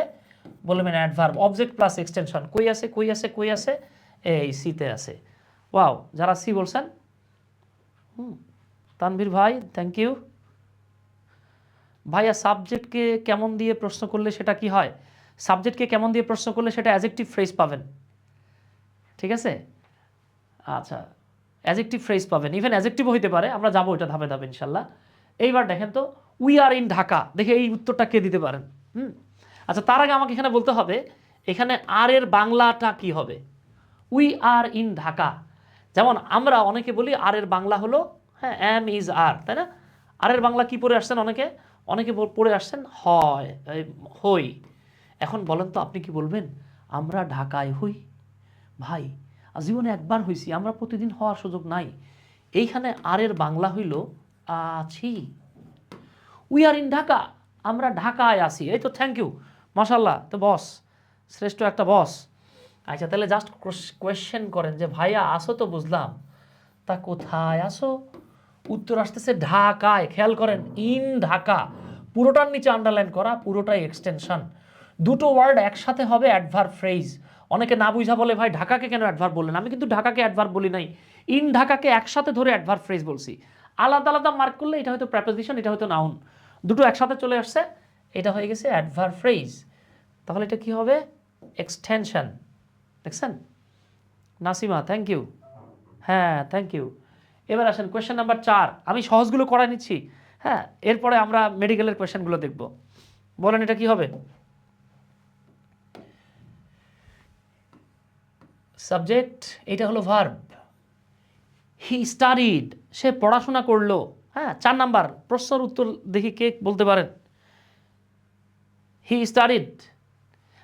বলবেন অ্যাডভার্ব, অবজেক্ট প্লাস এক্সটেনশন। কই আছে কই আছে কই আছে? এই সিতে আছে। ওয়াও, যারা সি বলছেন, তানভীর ভাই থ্যাংক ইউ। ভাইয়া সাবজেক্টকে কেমন দিয়ে প্রশ্ন করলে সেটা কি হয়? সাবজেক্টকে কেমন দিয়ে প্রশ্ন করলে সেটা অ্যাডজেক্টিভ ফ্রেজ পাবেন, ঠিক আছে? আচ্ছা, অ্যাডজেক্টিভ ফ্রেজ পাবেন, ইভেন অ্যাডজেক্টিভও হইতে পারে, আমরা যাবো এটা ধাপে ধাপে ইনশাল্লাহ। এইবার দেখেন তো, উই আর ইন ঢাকা, দেখে এই উত্তরটা কে দিতে পারেন? আচ্ছা, তার আগে আমাকে এখানে বলতে হবে এখানে আর এর বাংলাটা কি হবে। উই আর ইন ঢাকা, যেমন আমরা অনেকে বলি আর এর বাংলা হলো, হ্যাঁ, এম ইজ আর, তাই না? আর এর বাংলা কি পড়ে আসছেন? অনেকে অনেকে পড়ে আসছেন হয়, হই। এখন বলেন তো আপনি কি বলবেন? আমরা ঢাকায় হই। ভাই, জীবনে একবার হইছি, আমরা প্রতিদিন হওয়ার সুযোগ নাই। এইখানে আর এর বাংলা হইল আছি। উই আর ইন ঢাকা, আমরা ঢাকায় আছি। এই তো, থ্যাংক ইউ, মাশাল্লাহ, তো বস, শ্রেষ্ঠ একটা বস। আচ্ছা, তাহলে জাস্ট কোয়েশ্চেন করেন যে ভাইয়া আসো তো বুঝলাম, তা কোথায় আসো? উত্তর আসতেছে ঢাকায়। খেয়াল করেন, ইন ঢাকা, পুরোটার নিচে আন্ডারলাইন করা, পুরোটাই এক্সটেনশন। দুটো ওয়ার্ড একসাথে হবে অ্যাডভার্ব ফ্রেজ। অনেকে না বুঝা বলে ভাই ঢাকাকে কেন অ্যাডভার্ব বললেন? আমি কিন্তু ঢাকাকে অ্যাডভার্ব বলি নাই, ইন ঢাকাকে একসাথে ধরে অ্যাডভার্ব ফ্রেজ বলছি। আলাদা আলাদা মার্ক করলে এটা হয়তো প্রেপোজিশন, এটা হয়তো নাউন, দুটো একসাথে চলে আসছে, এটা হয়ে গেছে অ্যাডভার্ব ফ্রেজ। তাহলে এটা কি হবে? এক্সটেনশন। দেখছেন? নাসিমা থ্যাংক ইউ, হ্যাঁ থ্যাংক ইউ। এবার আসেন কোয়েশ্চেন নাম্বার 4, আমি সহজগুলো করাই নিচ্ছি, হ্যাঁ, এরপরে আমরা মেডিকেলের কোয়েশ্চেনগুলো দেখব। বলেন এটা কি হবে? সাবজেক্ট, এটা হলো ভার্ব। হি স্টাডিড, সে পড়াশোনা করলো। হ্যাঁ, 4 নাম্বার প্রশ্নের উত্তর দেখি কে বলতে পারেন। হি স্টাডিড।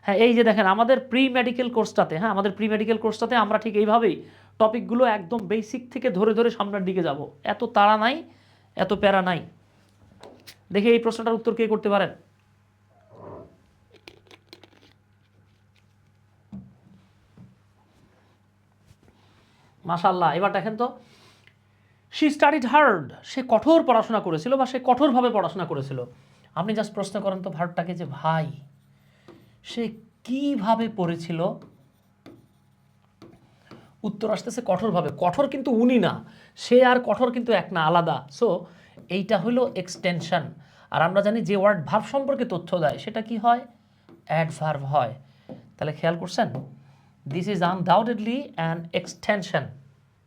হ্যাঁ, এই যে দেখেন আমাদের প্রি মেডিকেল কোর্সটাতে, হ্যাঁ, আমাদের প্রি মেডিকেল কোর্সটাতে আমরা ঠিক এইভাবেই টপিকগুলো একদম বেসিক থেকে ধরে ধরে সামনের দিকে যাব, এত তাড়া নাই, এত প্যারা নাই। দেখি এই প্রশ্নটার উত্তর কে করতে পারেন। মাশাআল্লাহ। এবার দেখেন তো, শি স্টাডিড হার্ড, সে কঠোর পড়াশোনা করেছিল বা সে কঠোরভাবে পড়াশোনা করেছিল। আপনি জাস্ট প্রশ্ন করেন তো ভার্বটাকে যে ভাই সে কিভাবে পড়েছিল, উত্তর আসতেছে কঠোরভাবে। কঠোর কিন্তু উনি না, সে আর কঠোর কিন্তু এক না, আলাদা। সো এইটা হলো এক্সটেনশন। আর আমরা জানি যে ওয়ার্ড ভার্ব সম্পর্কে তথ্য দেয় সেটা কি হয়? অ্যাডভার্ব হয়। তাহলে খেয়াল করছেন, this is undoubtedly an extension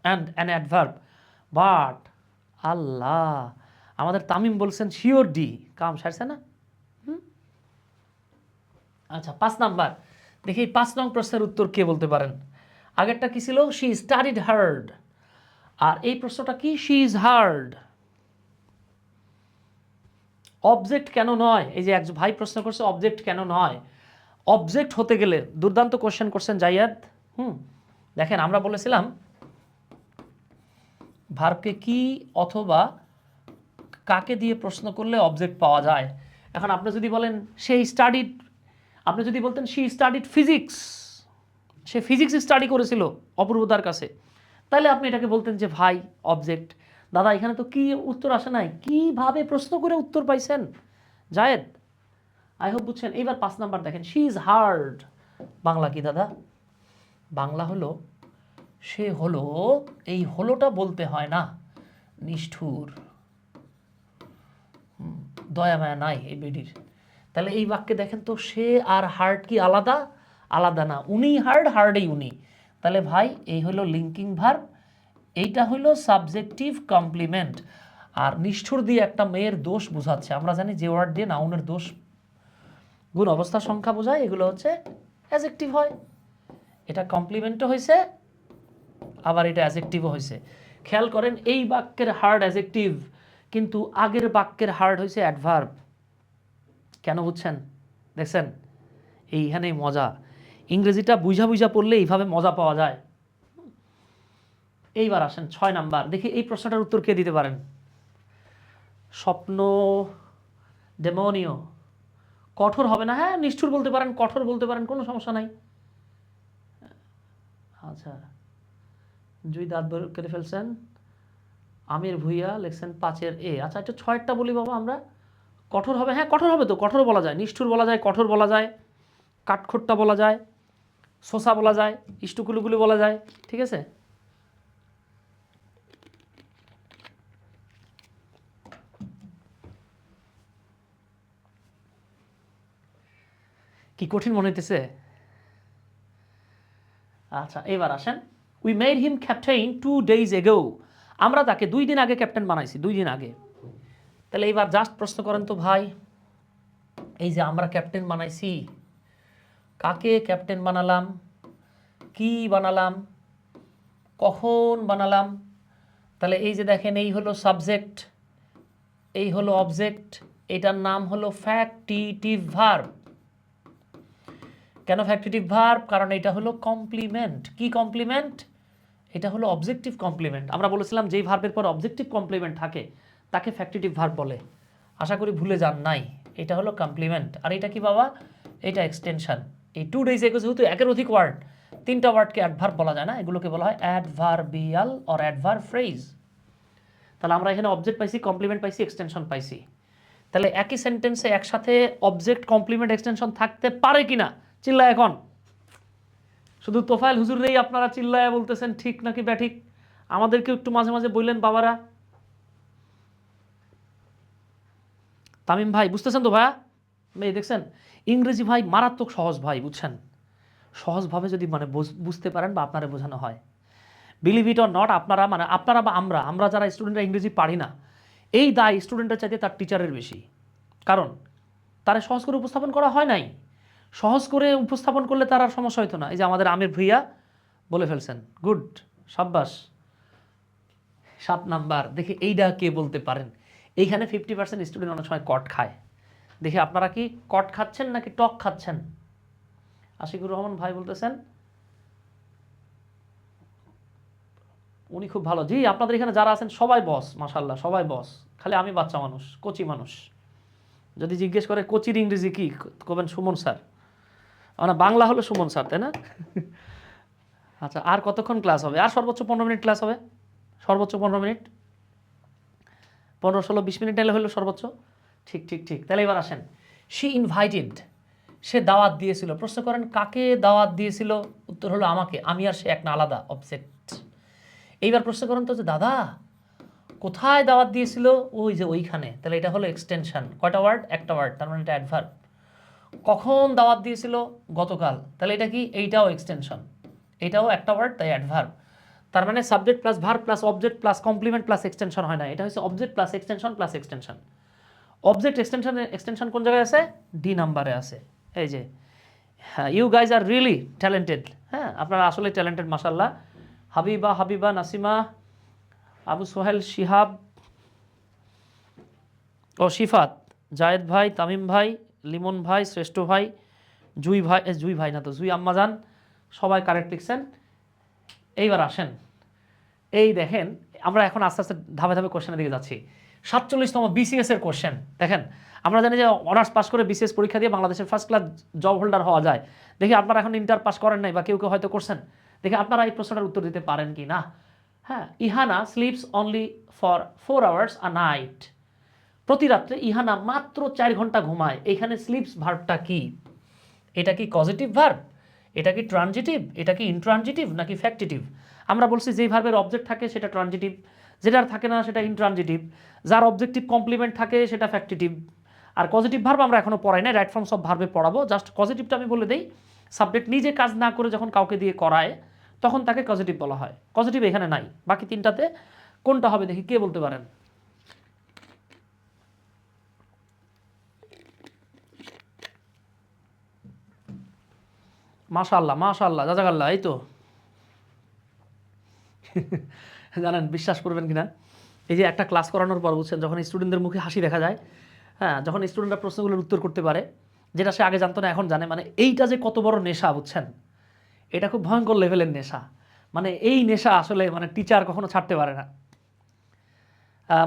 and an adverb. But আল্লাহ, আমাদের তামিম বলছেন শিওর ডি, কাম সারছে না। আচ্ছা, 5 নাম্বার দেখি 5 নং প্রশ্নের উত্তর কে বলতে পারেন। আগেরটা কি ছিল? She studied hard. আর এই প্রশ্নটা কি? She is hard. অবজেক্ট কেন নয়? এই যে এক ভাই প্রশ্ন করছে অবজেক্ট কেন নয়। অবজেক্ট হতে গেলে দুর্দান্ত কোশ্চেন করছেন জাইয়াদ। দেখেন আমরা বলেছিলাম ভার্বকে কি অথবা কাকে দিয়ে প্রশ্ন করলে অবজেক্ট পাওয়া যায়। এখন আপনি যদি বলেন সে স্টাডিড, আপনি যদি বলতেন she studied physics, say physics study করেছিল অপূর্বতার কাছে, তাহলে আপনি এটাকে বলতেন যে ভাই অবজেক্ট। দাদা এখানে তো কি উত্তর আসে নাই, কিভাবে প্রশ্ন করে উত্তর পাইছেন জায়েদ? আই হোপ বুঝছেন। এইবার 5 নাম্বার দেখেন, শি ইজ হার্ড। বাংলা কি দাদা? বাংলা হলো সে হলো, এই হলোটা বলতে হয় না, নিষ্ঠুর, দয়া মায়া নাই এই বেডির। তাহলে এই বাক্যে দেখেন তো সে আর হার্ড কি আলাদা? আলাদা না, উনি হার্ড, হার্ডই উনি। তাহলে ভাই এই হলো লিঙ্কিং ভার্ব, এইটা হলো সাবজেক্টিভ কমপ্লিমেন্ট। আর নিষ্ঠুর দিয়ে একটা মেয়ের দোষ বোঝাচ্ছে। আমরা জানি যে ওয়ার্ড দিয়ে নাউনের দোষ গুণ অবস্থা সংখ্যা বোঝায় এগুলো হচ্ছে অ্যাজেক্টিভ হয়। এটা কমপ্লিমেন্টও হয়েছে, আবার এটা অ্যাজেক্টিভও হয়েছে। খেয়াল করেন এই বাক্যের হার্ড অ্যাজেক্টিভ, কিন্তু আগের বাক্যের হার্ড হয়েছে অ্যাডভার্ব। কেন বুঝছেন? দেখছেন, এইখানেই মজা। ইংরেজিটা বুঝা বুঝা পড়লে এইভাবে মজা পাওয়া যায়। এইবার আসেন 6 নাম্বার দেখি এই প্রশ্নটার উত্তর কে দিতে পারেন। স্বপ্ন ডেমোনিও, কঠোর হবে না। হ্যাঁ, নিষ্ঠুর বলতে পারেন, কঠোর বলতে পারেন, কোনো সমস্যা নাই। আচ্ছা, জুই দাঁত বের করে ফেলছেন। আমির ভুইয়া লিখছেন 5-এর এ। আচ্ছা, এটা 6-এরটা বলি বাবা আমরা। কঠোর হবে, হ্যাঁ কঠোর হবে তো, কঠোর বলা যায়, নিষ্ঠুর বলা যায়, কঠোর বলা যায়, কাঠখোট্টা বলা যায়, শোষা বলা যায়, ইষ্টুকুলুগুলি বলা যায়। ঠিক আছে, কি কঠিন মনে হইতেছে? আচ্ছা, এবার আসেন, we made him captain 2 days ago। আমরা তাকে 2 দিন আগে ক্যাপ্টেন বানাইছি, 2 দিন আগে। তাহলে এবার জাস্ট প্রশ্ন করেন তো ভাই, এই যে আমরা ক্যাপ্টেন বানাইছি, কাকে ক্যাপ্টেন বানালাম, কি বানালাম, কখন বানালাম? তাহলে এই যে দেখেন, এই হলো সাবজেক্ট, এই হলো অবজেক্ট, এটার নাম হলো ফ্যাক্টিটিভ ভার্ব। কেন ফ্যাক্টিটিভ ভার্ব? কারণ এটা হলো কমপ্লিমেন্ট। কি কমপ্লিমেন্ট? এটা হলো অবজেক্টিভ কমপ্লিমেন্ট। আমরা বলেছিলাম যেই ভার্বের পর অবজেক্টিভ কমপ্লিমেন্ট থাকে তাকে ফ্যাক্টিটিভ ভার্ব বলে। আশা করি ভুলে যান নাই, এটা হলো কমপ্লিমেন্ট। আর এটা কি বাবা? এটা এক্সটেনশন। এই 2 days ago যেহেতু একের অধিক ওয়ার্ড, 3টা ওয়ার্ডকে অ্যাডভার্ব বলা যায় না, এগুলোকে বলা হয় অ্যাডভার্বিয়াল অর অ্যাডভার্ব ফ্রেজ। তাহলে আমরা এখানে অবজেক্ট পাইছি, কমপ্লিমেন্ট পাইছি, এক্সটেনশন পাইছি। তাহলে একই সেন্টেন্সে একসাথে অবজেক্ট, কমপ্লিমেন্ট, এক্সটেনশন থাকতে পারে কিনা চিল্লায় এখন। শুধু তোফায়েল হুজুর নেই, আপনারা চিল্লায় বলতেছেন ঠিক নাকি ব্যাঠিক। আমাদেরকেও একটু মাঝে মাঝে বললেন বাবারা। তামিম ভাই বুঝতেছেন তো ভাইয়া? এই দেখছেন, ইংরেজি ভাই মারাত্মক সহজ ভাই, বুঝছেন? সহজভাবে যদি মানে বুঝতে পারেন বা আপনারা বোঝানো হয়। বিলিভ ইট অর নট, আপনারা মানে আপনারা বা আমরা যারা স্টুডেন্টরা ইংরেজি পারি না, এই দায় স্টুডেন্টের চাইতে তার টিচারের বেশি। কারণ তারা সহজ করে উপস্থাপন করা হয় নাই। সহজ করে উপস্থাপন করলে তার আর সমস্যা হতো না। এই যে আমাদের আমির ভুইয়া বলে ফেলছেন, গুড, সাব্বাস, 7 নাম্বার। দেখি এইটা কে বলতে পারেন। এইখানে 50% স্টুডেন্ট অনেক সময় কট খায়। দেখি আপনারা কি কট খাচ্ছেন নাকি টক খাচ্ছেন? আশিকুর রহমান ভাই বলতেছেন উনি খুব ভালো। জি, আপনাদের এখানে যারা আছেন সবাই বস, মাশাল্লাহ, সবাই বস। খালি আমি বাচ্চা মানুষ, কোচি মানুষ। যদি জিজ্ঞেস করে কোচির ইংরেজি কি, কবেন সুমন স্যার। মানে বাংলা হলো সুমন স্যার, তাই না? আচ্ছা, আর কতক্ষণ ক্লাস হবে? আর সর্বোচ্চ 15 মিনিট ক্লাস হবে, সর্বোচ্চ 15 মিনিট, 15, 16, 20 মিনিট এলে হলো সর্বোচ্চ। ঠিক ঠিক ঠিক। তাহলে এবার আসেন, শি ইনভাইটেড, সে দাওয়াত দিয়েছিল। প্রশ্ন করেন কাকে দাওয়াত দিয়েছিল? উত্তর হলো আমাকে। আমি আর সে এক না, আলাদা অবজেক্ট। এইবার প্রশ্ন করেন তো যে দাদা কোথায় দাওয়াত দিয়েছিল? ওই যে ওইখানে। তাহলে এটা হলো এক্সটেনশন। কয়টা ওয়ার্ড? একটা ওয়ার্ড, তার মানে এটা অ্যাডভার্ব। কখন দাওয়াত দিয়েছিল? গতকাল। তাহলে এটা কি? এইটাও এক্সটেনশন, এটাও একটা ওয়ার্ড, তাই অ্যাডভার্ব। তার মানে subject plus verb plus object plus complement plus extension হয় না, এটা হচ্ছে object plus extension plus extension. Object extension কোন জায়গায় আছে? ডি নাম্বারে আছে। এই যে, হ্যাঁ, you guys are really talented. হ্যাঁ, আপনারা আসলে ট্যালেন্টেড, মাশাল্লাহ। হাবিবা, নাসিমা, আবু সোহেল, শিহাব ও শিফাত, জায়েদ ভাই, তামিম ভাই, লিমন ভাই, শ্রেষ্ঠ ভাই, জুই ভাই না তো, জুই আম্মাজান, সবাই কারেক্ট লিখছেন। এইবার আসেন, এই দেখেন, আমরা এখন আস্তে আস্তে ধাপে ধাপে কোশ্চেনের দিকে যাচ্ছি। 47তম বিসিএস এর কোশ্চেন দেখেন। আমরা জানি যে অনার্স পাস করে বিসিএস পরীক্ষা দিয়ে বাংলাদেশের ফার্স্ট ক্লাস জব হোল্ডার হওয়া যায়। দেখি আপনারা এখন ইন্টার পাস করেন নাই বা কেউ কেউ হয়তো করছেন, দেখি আপনারা এই প্রশ্নটার উত্তর দিতে পারেন কি না। হ্যাঁ, Ihana sleeps only for 4 hours a night. প্রতি রাত্রে ইহানা মাত্র 4 ঘন্টা ঘুমায়। এখানে স্লিপস ভার্বটা কি? এটা কি পজিটিভ ভার্ব, এটা কি ট্রানজিটিভ, এটা কি ইনট্রানজিটিভ নাকি ফ্যাক্টিটিভ? আমরা বলছি যেই ভার্বের অবজেক্ট থাকে সেটা ট্রানজিটিভ, যেটার থাকে না সেটা ইনট্রানজিটিভ, যার অবজেক্টিভ কমপ্লিমেন্ট থাকে সেটা ফ্যাক্টিটিভ। আর পজিটিভ ভার্ব আমরা এখনো পড়াই না, রাইট ফর্মস অফ ভার্বে পড়াবো। জাস্ট পজিটিভটা আমি বলে দেই, সাবজেক্ট নিজে কাজ না করে যখন কাউকে দিয়ে করায় তখন তাকে পজিটিভ বলা হয়। পজিটিভ এখানে নাই, বাকি তিনটাতে কোনটা হবে দেখি কে বলতে পারেন। মাশাআল্লাহ, জাযাকাল্লাহ। এই তো জানেন, বিশ্বাস করবেন কিনা, এই যে একটা ক্লাস করানোর পর বুঝছেন, যখন স্টুডেন্টদের মুখে হাসি দেখা যায়, হ্যাঁ, যখন স্টুডেন্টরা প্রশ্নগুলোর উত্তর করতে পারে, যেটা সে আগে জানতো না এখন জানে, মানে এইটা যে কত বড় নেশা বুঝছেন, এটা খুব ভয়ঙ্কর লেভেলের নেশা। মানে এই নেশা আসলে মানে টিচার কখনো ছাড়তে পারে না।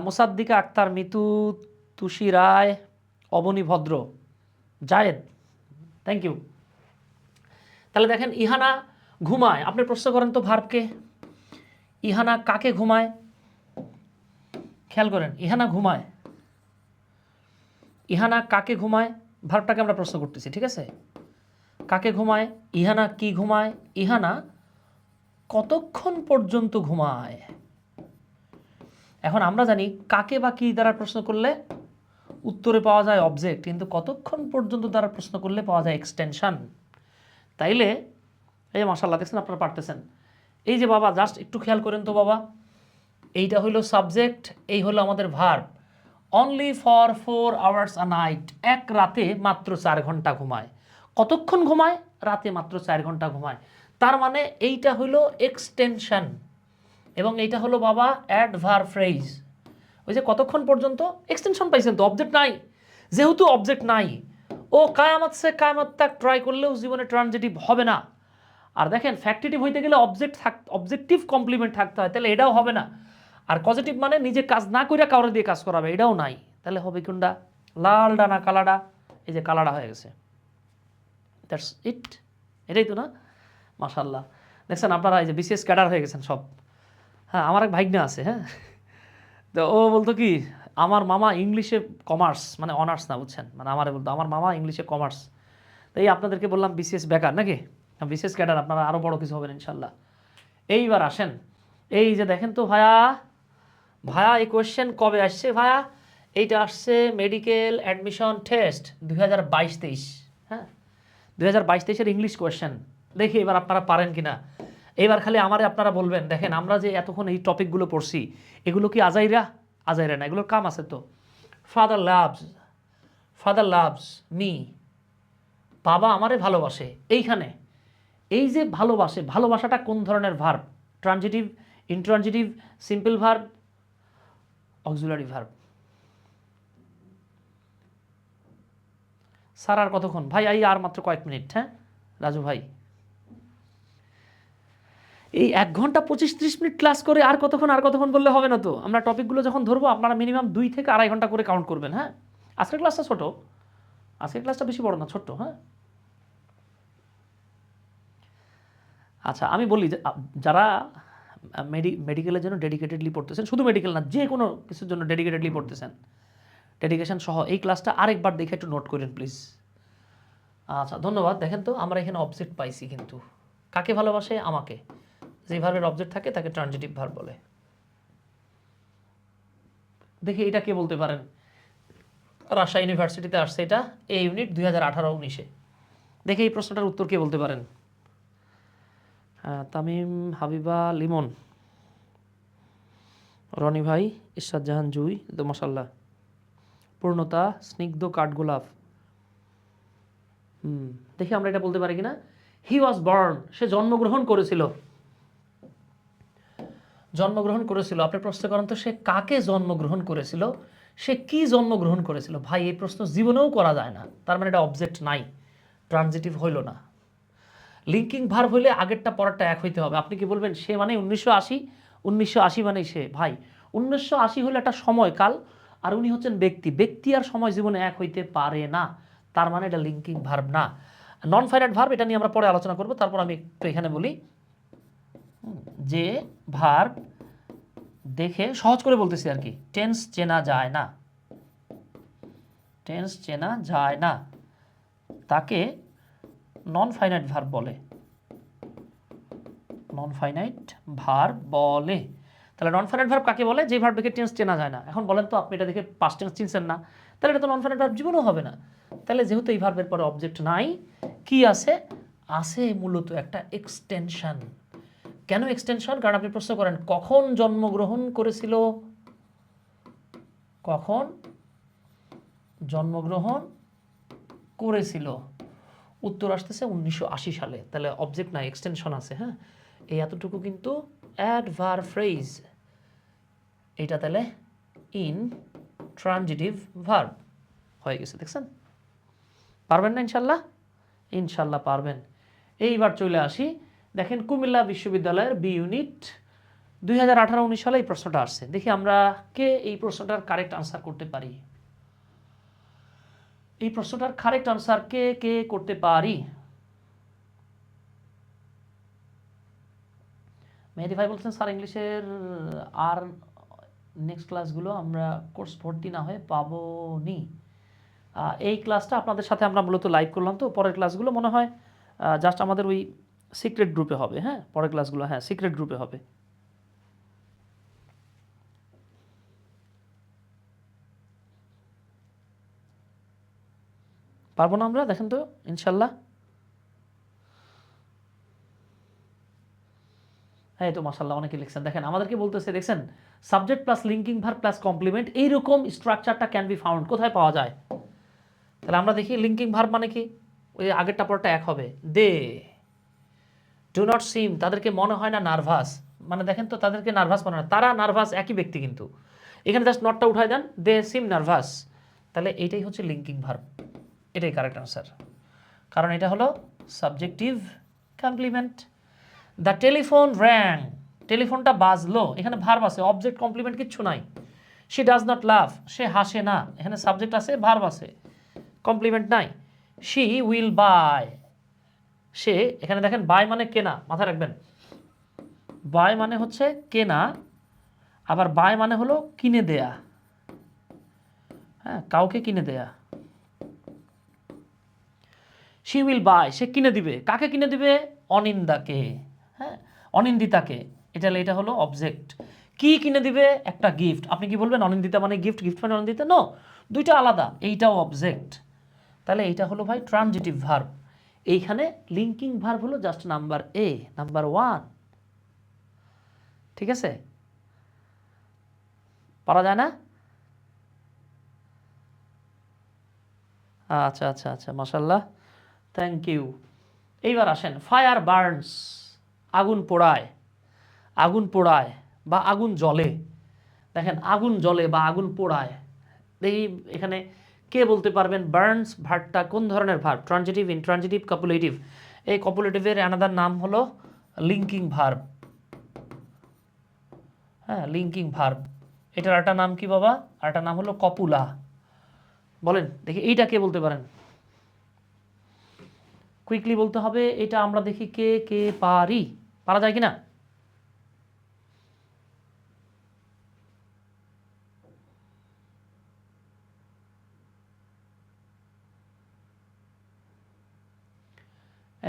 মোসাদ্দিকা আক্তার, মিতু, তুষি রায়, অবনী ভদ্র, জায়েদ, থ্যাংক ইউ। তাহলে দেখেন, ইহানা ঘুমায়। আপনি প্রশ্ন করেন তো ভার্বকে, ইহানা কাকে ঘুমায়? খেয়াল করেন, ইহানা ঘুমায়, ইহানা কাকে ঘুমায়? ভার্বটাকে আমরা প্রশ্ন করতেছি, ঠিক আছে? কাকে ঘুমায়? ইহানা কি ঘুমায়? ইহানা কতক্ষণ পর্যন্ত ঘুমায়? এখন আমরা জানি কাকে বা কি দ্বারা প্রশ্ন করলে উত্তরে পাওয়া যায় অবজেক্ট, কিন্তু কতক্ষণ পর্যন্ত দ্বারা প্রশ্ন করলে পাওয়া যায় এক্সটেনশন। তাইলে এই মাশাআল্লাহ, দেখছেন আপনারা পারতেছেন। এই যে বাবা, জাস্ট একটু খেয়াল করেন তো বাবা, এইটা হলো সাবজেক্ট, এই হলো আমাদের verb. Only for 4 hours a night, এক রাতে মাত্র 4 ঘন্টা ঘুমায়। কতক্ষণ ঘুমায়? রাতে মাত্র 4 ঘন্টা ঘুমায়। তার মানে এইটা হলো এক্সটেনশন, এবং এইটা হলো বাবা অ্যাডভার্ব ফ্রেজ। ওই যে কতক্ষণ পর্যন্ত, এক্সটেনশন পাইছেন তো, অবজেক্ট নাই। যেহেতু অবজেক্ট নাই, ও কায়ামত সে কায়ামত তাক ট্রাই করলেও জীবনে ট্রানজিটিভ হবে না। আর দেখেন, ফ্যাক্টিটিভ হইতে গেলে অবজেক্টিভ কমপ্লিমেন্ট থাকতে হয়, তাহলে এটাও হবে না। আর পজিটিভ মানে নিজে কাজ না করে কাউরে দিয়ে কাজ করাবে, এটাও নাই। তাহলে হবে কোনটা? লালডা না কালাডা? এই যে কালাডা হয়ে গেছে, দ্যাটস ইট। এটাই তো না? মাশাআল্লাহ, দেখছেন আপনারা এই যে বিসিএস ক্যাডার হয়ে গেছেন সব। হ্যাঁ, আমার এক ভাইগনা আছে, হ্যাঁ, তো ও বলতো কি, আমার মামা ইংলিশে কমার্স, মানে অনার্স না বুঝছেন, মানে আমারে বলতো আমার মামা ইংলিশে কমার্স। তো এই আপনাদেরকে বললাম বিসিএস বেকার নাকি, বিসিএস ক্যাডার, আপনারা আরও বড় কিছু হবেন ইনশাল্লাহ। এইবার আসেন, এই যে দেখেন তো ভাইয়া, এই কোয়েশ্চেন কবে আসছে ভাইয়া? এইটা আসছে মেডিকেল অ্যাডমিশন টেস্ট 2022-23। হ্যাঁ, 2022-23-এর ইংলিশ কোয়েশ্চেন। দেখি এবার আপনারা পারেন কিনা। এবার খালি আমারে আপনারা বলবেন, দেখেন আমরা যে এতক্ষণ এই টপিকগুলো পড়ছি এগুলো কি আজাইরা? আজাইরা না, এগুলোর কাম আছে তো। ফাদার লাভস মি, বাবা আমারে ভালোবাসে। এইখানে এই যে ভালোবাসে, ভালোবাসাটা কোন ধরনের verb? Transitive, intransitive, simple verb, auxiliary verb. Sir আর কতক্ষণ? ভাই আর মাত্র কয়েক মিনিট। হ্যাঁ রাজু ভাই, এই 1 ঘন্টা 25-30 মিনিট ক্লাস করে আর কতক্ষণ বললে হবে না তো। আমরা টপিকগুলো যখন ধরবো আপনারা মিনিমাম 2 থেকে 2.5 ঘন্টা করে কাউন্ট করবেন। হ্যাঁ, আজকের ক্লাসটা ছোট, আজকের ক্লাসটা বেশি বড় না, ছোট্ট। হ্যাঁ, আচ্ছা আমি বলি যারা মেডিকেলের জন্য ডেডিকেটেডলি পড়তেছেন, শুধু মেডিকেল না যে কোনো কিছুর জন্য ডেডিকেটেডলি পড়তেছেন, ডেডিকেশন সহ এই ক্লাসটা আরেকবার দেখে একটু নোট করেন প্লিজ। আচ্ছা ধন্যবাদ। দেখেন তো আমরা এখানে অবজেক্ট পাইছি, কিন্তু কাকে ভালোবাসে? আমাকে। যে ভার্বের অবজেক্ট থাকে তাকে ট্রানজিটিভ ভার্ব বলে। দেখি এটা কে বলতে পারেন? রাজশাহী ইউনিভার্সিটিতে আসছে এটা, এই ইউনিট 2018-19-এ। দেখি এই প্রশ্নটার উত্তর কে বলতে পারেন? তামিম, হাবিবা, লিমন, রনি ভাই, ইরশাদ জাহান জুই, তো মাশাল্লাহ। পূর্ণতা, স্নিগ্ধ কাঠগোলাপ। দেখি আমরা এটা বলতে পারি কিনা। হি ওয়াজ বর্ন, সে জন্মগ্রহণ করেছিল। জন্মগ্রহণ করেছিল। আপনি প্রশ্ন করেন তো, সে কাকে জন্মগ্রহণ করেছিল, সে কি জন্মগ্রহণ করেছিল? ভাই এই প্রশ্ন জীবনেও করা যায় না, তার মানে এটা অবজেক্ট নাই, ট্রানজিটিভ হইল না। লিঙ্কিং ভার্ব হইলে আগেরটা পরেরটা এক হইতে হবে। আপনি কি বলবেন সে মানে 1980, 1980 মানে সে? ভাই 1980 হলে একটা সময়কাল, আর উনি হচ্ছেন ব্যক্তি। ব্যক্তি আর সময় জীবনে এক হইতে পারে না, তার মানে এটা লিঙ্কিং ভার্ব না। নন ফাইনাইট ভার্ব, এটা নিয়ে আমরা পরে আলোচনা করব। তারপর আমি একটু এখানে বলি যে ভার্ব দেখে সহজ করে বলতেছি আর কি, টেন্স চেনা যায় না, টেন্স চেনা যায় না, তাকে নন ফাইনাইট ভার্ব বলে, নন ফাইনাইট ভার্ব বলে। তাহলে নন ফাইনাইট ভার্ব কাকে বলে? যে ভার্ব দেখে টেন্স চেনা যায় না। এখন বলেন তো, আপনি এটা দেখে পাস্ট টেন্স চিনছেন না, তাহলে এটা তো নন ফাইনাইট ভার্ব জীবনও হবে না। তাহলে যেহেতু এই ভার্বের পরে অবজেক্ট নাই, কি আছে? আছে মূলত একটা এক্সটেনশন। কেন এক্সটেনশন? কারণ আপনি প্রশ্ন করেন কখন জন্মগ্রহণ করেছিল, কখন জন্মগ্রহণ করেছিল, উত্তর আসতেছে 1980 সালে। তাহলে অবজেক্ট নাই, এক্সটেনশন আছে। হ্যাঁ, এই এতটুকু কিন্তু অ্যাডভার্ব ফ্রেজ, এটা তাহলে ইন ট্রানজিটিভ ভার্ব হয়ে গেছে। দেখছেন? পারবেন না ইনশাল্লাহ? ইনশাল্লাহ পারবেন। এইবার চলে আসি, দেখেন কুমিল্লা বিশ্ববিদ্যালয়ের বি ইউনিট 2018-19 সালে এই প্রশ্নটা আসছে। দেখি আমরা কে এই প্রশ্নটার কারেক্ট আনসার করতে পারি। এই প্রশ্নটার কারেক্ট আনসার কে কে করতে পারি? মেহেদি ভাই বলছেন স্যার ইংলিশের আর নেক্সট ক্লাসগুলো আমরা কোর্স ভর্তি না হয়ে পাবো নি। এই ক্লাসটা আপনাদের সাথে আমরা মূলত লাইভ করলাম, তো পরের ক্লাসগুলো মনে হয় জাস্ট আমাদের ওই সিক্রেট গ্রুপে হবে। হ্যাঁ, পরের ক্লাসগুলো হ্যাঁ সিক্রেট গ্রুপে হবে। পারবো না আমরা? দেখেন তো ইনশাল্লাহ। হ্যাঁ তো মাশাআল্লাহ অনেকে লিখছেন। দেখেন আমাদেরকে বলতেছে, দেখছেন subject plus linking verb plus complement, এইরকম স্ট্রাকচারটা ক্যান বি ফাউন্ড। কোথায় পাওয়া যায়? তাহলে আমরা দেখি লিঙ্কিং ভার্ব মানে কি, ওই আগেরটা পরটা এক হবে। দে ডু নট সিম, তাদেরকে মনে হয় না নার্ভাস। মানে দেখেন তো, তাদেরকে নার্ভাস মনে হয়, তারা নার্ভাস একই ব্যক্তি, কিন্তু এখানে জাস্ট নটটা উঠাই দেন, দে সিম নার্ভাস। তাহলে এইটাই হচ্ছে লিঙ্কিং ভার্ব, এটাই কারেক্ট আনসার, কারণ এটা হলো subjective complement. The telephone rang, টেলিফোনটা বাজলো, এখানে ভার্ব আছে, অবজেক্ট কমপ্লিমেন্ট কিচ্ছু নাই। শি ডাজ নট লাভ, সে হাসে না, এখানে সাবজেক্ট আছে, ভার্ব আছে, কমপ্লিমেন্ট নাই। শি উইল বাই, সে, এখানে দেখেন বাই মানে কেনা, মাথায় রাখবেন, বাই মানে হচ্ছে কেনা, আবার বাই মানে হলো কিনে দেয়া। হ্যাঁ, কাউকে কিনে দেয়া। শি উইল বাই, সে কিনে দিবে, কাকে কিনে দিবে? অনিন্দাকে, হ্যাঁ অনিন্দিতাকে। এটা হলো অবজেক্ট। কি কিনে দিবে? একটা গিফট। আপনি কি বলবেন অনিন্দিতা মানে গিফট, গিফট মানে অনিন্দিতা? নো, দুইটা আলাদা, এইটাও অবজেক্ট। তাহলে এইটা হলো ভাই ট্রানজিটিভ ভার্ব। এইখানে লিঙ্কিং ভার্ব হলো জাস্ট নাম্বার এ, নাম্বার 1। ঠিক আছে, পারা যায় না? আচ্ছা আচ্ছা আচ্ছা, মাশাল্লাহ, থ্যাংক ইউ। এইবার আসেন, ফায়ার বার্নস, আগুন পোড়ায়, আগুন পোড়ায় বা আগুন জ্বলে। দেখেন আগুন জ্বলে বা আগুন পোড়ায়, দেখি এখানে কে বলতে পারবেন বার্নস ভার্বটা কোন ধরনের ভার্ব? Transitive, intransitive, copulative? এই কপুলেটিভের অ্যানাদার নাম হলো লিঙ্কিং ভার্ব। হ্যাঁ, লিঙ্কিং ভার্ব। এটার একটা নাম কি বাবা? আরেকটা নাম হলো কপুলা। বলেন দেখি এইটা কে বলতে পারেন? কুইকলি বলতে হবে এটা, আমরা দেখি কে কে পারি, পারা যায় কিনা?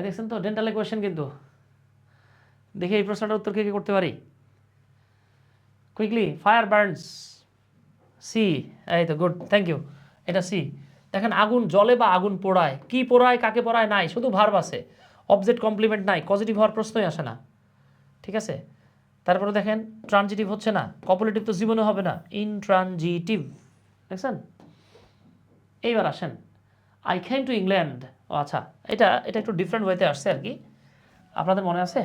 দেখছেন তো ডেন্টাল কোয়েশ্চেন, কিন্তু দেখি এই প্রশ্নটার উত্তর কে কে করতে পারি কুইকলি। Fire Burns, C. এই তো গুড, থ্যাংক ইউ, এটা সি। দেখেন আগুন জ্বলে বা আগুন পোড়ায়, কি পোড়ায় কাকে পোড়ায় নাই, শুধু ভার্ব আছে, অবজেক্ট কমপ্লিমেন্ট নাই, পজিটিভ হওয়ার প্রশ্নই আসে না। ঠিক আছে, তারপরে দেখেন ট্রানজিটিভ হচ্ছে না, কপুলেটিভ তো জীবনে হবে না, ইনট্রানজিটিভ। দেখছেন? এইবার আসেন, আই কেম টু ইংল্যান্ড। ও আচ্ছা, এটা এটা একটু ডিফারেন্ট ওয়েতে আসছে আর কি, আপনাদের মনে আছে?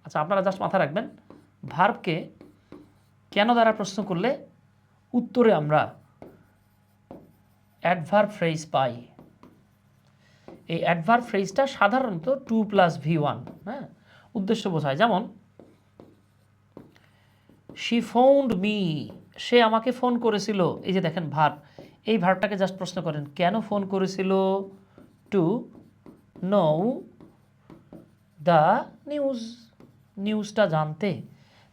আচ্ছা, আপনারা জাস্ট মাথা রাখবেন, ভার্বকে কেন দ্বারা প্রশ্ন করলে উত্তরে আমরা অ্যাডভার্ব ফ্রেজ পাই। এই অ্যাডভার্ব ফ্রেজটা সাধারণত 2+V1, হ্যাঁ, উদ্দেশ্য বোঝায়। যেমন শি ফোন্ড মি, সে আমাকে ফোন করেছিল। এই যে দেখেন ভার্ব, এই ভার্বটাকে জাস্ট প্রশ্ন করেন কেন ফোন করেছিল? টু নো দ্য নিউজ, নিউজটা জানতে।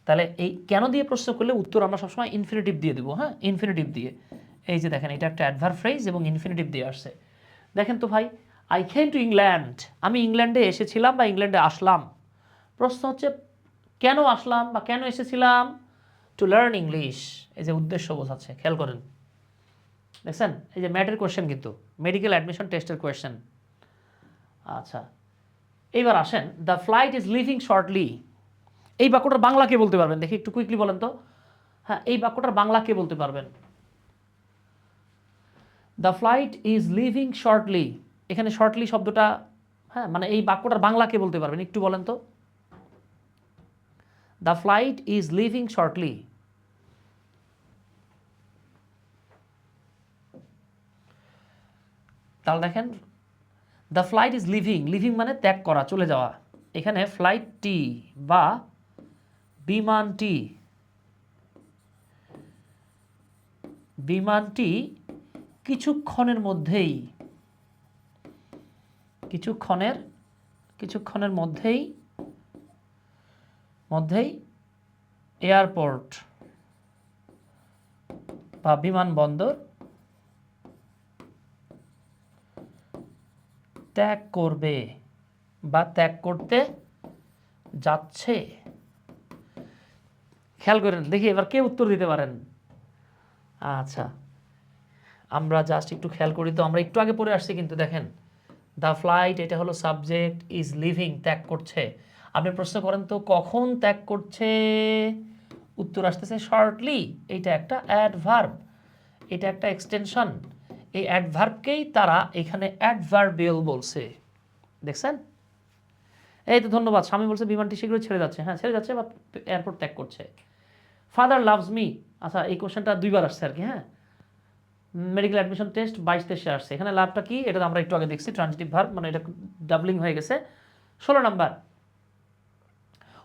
তাহলে এই কেন দিয়ে প্রশ্ন করলে উত্তর আমরা সবসময় ইনফিনিটিভ দিয়ে দেবো। হ্যাঁ, ইনফিনিটিভ দিয়ে। এই যে দেখেন এটা একটা অ্যাডভার্ব ফ্রেজ এবং ইনফিনিটিভ দিয়ে আসছে। দেখেন তো ভাই, আই কেম টু ইংল্যান্ড, আমি ইংল্যান্ডে এসেছিলাম বা ইংল্যান্ডে আসলাম। প্রশ্ন হচ্ছে কেন আসলাম বা কেন এসেছিলাম? To learn English. এই যে উদ্দেশ্য বোঝাচ্ছে, খেয়াল করেন। দেখছেন, এই যে ম্যাটের কোয়েশ্চেন, কিন্তু মেডিকেল অ্যাডমিশন টেস্টের কোয়েশ্চেন। আচ্ছা, এইবার আসেন, the flight is living shortly. এই বাক্যটার বাংলা কে বলতে পারবেন? দেখি একটু কুইকলি বলেন তো। হ্যাঁ, এই বাক্যটার বাংলা কে বলতে পারবেন? The flight is living shortly, এখানে শর্টলি শব্দটা, হ্যাঁ, মানে এই বাক্যটার বাংলা কে বলতে পারবেন? একটু বলেন তো। The flight is living shortly. তাহলে দেখেন, the flight is living, living মানে ত্যাগ করা, চলে যাওয়া। এখানে ফ্লাইটটি বা বিমানটি, বিমানটি কিছুক্ষণের মধ্যেই, কিছুক্ষণের মধ্যেই এয়ারপোর্ট বা বিমানবন্দর ত্যাগ করবে বা ত্যাগ করতে যাচ্ছে। খেয়াল করেন দেখি এবার কে উত্তর দিতে পারেন। আচ্ছা, আমরা জাস্ট একটু খেয়াল করি তো, আমরা একটু আগে পড়ে আসছি কিন্তু দেখেন, দ্য ফ্লাইট এটা হলো সাবজেক্ট, ইজ লিভিং ত্যাগ করছে। আপনি প্রশ্ন করেন তো কখন ত্যাগ করছে? উত্তর আসতেছে শর্টলি। এইটা একটা অ্যাডভার্ব, এটা একটা এক্সটেনশন। এই অ্যাডভার্বকেই তারা এখানে অ্যাডভার্বিয়াল বলছে। দেখছেন? এই তো ধন্যবাদ, স্বামী বলছে বিমানটি শীঘ্রই ছেড়ে যাচ্ছে। হ্যাঁ, ছেড়ে যাচ্ছে বা এয়ারপোর্ট ত্যাগ করছে। ফাদার লাভস মি, আচ্ছা এই কোশ্চেনটা দুইবার আসছে আর কি। হ্যাঁ, মেডিকেল অ্যাডমিশন টেস্ট 22-23 আসছে। এখানে লাভটা কি? এটা আমরা একটু আগে দেখছি, ট্রানজিটিভ ভার্ব, মানে এটা ডাবলিং হয়ে গেছে। 16 number,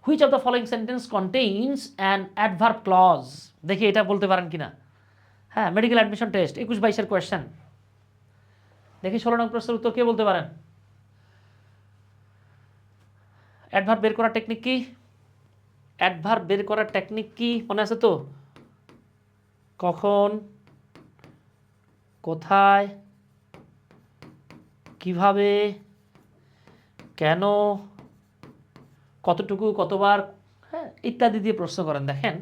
which of the following sentence contains an adverb clause. দেখি এটা বলতে পারেন কিনা। হ্যাঁ, মেডিকেল অ্যাডমিশন টেস্ট 21-22-এর কোয়েশ্চেন। দেখি 16 নং প্রশ্নের উত্তর কে বলতে পারেন? অ্যাডভার্ব বের করার টেকনিক কি? অ্যাডভার্ব বের করার টেকনিক কি মনে আছে তো? কখন, কোথায়, কিভাবে, কেন, কতটুকু, কতবার, হ্যাঁ, ইত্যাদি দিয়ে প্রশ্ন করেন। দেখেন,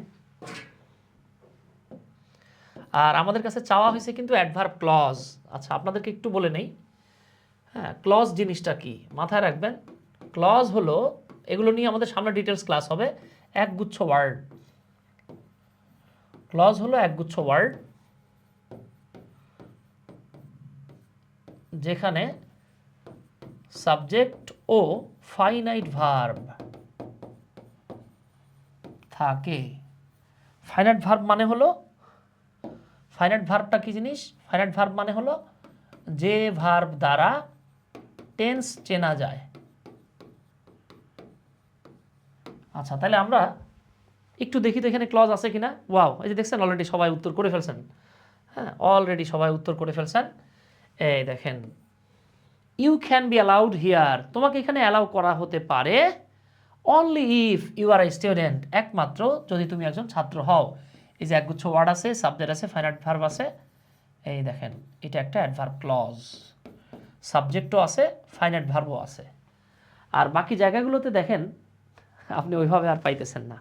আর আমাদের কাছে চাওয়া হয়েছে কিন্তু অ্যাডভার্ব ক্লজ। আচ্ছা, আপনাদেরকে একটু বলে নেই। হ্যাঁ, ক্লজ জিনিসটা কি মাথায় রাখবেন। ক্লজ হলো, এগুলো নিয়ে আমাদের সামনে ডিটেলস ক্লাস হবে। একগুচ্ছ ওয়ার্ড। ক্লজ হলো একগুচ্ছ ওয়ার্ড যেখানে সাবজেক্ট ও ফাইনাইট ভার্ব থাকে। ফাইনাইট ভার্ব মানে হলো, ফাইনাইট ভার্বটা কি জিনিস? ফাইনাইট ভার্ব মানে হলো যে ভার্ব দ্বারা টেন্স চেনা যায়। আচ্ছা, তাহলে আমরা একটু দেখি তো এখানে ক্লজ আছে কিনা। ওয়াও, এই যে দেখছেন অলরেডি সবাই উত্তর করে ফেলছেন। হ্যাঁ, অলরেডি সবাই উত্তর করে ফেলছেন। এই দেখেন, you can be allowed here, তোমাকে এখানে অ্যালাউ করা হতে পারে only if you are a student, একমাত্র যদি তুমি একজন ছাত্র হও। এই যে একগুচ্ছ ওয়ার্ড আছে, সাবজেক্ট আছে, ফাইনাইট ভার্ব আছে। এই দেখেন, এটা একটা অ্যাডভার্ব ক্লজ, সাবজেক্টও আছে, ফাইনাইট ভার্বও আছে। আর বাকি জায়গাগুলোতে দেখেন আপনি ওইভাবে আর পাইতেছেন না।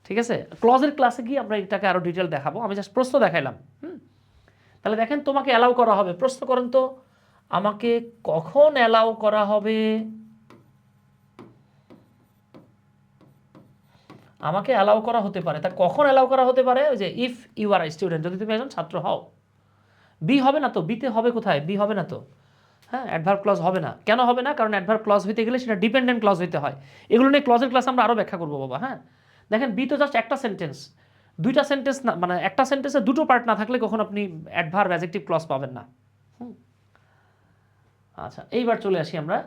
ঠিক আছে, ক্লজের ক্লাসে গিয়ে আমরা এটাকে আরও ডিটেল দেখাবো, আমি জাস্ট প্রশ্ন দেখাইলাম। তাহলে দেখেন, তোমাকে অ্যালাউ করা হবে, প্রশ্ন করেন তো আমাকে কখন অ্যালাউ করা হবে? আমাকে অ্যালাউ করা হতে পারে, তা কখন অ্যালাউ করা হতে পারে? ওই যে ইফ ইউ আর স্টুডেন্ট, যদি তুমি একজন ছাত্র হও। বি হবে না তো, বিতে হবে কোথায়? বি হবে না তো। হ্যাঁ, অ্যাডভার্ব ক্লজ হবে না। কেন হবে না? কারণ অ্যাডভার্ব ক্লজ হইতে গেলে সেটা ডিপেন্ডেন্ট ক্লজ হইতে হয়। এগুলো নিয়ে ক্লজের ক্লাস আমরা আরও ব্যাখ্যা করবো বাবা। হ্যাঁ, দেখেন, বি তো জাস্ট একটা সেন্টেন্স, দুইটা সেন্টেন্স না, মানে একটা সেন্টেন্সে দুটো পার্ট না থাকলে কখন আপনি অ্যাডভার্ব অ্যাডজেক্টিভ ক্লজ পাবেন না। আচ্ছা, এইবার চলে আসি আমরা।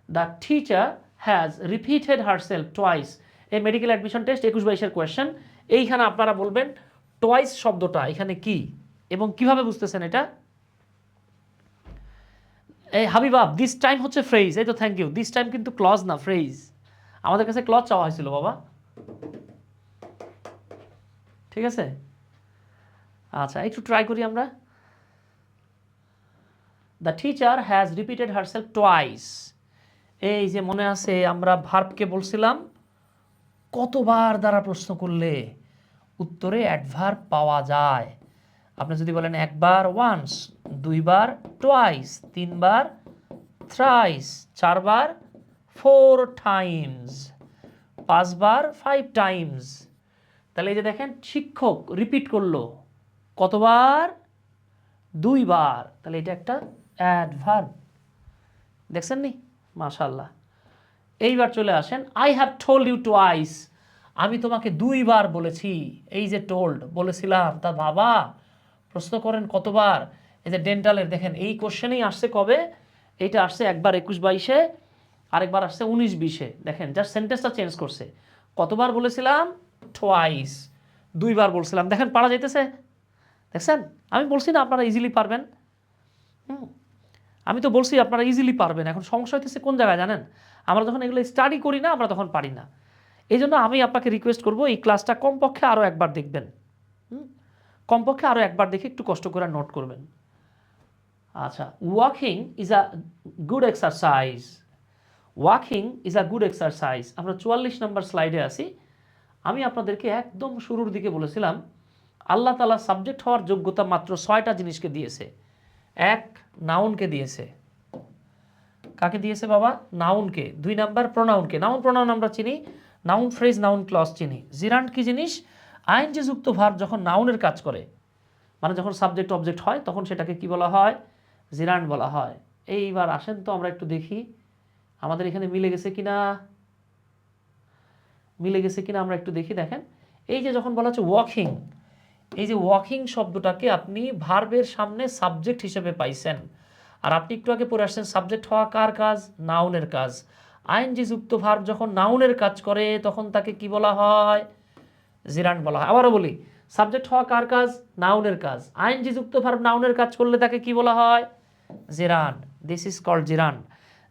The teacher has repeated herself twice. এই মেডিকেল অ্যাডমিশন টেস্ট 21-22-এর কোয়েশ্চেন। এইখানে আপনারা বলবেন টুয়াইস শব্দটা এখানে কি এবং কিভাবে বুঝতেছেন এটা। এই হাবিবাব, দিস টাইম হচ্ছে ফ্রেজ। এই তো, থ্যাংক ইউ। দিস টাইম কিন্তু ক্লজ না, ফ্রেজ। আমাদের কাছে ক্লজ চাওয়া হয়েছিল বাবা। ঠিক আছে, আচ্ছা একটু ট্রাই করি আমরা। The teacher has repeated herself twice. এই যে মনে আছে আমরা ভার্বকে বলছিলাম কতবার দ্বারা প্রশ্ন করলে উত্তরে অ্যাডভার্ব পাওয়া যায়। আপনি যদি বলেন একবার ওয়ান্স, দুইবার টুয়াইস, তিনবার থ্রাইস, চারবার ফোর টাইমস, পাঁচবার ফাইভ টাইমস। তাহলে এই যে দেখেন, শিক্ষক রিপিট করলো কতবার? দুইবার। তাহলে এটা একটা অ্যাডভার্ব। দেখছেন নি? মাশাআল্লাহ। এইবার চলে আসেন, I have told you twice. আমি তোমাকে দুইবার বলেছি। এই যে টোল্ড বলেছিলাম, তা বাবা প্রশ্ন করেন কতবার? এই যে ডেন্টালের দেখেন, এই কোশ্চেনেই আসছে কবে? এইটা আসছে একবার 21-22-এ, আরেকবার আসছে 19-20-এ। দেখেন, জাস্ট সেন্টেন্সটা চেঞ্জ করছে। কতবার বলেছিলাম? টুয়াইস, দুইবার বলছিলাম। দেখেন পারা যাইতেছে, দেখছেন? আমি বলছি না আপনারা ইজিলি পারবেন। আমি তো বলছি আপনারা ইজিলি পারবেন। এখন সমস্যা হইতেছে কোন জায়গায় জানেন? আমরা যখন এগুলো স্টাডি করি না, আমরা তখন পারি না। এই জন্য আমি আপনাকে রিকোয়েস্ট করব, এই ক্লাসটা কমপক্ষে আরও একবার দেখবেন। কমপক্ষে আরও একবার দেখে একটু কষ্ট করে নোট করবেন। আচ্ছা, walking is a good exercise. Walking is a good exercise. আমরা 44 নম্বর স্লাইডে আছি। আমি আপনাদেরকে একদম শুরুর দিকে বলেছিলাম আল্লাহ তাআলা সাবজেক্ট হওয়ার যোগ্যতা মাত্র 6টা জিনিসকে দিয়েছে। এক, নাউনকে দিয়েছে। কাকে দিয়েছে বাবা? নাউনকে। 2 নাম্বার প্রোনাউনকে। নাউন প্রোনাউন আমরা চিনি, নাউন ফ্রেজ, নাউন ক্লজ চিনি। জিরান্ড কি জিনিস? আইএনজি যুক্ত ভার্ব যখন নাউনের কাজ করে, মানে যখন সাবজেক্ট অবজেক্ট হয়, তখন সেটাকে কি বলা হয়? জিরান্ড বলা হয়। এইবার আসেন তো আমরা একটু দেখি আমাদের এখানে মিলে গেছে কিনা। মিলে গেছে কিনা আমরা একটু দেখি। দেখেন, এই যে যখন বলা হচ্ছে ওয়াকিং, এই যে ওয়াকিং শব্দটাকে আপনি ভার্বের সামনে সাবজেক্ট হিসেবে পাইছেন। আর আপনি একটু আগে পড়ে আসছেন সাবজেক্ট হওয়া কার কাজ? নাউনের কাজ। আইএনজি যুক্ত ভার্ব যখন নাউনের কাজ করে তখন তাকে কি বলা হয়? জিরান্ড বলা হয়। আবারও বলি, সাবজেক্ট হওয়া কার কাজ? নাউনের কাজ। আইএনজি যুক্ত ভার্ব নাউনের কাজ করলে তাকে কি বলা হয়? Gerund. This is called gerund.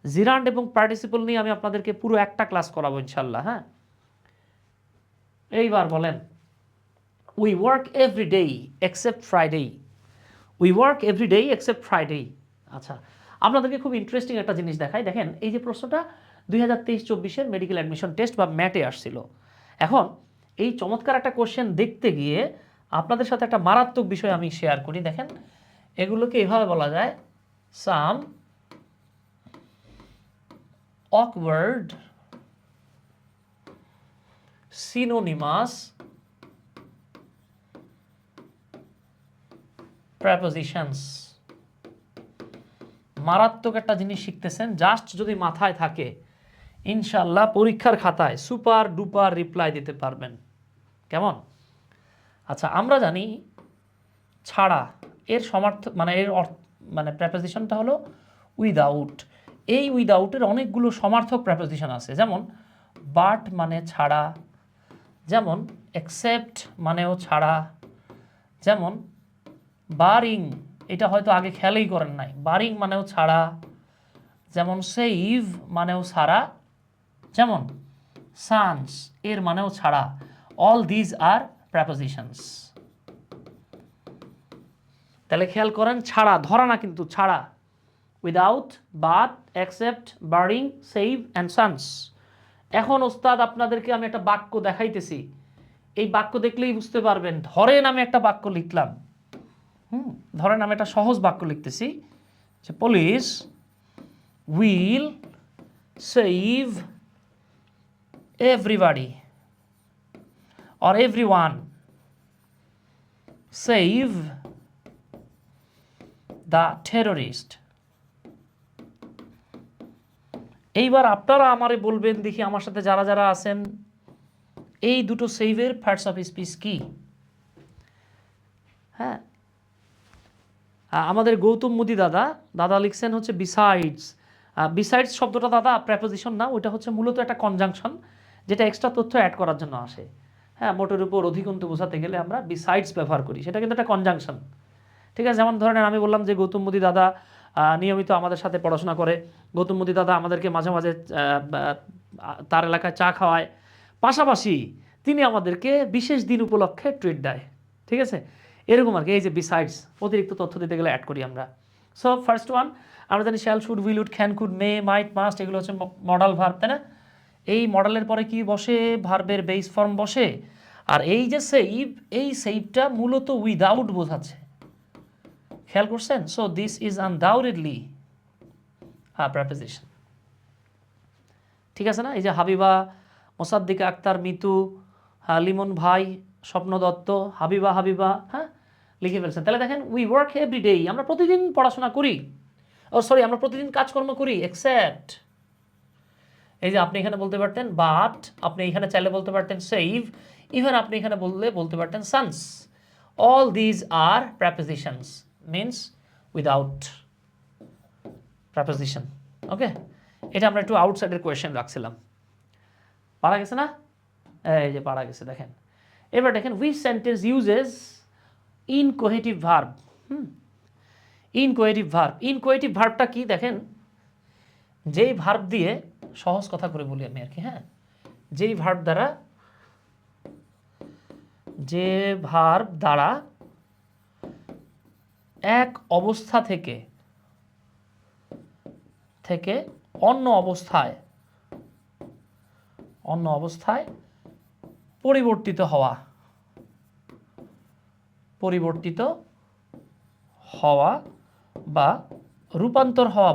Gerund এবং পার্টিসিপল নিয়ে আমি আপনাদেরকে পুরো একটা ক্লাস করাবো ইনশাল্লাহ। হ্যাঁ, এইবার বলেন, we work every day except Friday. We work every day except Friday. আচ্ছা, আপনাদেরকে খুব ইন্টারেস্টিং একটা জিনিস দেখাই। দেখেন, এই যে প্রশ্নটা 2023-24-এর মেডিকেল অ্যাডমিশন টেস্ট বা ম্যাটে আসছিল। এখন এই চমৎকার একটা কোশ্চেন দেখতে গিয়ে আপনাদের সাথে একটা মারাত্মক বিষয় আমি শেয়ার করি। দেখেন, এগুলোকে এভাবে বলা যায়, সাম awkward সিনোনিমাস প্রেপোজিশনস। মারাত্মক একটা জিনিস শিখতেছেন, জাস্ট যদি মাথায় থাকে ইনশাআল্লাহ পরীক্ষার খাতায় সুপার ডুপার রিপ্লাই দিতে পারবেন। কেমন? আচ্ছা, আমরা জানি ছাড়া এর সমার্থক মানে এর মানে প্রেপোজিশনটা হলো উইদাউট। এই উইদাউটের অনেকগুলো সমার্থক প্রেপোজিশন আছে, যেমন বাট মানে ছাড়া, যেমন এক্সেপ্ট মানেও ছাড়া, যেমন বারিং, এটা হয়তো আগে খেয়ালই করেন নাই, বারিং মানেও ছাড়া, যেমন সেভ মানেও ছাড়া, যেমন সানস এর মানেও ছাড়া। All these are prepositions. তাহলে খেয়াল করেন, ছাড়া ধরা না কিন্তু, ছাড়া without, but, except, barring, save and sans. এখন ওস্তাদ আপনাদেরকে আমি একটা বাক্য দেখাইতেছি, এই বাক্য দেখলেই বুঝতে পারবেন। ধরেন আমি একটা বাক্য লিখলাম, ধরেন আমি একটা সহজ বাক্য লিখতেছি যে police will save everybody or everyone, save the terrorist. এইবার আপনারা আমারে বলবেন দেখি, আমার সাথে যারা যারা আছেন, এই দুটো সেভের পার্টস অফ স্পিচ কি? হ্যাঁ, আমাদের গৌতম মুদি দাদা লিখছেন হচ্ছে বিসাইডস। বিসাইডস শব্দটা দাদা প্রেপোজিশন না, ওইটা হচ্ছে মূলত একটা কনজাংশন, যেটা এক্সট্রা তথ্য অ্যাড করার জন্য আসে। হ্যাঁ, মোটের উপর অধিকন্তু বোঝাতে গেলে আমরা বিসাইডস ব্যবহার করি, সেটা কিন্তু একটা কনজাংশন। ঠিক আছে, যেমন ধরেন আমি বললাম যে গৌতম মুদি দাদা নিয়মিত আমাদের সাথে পড়াশোনা করে, গৌতম মুদি দাদা আমাদেরকে মাঝে মাঝে তার এলাকায় চা খাওয়ায়, পাশাপাশি তিনি আমাদেরকে বিশেষ দিন উপলক্ষে ট্রিট দেয়। ঠিক আছে, এরকম আর কি। এই যে বিসাইডস, অতিরিক্ত তথ্য দিতে গেলে অ্যাড করি আমরা। সো ফার্স্ট ওয়ান আমরা জানি shall, should, will, would, can, could, may, might, must, এগুলো হচ্ছে মডাল ভার্ব, তাই না? এই মডালের পরে কি বসে? ভার্বের বেস ফর্ম বসে। আর এই যে সেভ, এই সেভটা মূলত উইদাউট বোঝাচ্ছে, খেয়াল করছেন? So this is undoubtedly a preposition. ঠিক আছে না? এই যে হাবিবা, মোসাদ্দিকা আক্তার, মিতু, লিমন ভাই, স্বপ্ন দত্ত, হাবিবা, হ্যাঁ লিখে ফেলছেন। তাহলে দেখেন, উই ওয়ার্ক এভরি ডে, আমরা প্রতিদিন পড়াশোনা করি, আমরা প্রতিদিন কাজকর্ম করি, এক্সেপ্ট। এই যে আপনি এখানে বলতে পারতেন বাট, আপনি এখানে চাইলে বলতে পারতেন সেভ, ইভেন আপনি এখানে বলতে পারতেন sans. All these are prepositions, means without preposition. Okay, এটা আমরা একটু আউটসাইডের কোয়েশ্চেন রাখছিলাম। পারা গেছে না? এই যে পারা গেছে, দেখেন। এবার দেখেন, which sentence uses inchoative verb. Inchoative verb, inchoative ভার্বটা কি? দেখেন, যেই ভার্ব দিয়ে, সহজ কথা করে বলি আমি আর কি, হ্যাঁ, যেই ভার্ব দ্বারা, যে ভার্ব দ্বারা এক অবস্থা থেকে অন্য অবস্থায় পরিবর্তিত হওয়া বা রূপান্তর হওয়া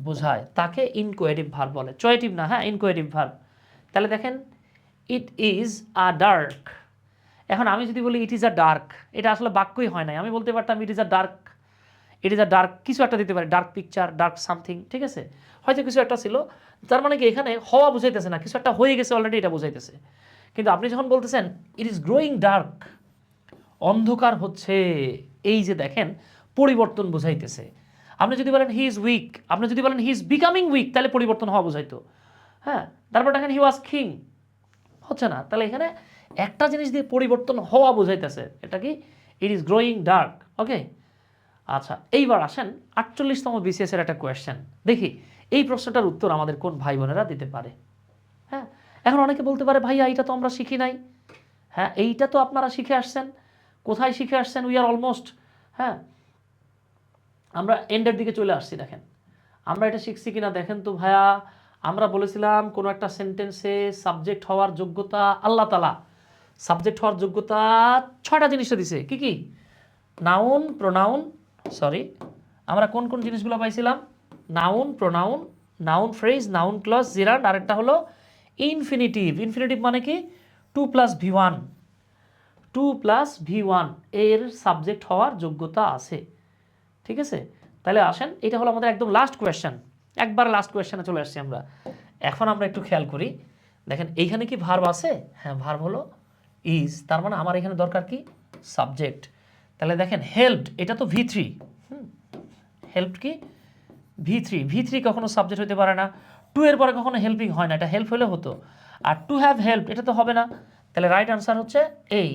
বোঝায়। তাকে ইনকোয়েটিভ ভার্ব বলে, চয়েটিভ না। হ্যাঁ, ইনকোয়েটিভ ভার্ব। তাহলে দেখেন, ইট ইজ আ ডার্ক। এখন আমি যদি বলি ইট ইজ আ ডার্ক, এটা আসলে বাক্যই হয় নাই। আমি বলতে পারতাম ইট ইজ আ ডার্ক, কিছু একটা দিতে পারি, ডার্ক পিকচার, ডার্ক সামথিং। ঠিক আছে, হয়তো কিছু একটা ছিল, তার মানে কি এখানে হওয়া বুঝাইতেছে না, কিছু একটা হয়ে গেছে অলরেডি, এটা বুঝাইতেছে। কিন্তু আপনি যখন বলতেছেন ইট ইজ গ্রোয়িং ডার্ক, অন্ধকার হচ্ছে, এই যে দেখেন পরিবর্তন বুঝাইতেছে। আপনি যদি বলেন হি ইজ উইক, আপনি যদি বলেন হি ইজ বিকামিং উইক, তাহলে পরিবর্তন হওয়া বুঝাইতো। হ্যাঁ, তারপর দেখেন হি ওয়াজ কিং, হচ্ছে না। তাহলে এখানে একটা জিনিস দিয়ে পরিবর্তন হওয়া বুঝাইতেছে, এটা কি? It is growing dark. Okay, আচ্ছা, এইবার আসেন 48তম বিসিএস এর একটা কোয়েশ্চেন দেখি, এই প্রশ্নটার উত্তর আমাদের কোন ভাই বোনেরা দিতে পারে। হ্যাঁ, এখন অনেকে বলতে পারে ভাইয়া এইটা তো আমরা শিখি নাই। হ্যাঁ, এইটা তো আপনারা শিখে আসছেন। কোথায় শিখে আসছেন? উই আর অলমোস্ট, হ্যাঁ, আমরা এন্ডের দিকে চলে আসছি। দেখেন আমরা এটা শিখছি কিনা দেখেন তো ভাইয়া। আমরা বলেছিলাম কোনো একটা সেন্টেন্সে সাবজেক্ট হওয়ার যোগ্যতা, আল্লাহ তাআলা সাবজেক্ট হওয়ার যোগ্যতা 6টা জিনিসটা দিছে। কি কি? নাউন, প্রোনাউন, আমরা কোন কোন জিনিসগুলো পাইছিলাম? Noun, pronoun, noun phrase, noun clause, gerund, আরেকটা হলো ইনফিনিটিভ। ইনফিনিটিভ মানে কি 2+V1, 2+V1 এর সাবজেক্ট হওয়ার যোগ্যতা আছে। ঠিক আছে, তাহলে আসেন, এটা হলো আমাদের একদম লাস্ট কোয়েশ্চেন, একবার লাস্ট কোয়েশ্চেনে চলে আসছি আমরা। এখন আমরা একটু খেয়াল করি, দেখেন এইখানে কি ভার্ব আছে? হ্যাঁ, ভার্ব হলো ইজ, তার মানে আমার এখানে দরকার কি সাবজেক্ট। তাহলে দেখেন হেল্পড, এটা তো V3, হেল্পড কি V3 কখনো সাবজেক্ট হতে পারে না, টু এর পরে কখনো হেল্পিং হয় না, এটা হেল্প হলে হতো। আর টু হ্যাভ হেল্প এটা তো হবে না, তাহলে রাইট আনসার হচ্ছে এই,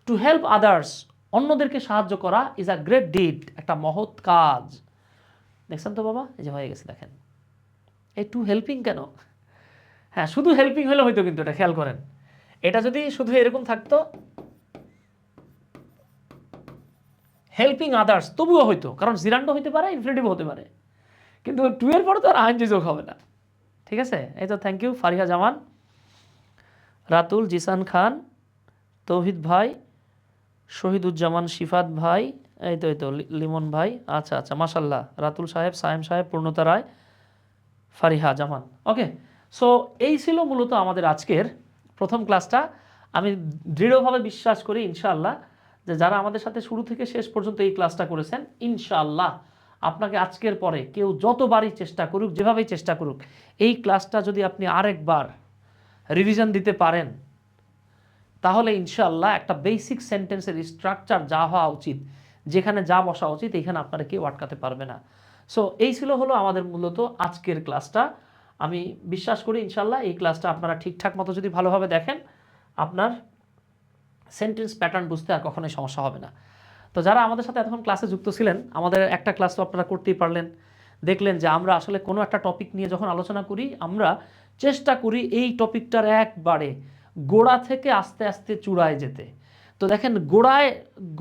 টু হেল্প আদার্স, অন্যদেরকে সাহায্য করা ইজ আ গ্রেট ডিড, একটা মহৎ কাজ। দেখছেন তো বাবা, এই যে হয়ে গেছে, দেখেন এই টু হেল্পিং কেন? হ্যাঁ, শুধু হেল্পিং হলে হয়তো, কিন্তু এটা খেয়াল করেন, এটা যদি শুধু এরকম থাকতো হেল্পিং আদার্স তবুও হয়তো, কারণ জিরান্ডও হতে পারে, ইনফিনিটিভও হতে পারে, কিন্তু টু এর পরে তো আর আইনজি যোগ হবে না। ঠিক আছে, এই তো থ্যাংক ইউ ফারিহা জামান, রাতুল, জিসান খান, তৌহিদ ভাই, শহীদুজ্জামান, শিফাত ভাই, এই তো লিমন ভাই, আচ্ছা আচ্ছা মাশাল্লাহ, রাতুল সাহেব, সায়েম সাহেব, পূর্ণতা রায়, ফারিহা জামান। ওকে, সো এই ছিল মূলত আমাদের আজকের প্রথম ক্লাসটা। আমি দৃঢ়ভাবে বিশ্বাস করি ইনশাআল্লাহ যে যারা আমাদের সাথে শুরু থেকে শেষ পর্যন্ত এই ক্লাসটা করেছেন, ইনশাআল্লাহ আপনাকে আজকের পরে কেউ যতবারই চেষ্টা করুক, যেভাবেই চেষ্টা করুক, এই ক্লাসটা যদি আপনি আরেকবার রিভিশন দিতে পারেন, তাহলে ইনশাআল্লাহ একটা বেসিক সেন্টেন্সের স্ট্রাকচার যা হওয়া উচিত, যেখানে যা বসা উচিত, এখানে আপনারা কেউ আটকাতে পারবে না। সো এই হলো আমাদের মূলত আজকের ক্লাসটা। আমি বিশ্বাস করি ইনশাআল্লাহ এই ক্লাসটা আপনারা ঠিকঠাক মতো যদি ভালোভাবে দেখেন, আপনার সেন্টেন্স প্যাটার্ন বুঝতে আর কখনোই সমস্যা হবে না। তো যারা আমাদের সাথে এতক্ষণ ক্লাসে যুক্ত ছিলেন, আমাদের একটা ক্লাস তো আপনারা করতেই পারলেন, দেখলেন যে আমরা আসলে কোনো একটা টপিক নিয়ে যখন আলোচনা করি, আমরা চেষ্টা করি এই টপিকটার একবারে গোড়া থেকে আস্তে আস্তে চূড়ায় যেতে। তো দেখেন,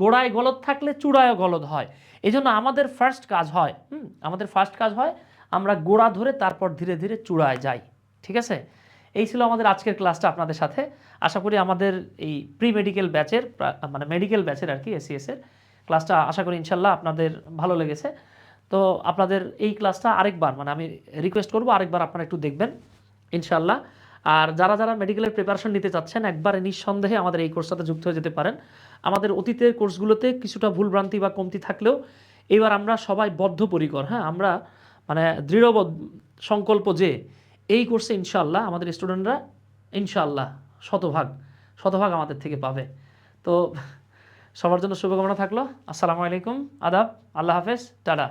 গোড়ায় গলদ থাকলে চূড়ায়ও গলদ হয়। এই জন্য আমাদের ফার্স্ট কাজ হয় আমরা গোড়া ধরে তারপর ধীরে ধীরে চূড়ায় যাই। ঠিক আছে, এই ছিল আমাদের আজকের ক্লাসটা আপনাদের সাথে। আশা করি আমাদের এই প্রি মেডিকেল ব্যাচের, মানে মেডিকেল ব্যাচের আর কি, এসিএসের ক্লাসটা আশা করি ইনশাল্লাহ আপনাদের ভালো লেগেছে। তো আপনাদের এই ক্লাসটা আরেকবার, মানে আমি রিকোয়েস্ট করবো আরেকবার আপনারা একটু দেখবেন ইনশাল্লাহ। আর যারা যারা মেডিকেলের প্রিপারেশন নিতে চাচ্ছেন, একবারে নিঃসন্দেহে আমাদের এই কোর্সটাতে যুক্ত হয়ে যেতে পারেন। আমাদের অতীতের কোর্সগুলোতে কিছুটা ভুলভ্রান্তি বা কমতি থাকলেও এবার আমরা সবাই বদ্ধপরিকর, হ্যাঁ, আমরা মানে দৃঢ় সংকল্প যে এই কোর্সে ইনশাআল্লাহ আমাদের স্টুডেন্টরা ইনশাআল্লাহ শতভাগ আমাদের থেকে পাবে। তো সবার জন্য শুভকামনা থাকলো। আসসালামু আলাইকুম, আদাব, আল্লাহ হাফেজ, টাটা।